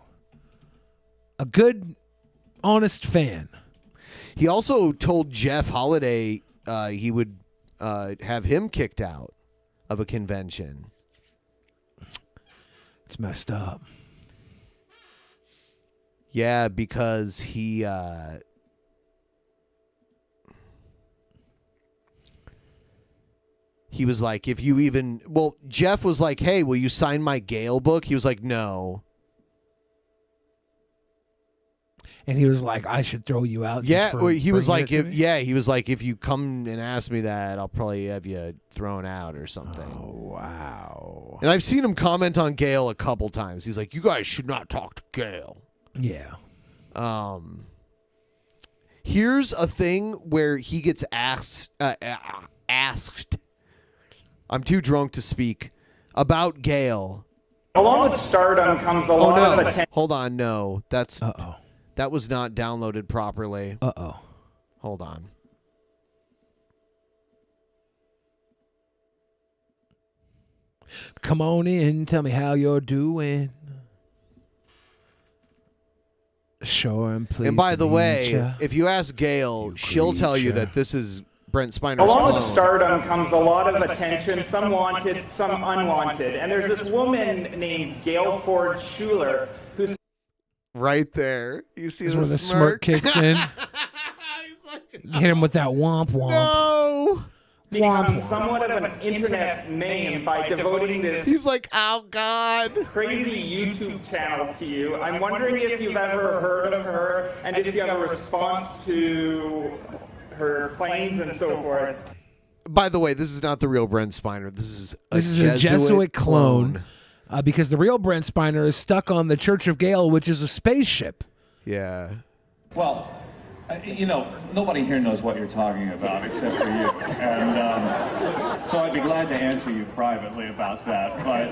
A good, honest fan. He also told Jeff Holiday he would have him kicked out of a convention. It's messed up. Yeah, because he was like, if you even... Well, Jeff was like, hey, will you sign my Gale book? He was like, no. And he was like, I should throw you out. Yeah, just for he was bringing like, it to me? he was like, if you come and ask me that, I'll probably have you thrown out or something. Oh, wow. And I've seen him comment on Gale a couple times. He's like, you guys should not talk to Gale. Yeah. Here's a thing where he gets asked. I'm too drunk to speak about Gale. Along with stardom comes a lot of attention. Hold on, no, that was not downloaded properly. Hold on. Come on in, tell me how you're doing. Sure, I'm pleased. And by to the meet way, ya. if you ask Gail, she'll tell you that this is Brent Spiner's Along clone. with stardom comes a lot of attention, some wanted, some unwanted. And there's this woman named Gail Ford Schuler who's Right there. You see This is the where the smirk? smirk kicks in. Hit him with that womp womp. No. become somewhat of an internet meme by devoting this He's like, oh God, crazy YouTube channel to you. I'm wondering if you've ever heard of her and if you have a response to her claims and so forth. By the way, this is not the real Brent Spiner. This is a Jesuit clone. Because the real Brent Spiner is stuck on the Church of Gale, which is a spaceship. Yeah. Well, nobody here knows what you're talking about except for you. And so I'd be glad to answer you privately about that. But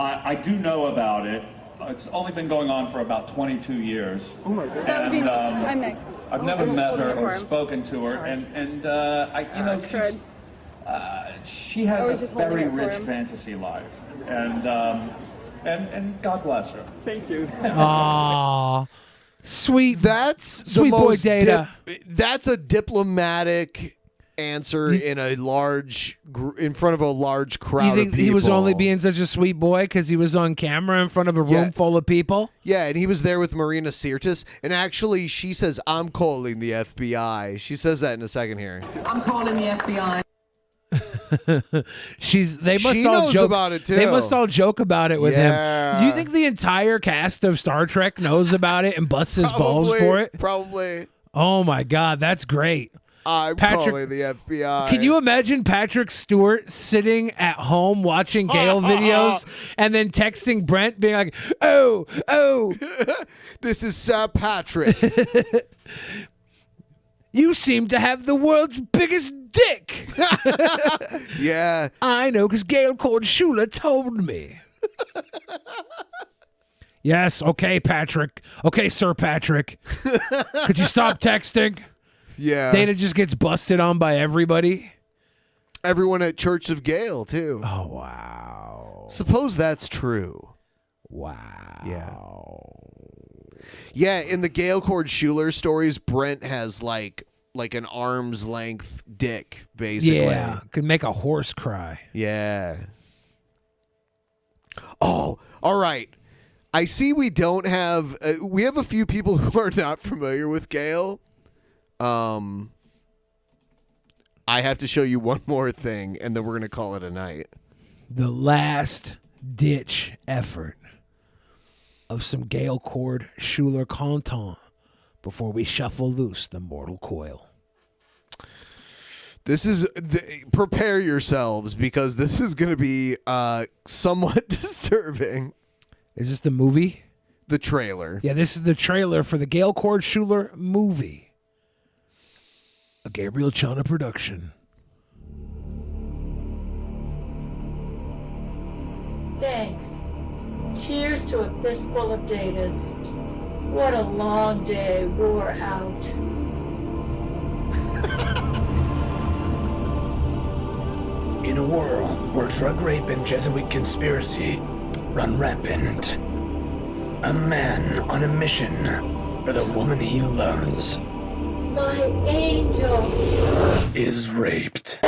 I do know about it. It's only been going on for about 22 years. Oh my God. And I'm next. I've never met her or spoken to her. She has a very rich fantasy life. And God bless her. Thank you. Aww. Sweet. That's sweet the boy most Data. That's a diplomatic answer in front of a large crowd. You think of people. he was only being such a sweet boy because he was on camera in front of a room full of people? Yeah, and he was there with Marina Sirtis. And actually, she says, I'm calling the FBI. She says that in a second here. I'm calling the FBI. She knows joke about it, too. They must all joke about it with Yeah. him. Do you think the entire cast of Star Trek knows about it and busts his balls for it? Probably. Oh my God, that's great. I'm calling the FBI. Can you imagine Patrick Stewart sitting at home watching Gale videos and then texting Brent being like, oh, this is Sir Patrick. You seem to have the world's biggest dick. Yeah. I know, because Gail Cord Schuler told me. Yes, okay, Patrick. Okay, Sir Patrick. Could you stop texting? Yeah. Dana just gets busted on by everybody. Everyone at Church of Gale, too. Oh, wow. Suppose that's true. Wow. Yeah. Yeah, in the Gail Cord Schuler stories, Brent has like an arm's length dick, basically. Yeah, could make a horse cry. Yeah. Oh, all right. I see we don't have... we have a few people who are not familiar with Gale. I have to show you one more thing, and then we're going to call it a night. The last ditch effort of some Gail Cord Schuler content before we shuffle loose the mortal coil. This is prepare yourselves because this is going to be somewhat disturbing. Is this the movie? the trailer. Yeah, this is the trailer for the Gail Cord Schuler movie. A Gabriel Chana production. Thanks. Cheers to a fistful of datas. What a long day wore out. In a world where drug rape and Jesuit conspiracy run rampant, a man on a mission for the woman he loves My angel. is raped.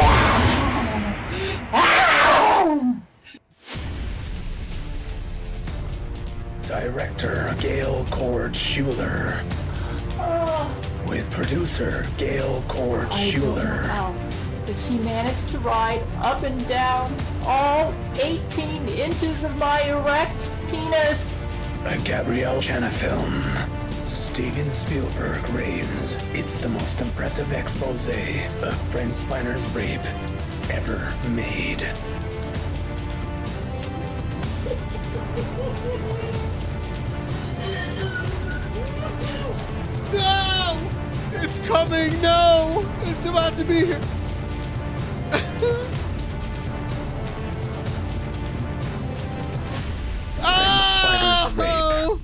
Director Gail Cord Schuler. With producer Gail Cord I don't know Schuler. how, but she managed to ride up and down all 18 inches of my erect penis. A Gabrielle Chana film. Steven Spielberg raves it's the most impressive expose of Brent Spiner's rape ever made. No! It's coming! No! It's about to be here! Oh!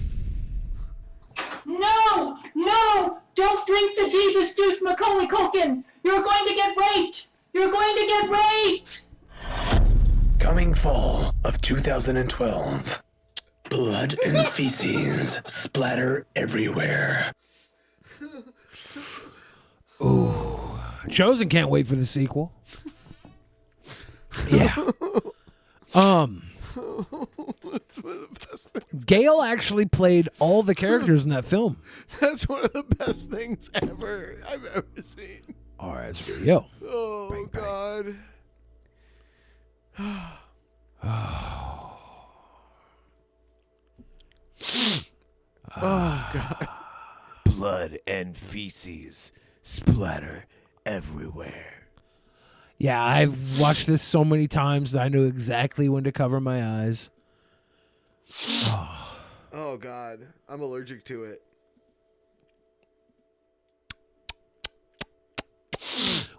No! No! Don't drink the Jesus juice, Macaulay Culkin! You're going to get raped! You're going to get raped! Coming fall of 2012. Blood and feces splatter everywhere. Ooh. Chosen can't wait for the sequel. Yeah. That's one of the best things. Gail actually played all the characters in that film. That's one of the best things ever I've ever seen. All right, here we go. Oh, God. Oh, God. Blood and feces splatter everywhere. Yeah, I've watched this so many times that I knew exactly when to cover my eyes. Oh, God. I'm allergic to it.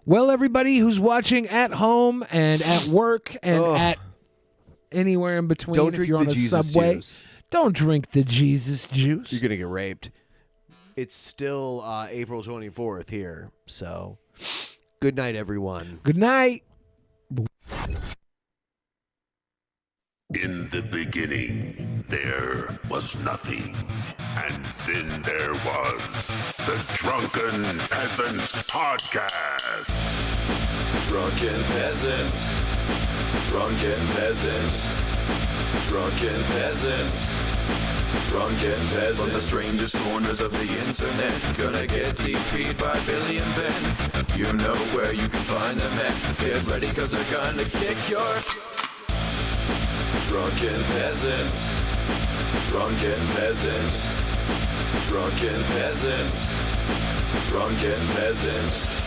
Well, everybody who's watching at home and at work and at anywhere in between, Don't if drink you're on the a Jesus subway, juice. don't drink the Jesus juice. You're going to get raped. It's still April 24th here, so good night, everyone. Good night. In the beginning, there was nothing. And then there was the Drunken Peasants Podcast. Drunken Peasants. Drunken Peasants. Drunken Peasants. Drunken Peasants. From the strangest corners of the internet, gonna get TP'd by Billy and Ben. You know where you can find them at. Get ready, cause they're gonna kick your... Drunken Peasants. Drunken Peasants. Drunken Peasants. Drunken Peasants.